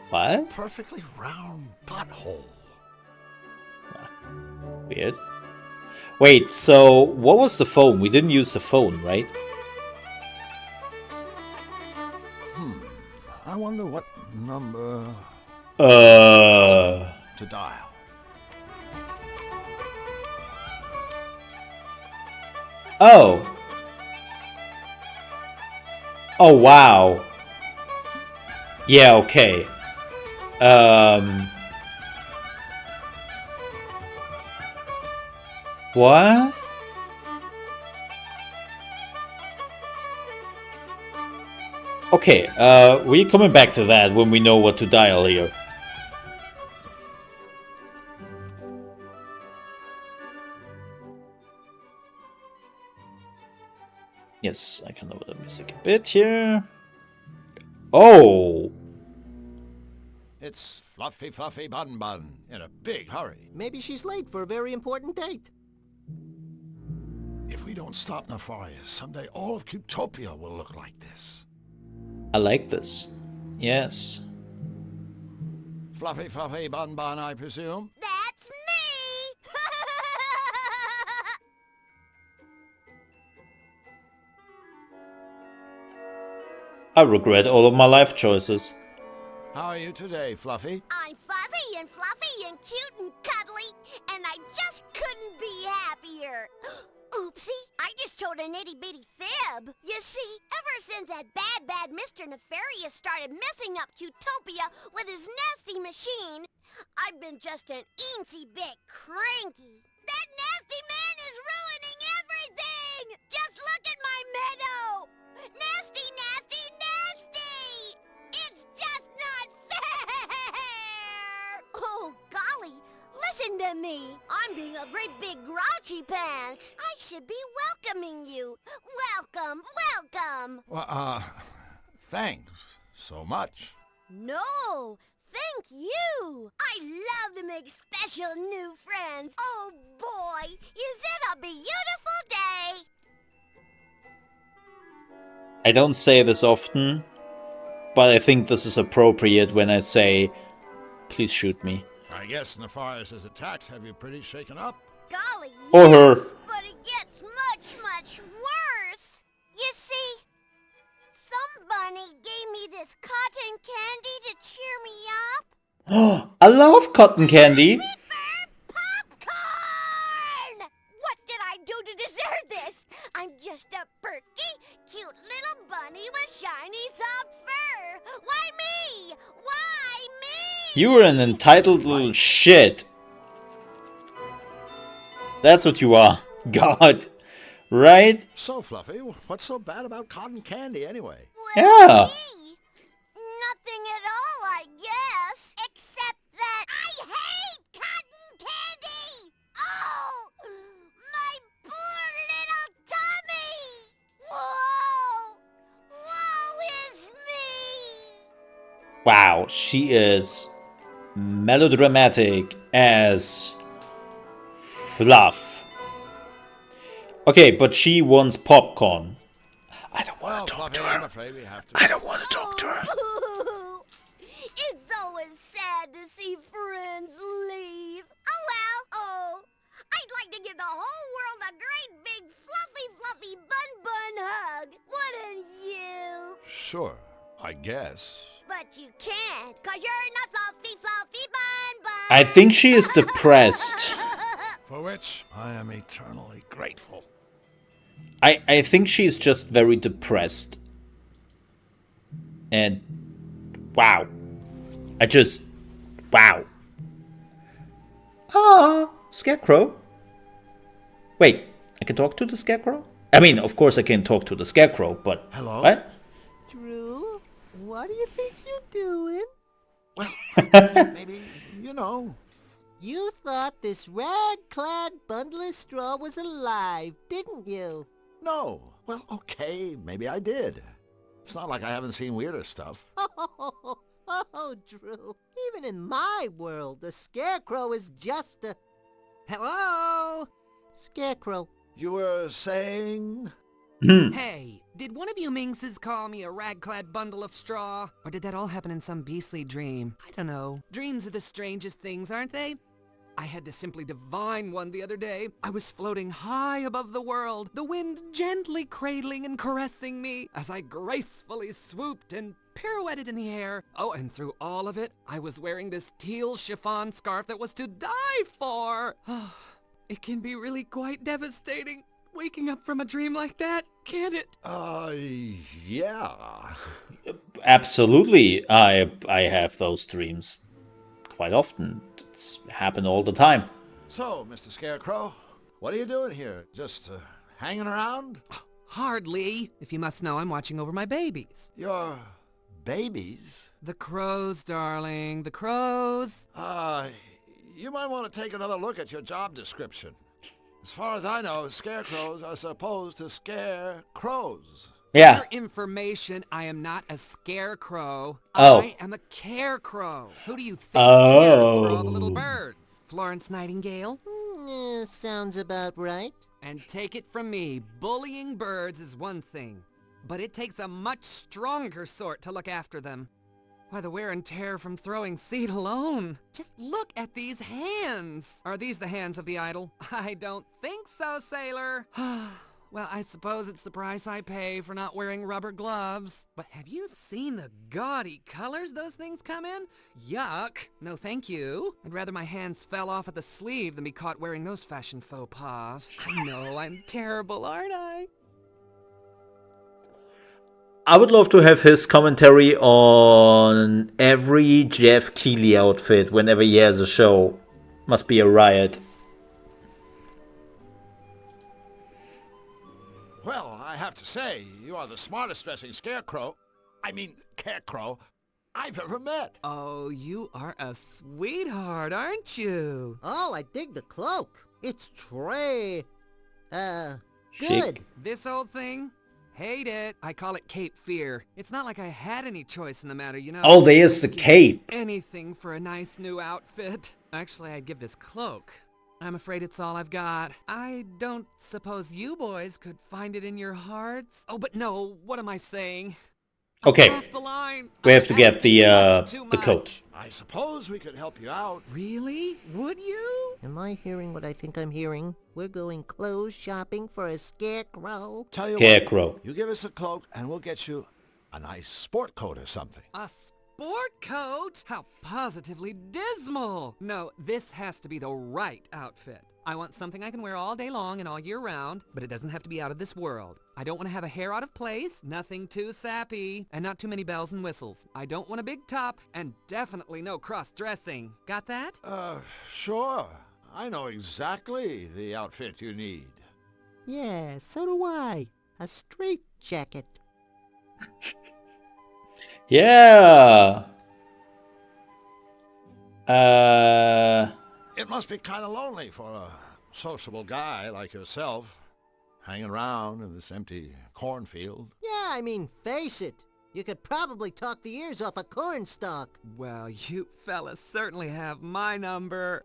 What? Perfectly round butthole. Weird. Wait, so what was the phone? We didn't use the phone, right? I wonder what number To dial. Oh. Oh, wow. Yeah, okay. What? Okay, we're coming back to that when we know what to dial here. Yes, I can lower the music a bit here. Oh! It's Fluffy Fluffy Bun Bun in a big hurry. Maybe she's late for a very important date. If we don't stop Nefarious, someday all of Cutopia will look like this. I like this. Yes. Fluffy Fluffy Bun Bun, I presume? That's me! I regret all of my life choices. How are you today, Fluffy? I'm fuzzy and fluffy and cute and cuddly, and I just couldn't be happier. Oopsie, I just told an itty-bitty fib. You see, ever since that bad Mr. Nefarious started messing up Cutopia with his nasty machine, I've been just an eensy bit cranky. That nasty man is ruining everything! Just look at my meadow! Nasty, nasty, nasty! It's just not fair! Oh, golly, listen to me. I'm being a great big grouchy pants. I should be welcoming you. Welcome, welcome. Well, thanks so much. No, thank you. I love to make special new friends. Oh, boy, is it a beautiful day? I don't say this often, but I think this is appropriate when I say, please shoot me. I guess Nefarious's attacks have you pretty shaken up. Golly, Or yes, her. but it gets much, much worse. You see, some bunny gave me this cotton candy to cheer me up. I love cotton candy. Popcorn! What did I do to deserve this? I'm just a perky, cute little bunny with shiny soft fur. Why me? Why me? You are an entitled little shit. That's what you are. God. Right? So, Fluffy, what's so bad about cotton candy anyway? Yeah. Nothing at all, I guess. Except that I hate cotton candy! Oh! My poor little tummy! Whoa! Woe is me! Wow, she is melodramatic as fluff. Okay, but she wants popcorn. I don't want to talk to her. I don't want to talk to her. It's always sad to see friends leave. Oh well. Oh, I'd like to give the whole world a great big fluffy bun hug. Wouldn't you? Sure, I guess. But you can't, 'cause you're not fluffy bun. I think she is depressed. For which I am eternally grateful. I think she's just very depressed. And wow. Wow. Ah, Scarecrow. Wait, I can talk to the Scarecrow? I mean, of course I can talk to the Scarecrow, but hello? What? Drew, what do you think you're doing? Well, maybe, you know. You thought this rag-clad bundle of straw was alive, didn't you? No. Well, okay, maybe I did. It's not like I haven't seen weirder stuff. Oh, Drew. Even in my world, the Scarecrow is just a... Hello? Scarecrow. You were saying? Hey, did one of you minxes call me a rag-clad bundle of straw? Or did that all happen in some beastly dream? I don't know. Dreams are the strangest things, aren't they? I had to simply divine one the other day. I was floating high above the world, the wind gently cradling and caressing me as I gracefully swooped and pirouetted in the air. Oh, and through all of it, I was wearing this teal chiffon scarf that was to die for. It can be really quite devastating, waking up from a dream like that, can't it? Yeah. Absolutely. I have those dreams quite often. It's happened all the time. So, Mr. Scarecrow, what are you doing here? Just hanging around? Hardly. If you must know, I'm watching over my babies. Your babies? The crows, darling. The crows. You might want to take another look at your job description. As far as I know, scarecrows are supposed to scare crows. Yeah. For your information, I am not a scarecrow. Oh. I am a carecrow. Who do you think cares for all the little birds? Florence Nightingale? Sounds about right. And take it from me, bullying birds is one thing, but it takes a much stronger sort to look after them. Why, the wear and tear from throwing seed alone. Just look at these hands. Are these the hands of the idol? I don't think so, sailor. Well, I suppose it's the price I pay for not wearing rubber gloves. But have you seen the gaudy colors those things come in? Yuck. No thank you. I'd rather my hands fell off at the sleeve than be caught wearing those fashion faux pas. I know, I'm terrible, aren't I? I would love to have his commentary on every Jeff Keighley outfit whenever he has a show. Must be a riot. Well, I have to say, you are the smartest dressing carecrow I've ever met. Oh, you are a sweetheart, aren't you? Oh, I dig the cloak. It's good. Chic. This old thing? Hate it. I call it Cape Fear. It's not like I had any choice in the matter, you know. Oh, there's the cape. Anything for a nice new outfit. Actually, I'd give this cloak. I'm afraid it's all I've got. I don't suppose you boys could find it in your hearts? Oh, but no, what am I saying? Okay, Cross the line. we have to get the coat. I suppose we could help you out. Really? Would you? Am I hearing what I think I'm hearing? We're going clothes shopping for a scarecrow? Tell you Scarecrow. what, you give us a cloak and we'll get you a nice sport coat or something. A sport coat? How positively dismal. No, this has to be the right outfit. I want something I can wear all day long and all year round, but it doesn't have to be out of this world. I don't want to have a hair out of place, nothing too sappy, and not too many bells and whistles. I don't want a big top, and definitely no cross-dressing. Got that? Sure. I know exactly the outfit you need. Yeah, so do I. A straight jacket. Yeah. It must be kind of lonely for a sociable guy like yourself, hanging around in this empty cornfield. Yeah, I mean, face it. You could probably talk the ears off a cornstalk. Well, you fellas certainly have my number.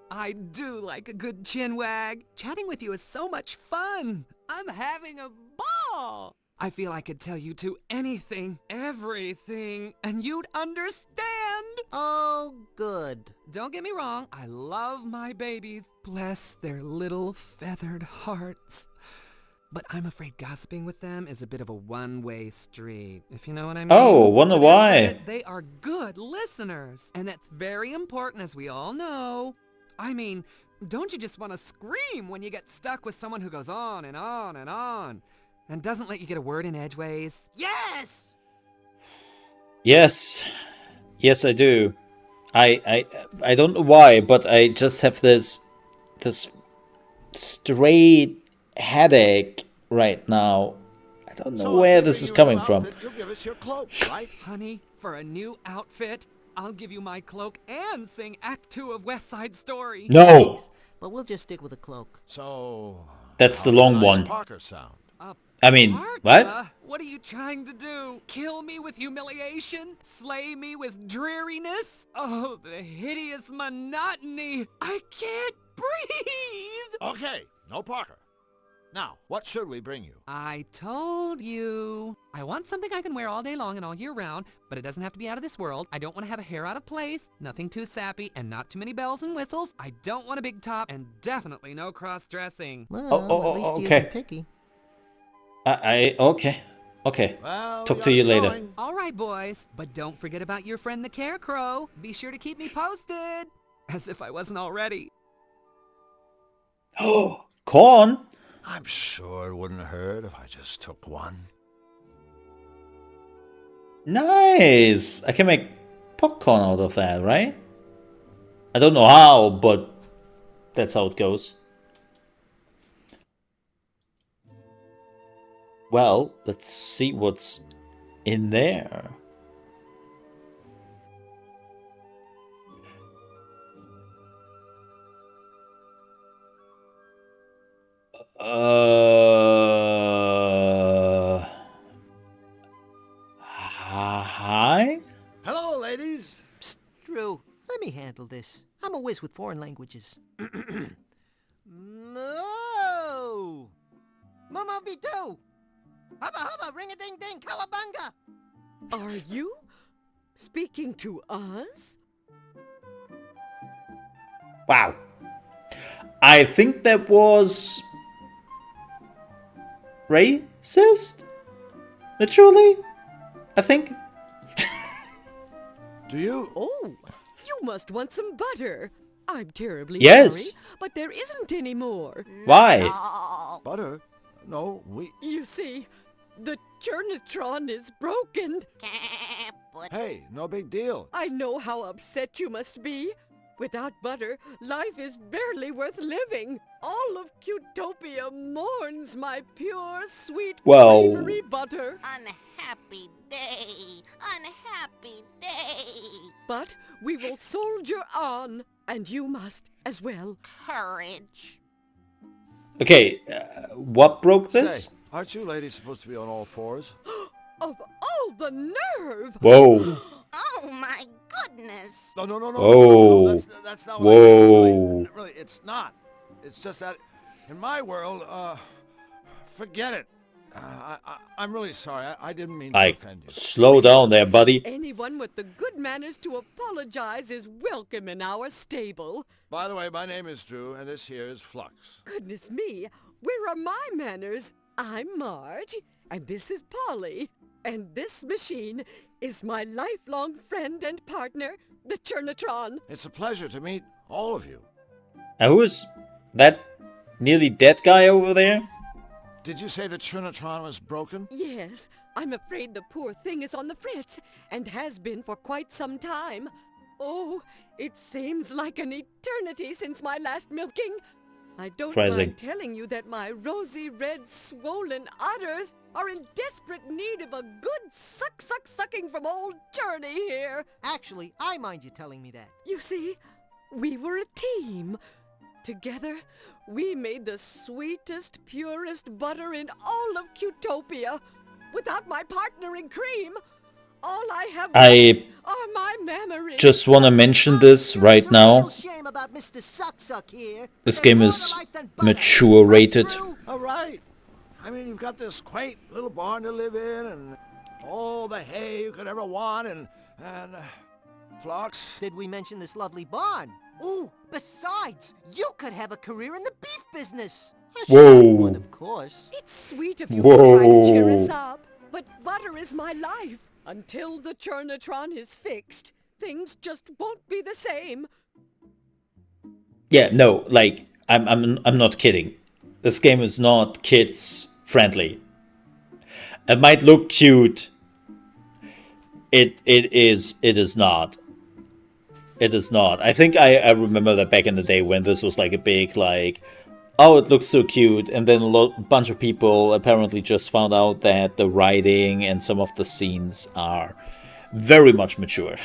I do like a good chinwag. Chatting with you is so much fun. I'm having a ball. I feel I could tell you two anything, everything, and you'd understand. Oh, good. Don't get me wrong, I love my babies. Bless their little feathered hearts. But I'm afraid gossiping with them is a bit of a one-way street, if you know what I mean. Oh, wonder why. They are good listeners, and that's very important, as we all know. I mean, don't you just want to scream when you get stuck with someone who goes on and on and on, and doesn't let you get a word in edgeways? Yes! Yes, I do. I don't know why, but I just have this straight headache right now. I don't know where this is coming from. You'll give us your cloak, right? Honey, for a new outfit, I'll give you my cloak and sing Act 2 of West Side Story. No! But we'll just stick with a cloak. So... That's the long one. Parker sound. I mean, what? What are you trying to do? Kill me with humiliation? Slay me with dreariness? Oh, the hideous monotony! I can't breathe! Okay, no Parker. Now, what should we bring you? I told you. I want something I can wear all day long and all year round, but it doesn't have to be out of this world. I don't want to have a hair out of place, nothing too sappy, and not too many bells and whistles. I don't want a big top, and definitely no cross-dressing. Well, at least he okay. isn't picky. Okay. Okay. Well, Talk to you later. All right, boys, but don't forget about your friend the Carecrow. Be sure to keep me posted. As if I wasn't already. Oh, corn? I'm sure it wouldn't hurt if I just took one. Nice! I can make popcorn out of that, right? I don't know how, but that's how it goes. Well, let's see what's in there. Hi? Hello, ladies. Psst, Drew, let me handle this. I'm a whiz with foreign languages. No! Mama be do! Hubba hubba, ring a ding ding, cowabunga! Are you speaking to us? Wow. I think that was racist? Literally? I think. Do you? Oh, you must want some butter. I'm terribly Yes. sorry, but there isn't any more. Why? Butter? No, we... You see, the Churnatron is broken. Hey, no big deal. I know how upset you must be. Without butter, life is barely worth living. All of Cutopia mourns my pure, sweet creamery butter. Unhappy day. Unhappy day. But we will soldier on, and you must as well. Courage. Okay, what broke this? Say, aren't you ladies supposed to be on all fours? Of all the nerve! Whoa. Oh my goodness. No. Whoa. That's not what Whoa. really, it's not. It's just that in my world, forget it. I'm really sorry. I didn't mean to offend you. Slow down there, buddy. Anyone with the good manners to apologize is welcome in our stable. By the way, my name is Drew, and this here is Flux. Goodness me, where are my manners? I'm Marge, and this is Polly. And this machine is my lifelong friend and partner, the Churnatron. It's a pleasure to meet all of you. Now who's that nearly dead guy over there? Did you say the Churnatron was broken? Yes, I'm afraid the poor thing is on the fritz, and has been for quite some time. Oh, it seems like an eternity since my last milking. I don't mind telling you that my rosy red swollen udders are in desperate need of a good sucking from old Churney here. Actually, I mind you telling me that. You see, we were a team. Together, we made the sweetest, purest butter in all of Cutopia. Without my partner in cream, all I have I are my memories. just want to mention this right now. Shame about Mr. Suck here. This game is mature rated. All right. I mean, you've got this quaint little barn to live in, and all the hay you could ever want, and Flux. Did we mention this lovely barn? Ooh, besides, you could have a career in the beef business. Whoa. One, of course. It's sweet of you to try to cheer us Whoa. up, but butter is my life. Until the Churnatron is fixed, things just won't be the same. Yeah, no, like I'm not kidding. This game is not kids friendly. It might look cute. It is not. It is not. I think I remember that back in the day when this was like a big like, oh, it looks so cute, and then a bunch of people apparently just found out that the writing and some of the scenes are very much mature.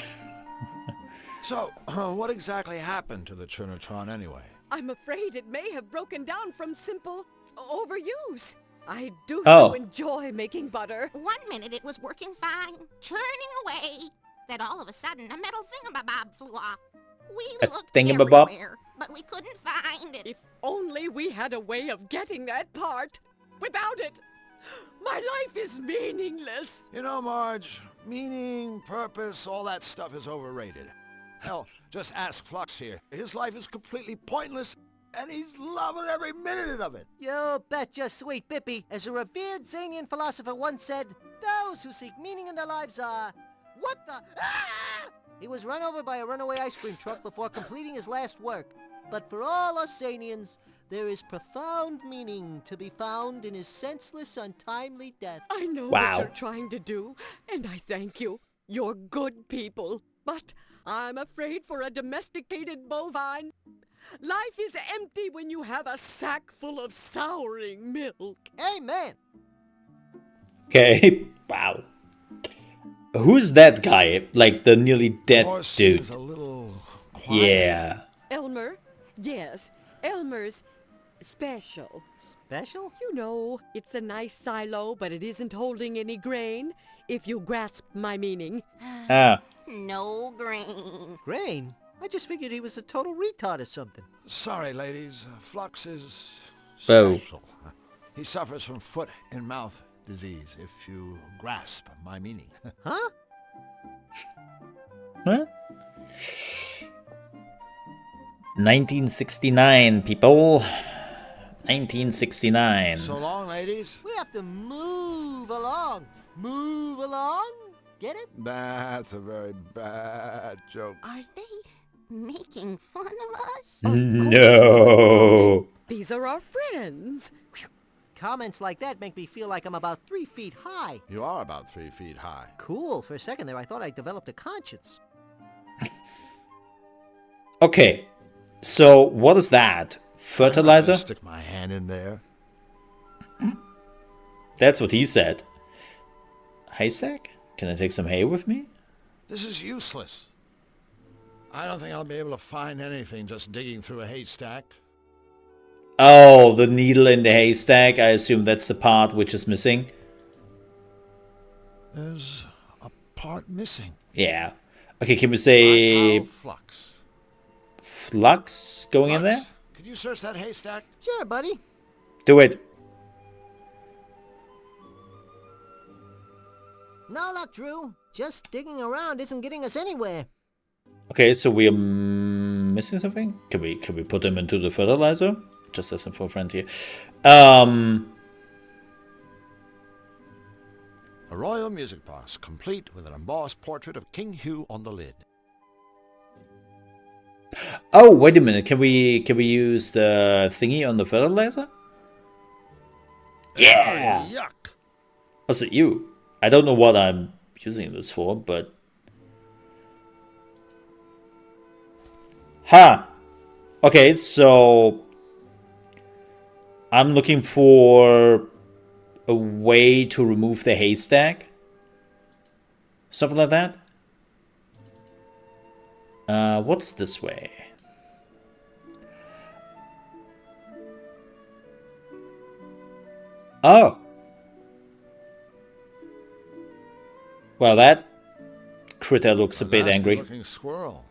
So, what exactly happened to the Churnatron anyway? I'm afraid it may have broken down from simple overuse. I do Oh. so enjoy making butter. 1 minute it was working fine, churning away. Then all of a sudden, a metal thingamabob flew off. We A looked thingamabob? everywhere, but we couldn't find it. If only we had a way of getting that part. Without it, my life is meaningless. You know, Marge, meaning, purpose, all that stuff is overrated. Hell, just ask Flux here. His life is completely pointless, and he's loving every minute of it. You betcha, sweet Bippy. As a revered Zanian philosopher once said, those who seek meaning in their lives are... What the... Ah! He was run over by a runaway ice cream truck before completing his last work. But for all us Zanians, there is profound meaning to be found in his senseless, untimely death. I know Wow. what you're trying to do, and I thank you. You're good people. But I'm afraid for a domesticated bovine, life is empty when you have a sack full of souring milk. Amen. Okay. Wow. Who's that guy? Like the nearly dead dude. Is a little quiet. Yeah. Elmer? Yes, Elmer's special. Special? You know, it's a nice silo, but it isn't holding any grain, if you grasp my meaning. Ah. No grain. Grain? I just figured he was a total retard or something. Sorry, ladies. Flux is Oh. special. He suffers from foot and mouth disease, if you grasp my meaning. Huh? Huh? 1969, people. 1969. So long, ladies. We have to move along. Move along? Get it? That's a very bad joke. Are they making fun of us? No. These are our friends. Comments like that make me feel like I'm about 3 feet high. You are about 3 feet high. Cool. For a second there, I thought I developed a conscience. Okay. So, what is that? Fertilizer? I'm gonna stick my hand in there. That's what he said. Haystack? Can I take some hay with me? This is useless. I don't think I'll be able to find anything just digging through a haystack. Oh, the needle in the haystack. I assume that's the part which is missing. There's a part missing. Yeah. Okay, can we say Flux. flux going in there? Could you search that haystack? Sure, buddy. Do it. No luck, Drew. Just digging around isn't getting us anywhere. Okay, so we are missing something. Can we put them into the fertilizer? Just as a for friend here. A royal music box, complete with an embossed portrait of King Hugh on the lid. Oh, wait a minute. Can we use the thingy on the fertilizer? Yeah. Yuck. Also, you. I don't know what I'm using this for, but ha. Okay, so I'm looking for a way to remove the haystack. Something like that. What's this way? Oh. Well, that critter looks a bit angry. Nasty-looking squirrel.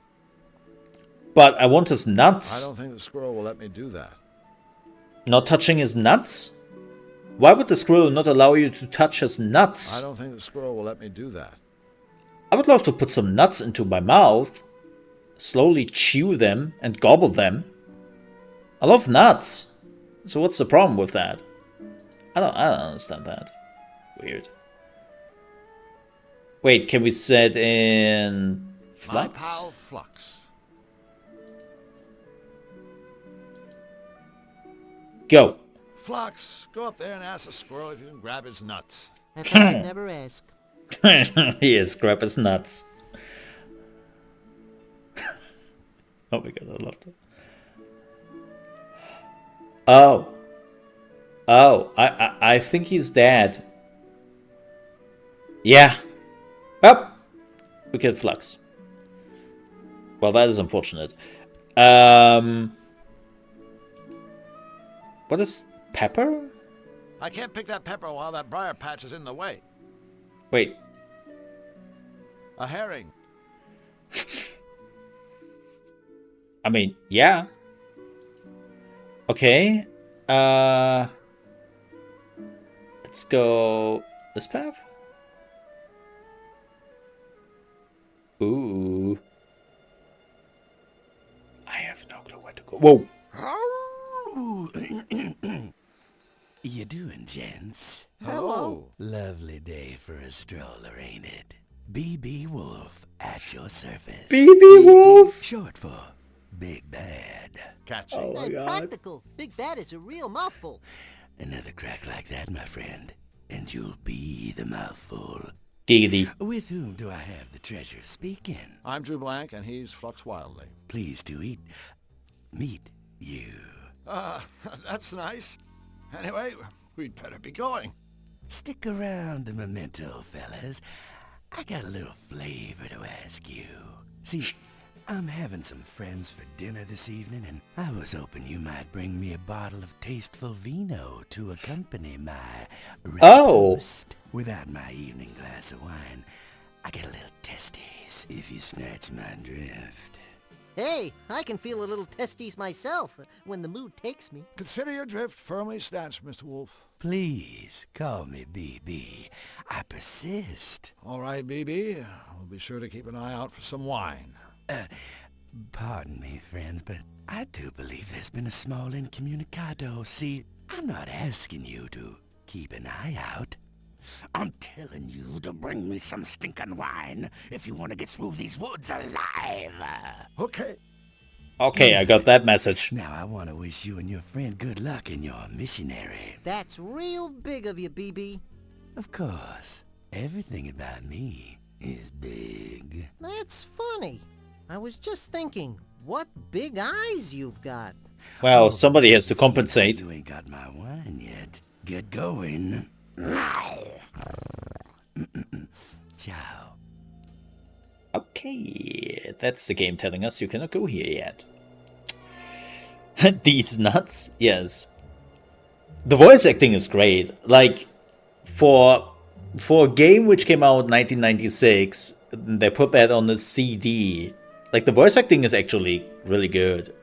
But I want his nuts. I don't think the squirrel will let me do that. Not touching his nuts? Why would the squirrel not allow you to touch his nuts? I don't think the squirrel will let me do that. I would love to put some nuts into my mouth, slowly chew them and gobble them. I love nuts. So what's the problem with that? I don't understand that. Weird. Wait, can we set in My flux? pal Flux. Go. Flux, go up there and ask the squirrel if you can grab his nuts. I thought you'd never ask. Yes, grab his nuts. Oh my god, I love that. Oh. Oh, I think he's dead. Yeah. Well, we killed Flux. Well, that is unfortunate. What is pepper? I can't pick that pepper while that briar patch is in the way. Wait. A herring. I mean, yeah. Okay. Let's go this path. Ooh. I have no clue where to go. Whoa. You doing, gents? Hello. Lovely day for a stroller, ain't it? BB Wolf at your service. BB Wolf? Short for Big Bad. Catchy. Oh my And god. practical. Big Bad is a real mouthful. Another crack like that, my friend, and you'll be the mouthful. Giggity. With whom do I have the pleasure of speaking? I'm Drew Blank, and he's Flux Wildly. Pleased to meet you. That's nice. Anyway, we'd better be going. Stick around a memento, fellas. I got a little flavor to ask you. See, I'm having some friends for dinner this evening, and I was hoping you might bring me a bottle of tasteful vino to accompany my roast. Without my evening glass of wine, I get a little testies, if you snatch my drift. Hey, I can feel a little testes myself when the mood takes me. Consider your drift firmly snatched, Mr. Wolf. Please, call me BB. I persist. All right, BB. We'll be sure to keep an eye out for some wine. Pardon me, friends, but I do believe there's been a small incommunicado. See, I'm not asking you to keep an eye out. I'm telling you to bring me some stinking wine if you want to get through these woods alive. Okay. Okay, I got that message. Now I want to wish you and your friend good luck in your missionary. That's real big of you, BB. Of course, everything about me is big. That's funny. I was just thinking, what big eyes you've got. Well, somebody has to compensate. You ain't got my wine yet. Get going. Ciao. Okay, that's the game telling us you cannot go here yet. These nuts? Yes. The voice acting is great. Like, for a game which came out in 1996, they put that on a CD. Like, the voice acting is actually really good.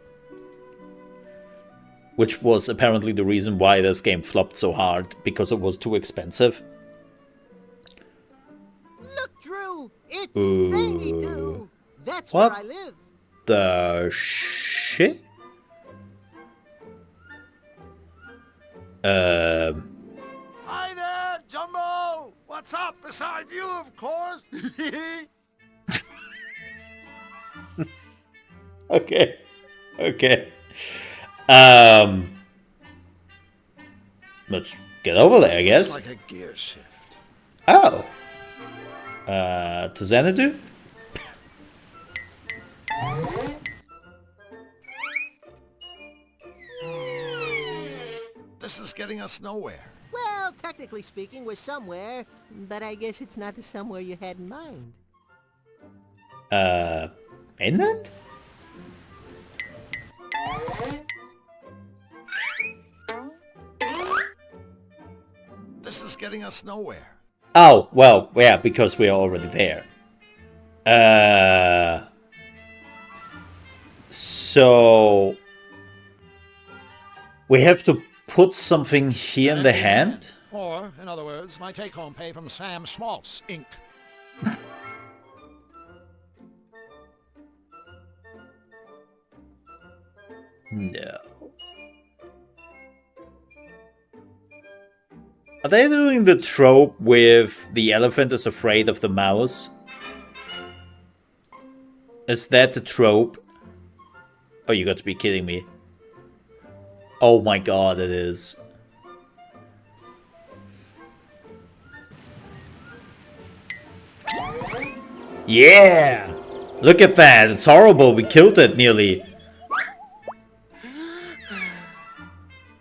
Which was apparently the reason why this game flopped so hard, because it was too expensive. Look, Drew! It's Ooh. Rainy Doo! That's What where I live. the shit? Hi there, Jumbo! What's up? Beside you, of course. Okay. Okay. Let's get over there, I guess. It's like a gear shift. Oh. To Xanadu? This is getting us nowhere. Well, technically speaking, we're somewhere, but I guess it's not the somewhere you had in mind. Inland? This is getting us nowhere. Oh, well, yeah, because we are already there. So we have to put something here in the hand? Or, in other words, my take-home pay from Sam Schmaltz, Inc. No. Are they doing the trope with the elephant is afraid of the mouse? Is that the trope? Oh, you got to be kidding me. Oh my god, it is. Yeah! Look at that, it's horrible, we killed it nearly.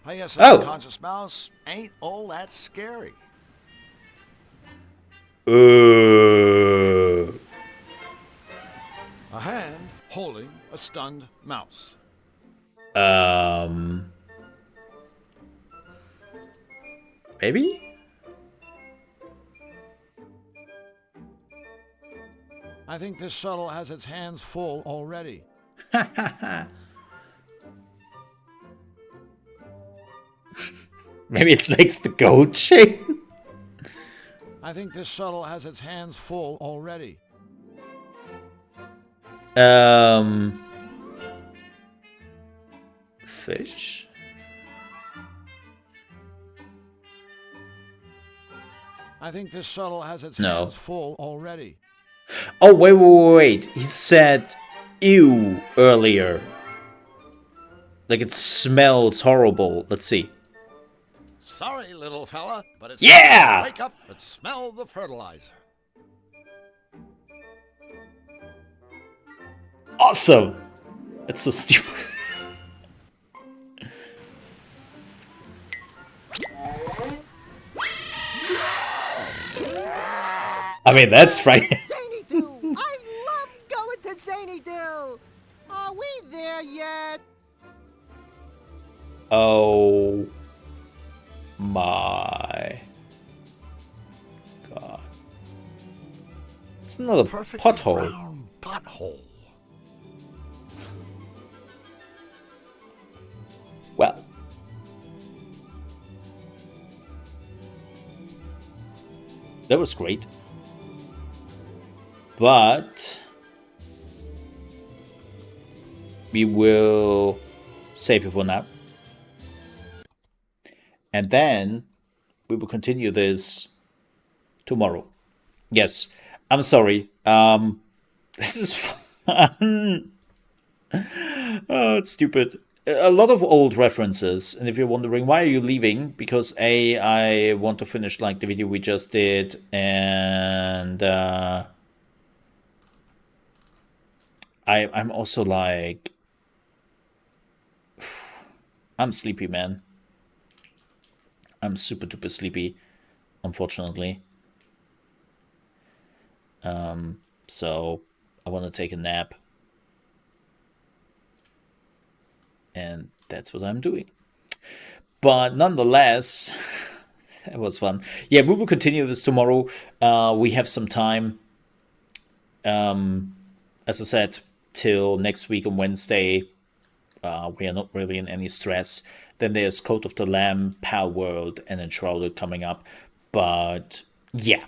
I guess Oh. an unconscious mouse ain't all that scary. A hand holding a stunned mouse. Maybe? I think this shuttle has its hands full already. Maybe it likes the gold chain. I think this shuttle has its hands full already. Fish. I think this shuttle has its No. hands full already. Oh, wait. He said ew earlier. Like it smells horrible. Let's see. Sorry, little fella, but it's Yeah! time to wake up and smell the fertilizer. Awesome. That's so stupid. I mean, that's right. Zany-Doo! I love going to Zany-Doo! Are we there yet? Oh my god. It's another pothole. Round butthole. Well. That was great. But we will save it for now. And then we will continue this tomorrow. Yes, I'm sorry. This is fun. Oh, it's stupid. A lot of old references. And if you're wondering why are you leaving, because A, I want to finish like the video we just did, and I'm also like, I'm sleepy, man. I'm super duper sleepy, unfortunately. So I want to take a nap. And that's what I'm doing. But nonetheless, it was fun. Yeah, we will continue this tomorrow. We have some time. As I said, till next week on Wednesday. We are not really in any stress. Then there's Code of the Lamb, Pal World, and Enshrouded coming up. But yeah.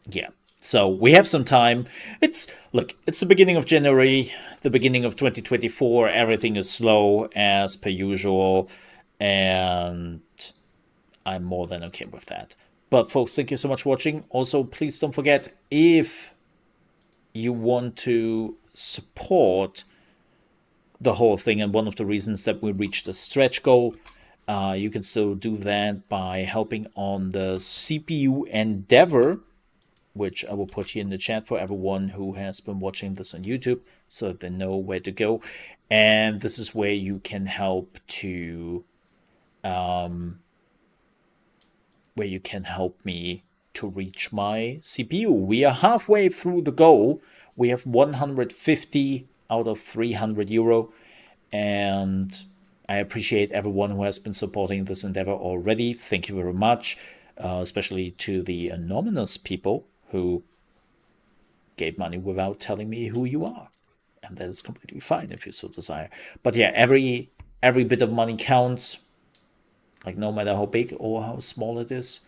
Yeah. So we have some time. It's the beginning of January, the beginning of 2024. Everything is slow as per usual. And I'm more than okay with that. But folks, thank you so much for watching. Also, please don't forget, if you want to support the whole thing, and one of the reasons that we reached the stretch goal, you can still do that by helping on the CPU Endeavor, which I will put here in the chat for everyone who has been watching this on YouTube, so that they know where to go. And this is where you can help to me to reach my CPU. We are halfway through the goal. We have 150 out of 300 euro, and I appreciate everyone who has been supporting this endeavor already. Thank you very much, especially to the anonymous people who gave money without telling me who you are, and that is completely fine if you so desire. But yeah, every bit of money counts, like no matter how big or how small it is.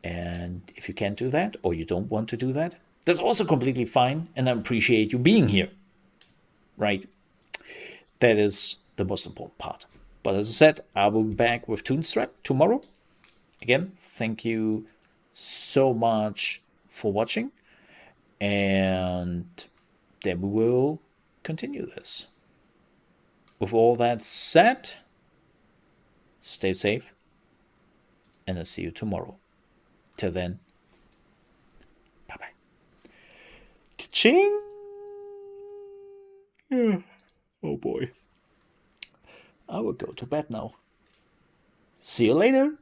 And if you can't do that, or you don't want to do that, that's also completely fine, and I appreciate you being here. Right? That is the most important part. But as I said, I will be back with Toonstruck tomorrow. Again, thank you so much for watching. And then we will continue this. With all that said, stay safe. And I'll see you tomorrow. Till then, bye-bye. Ka-ching! Yeah. Oh boy. I will go to bed now. See you later.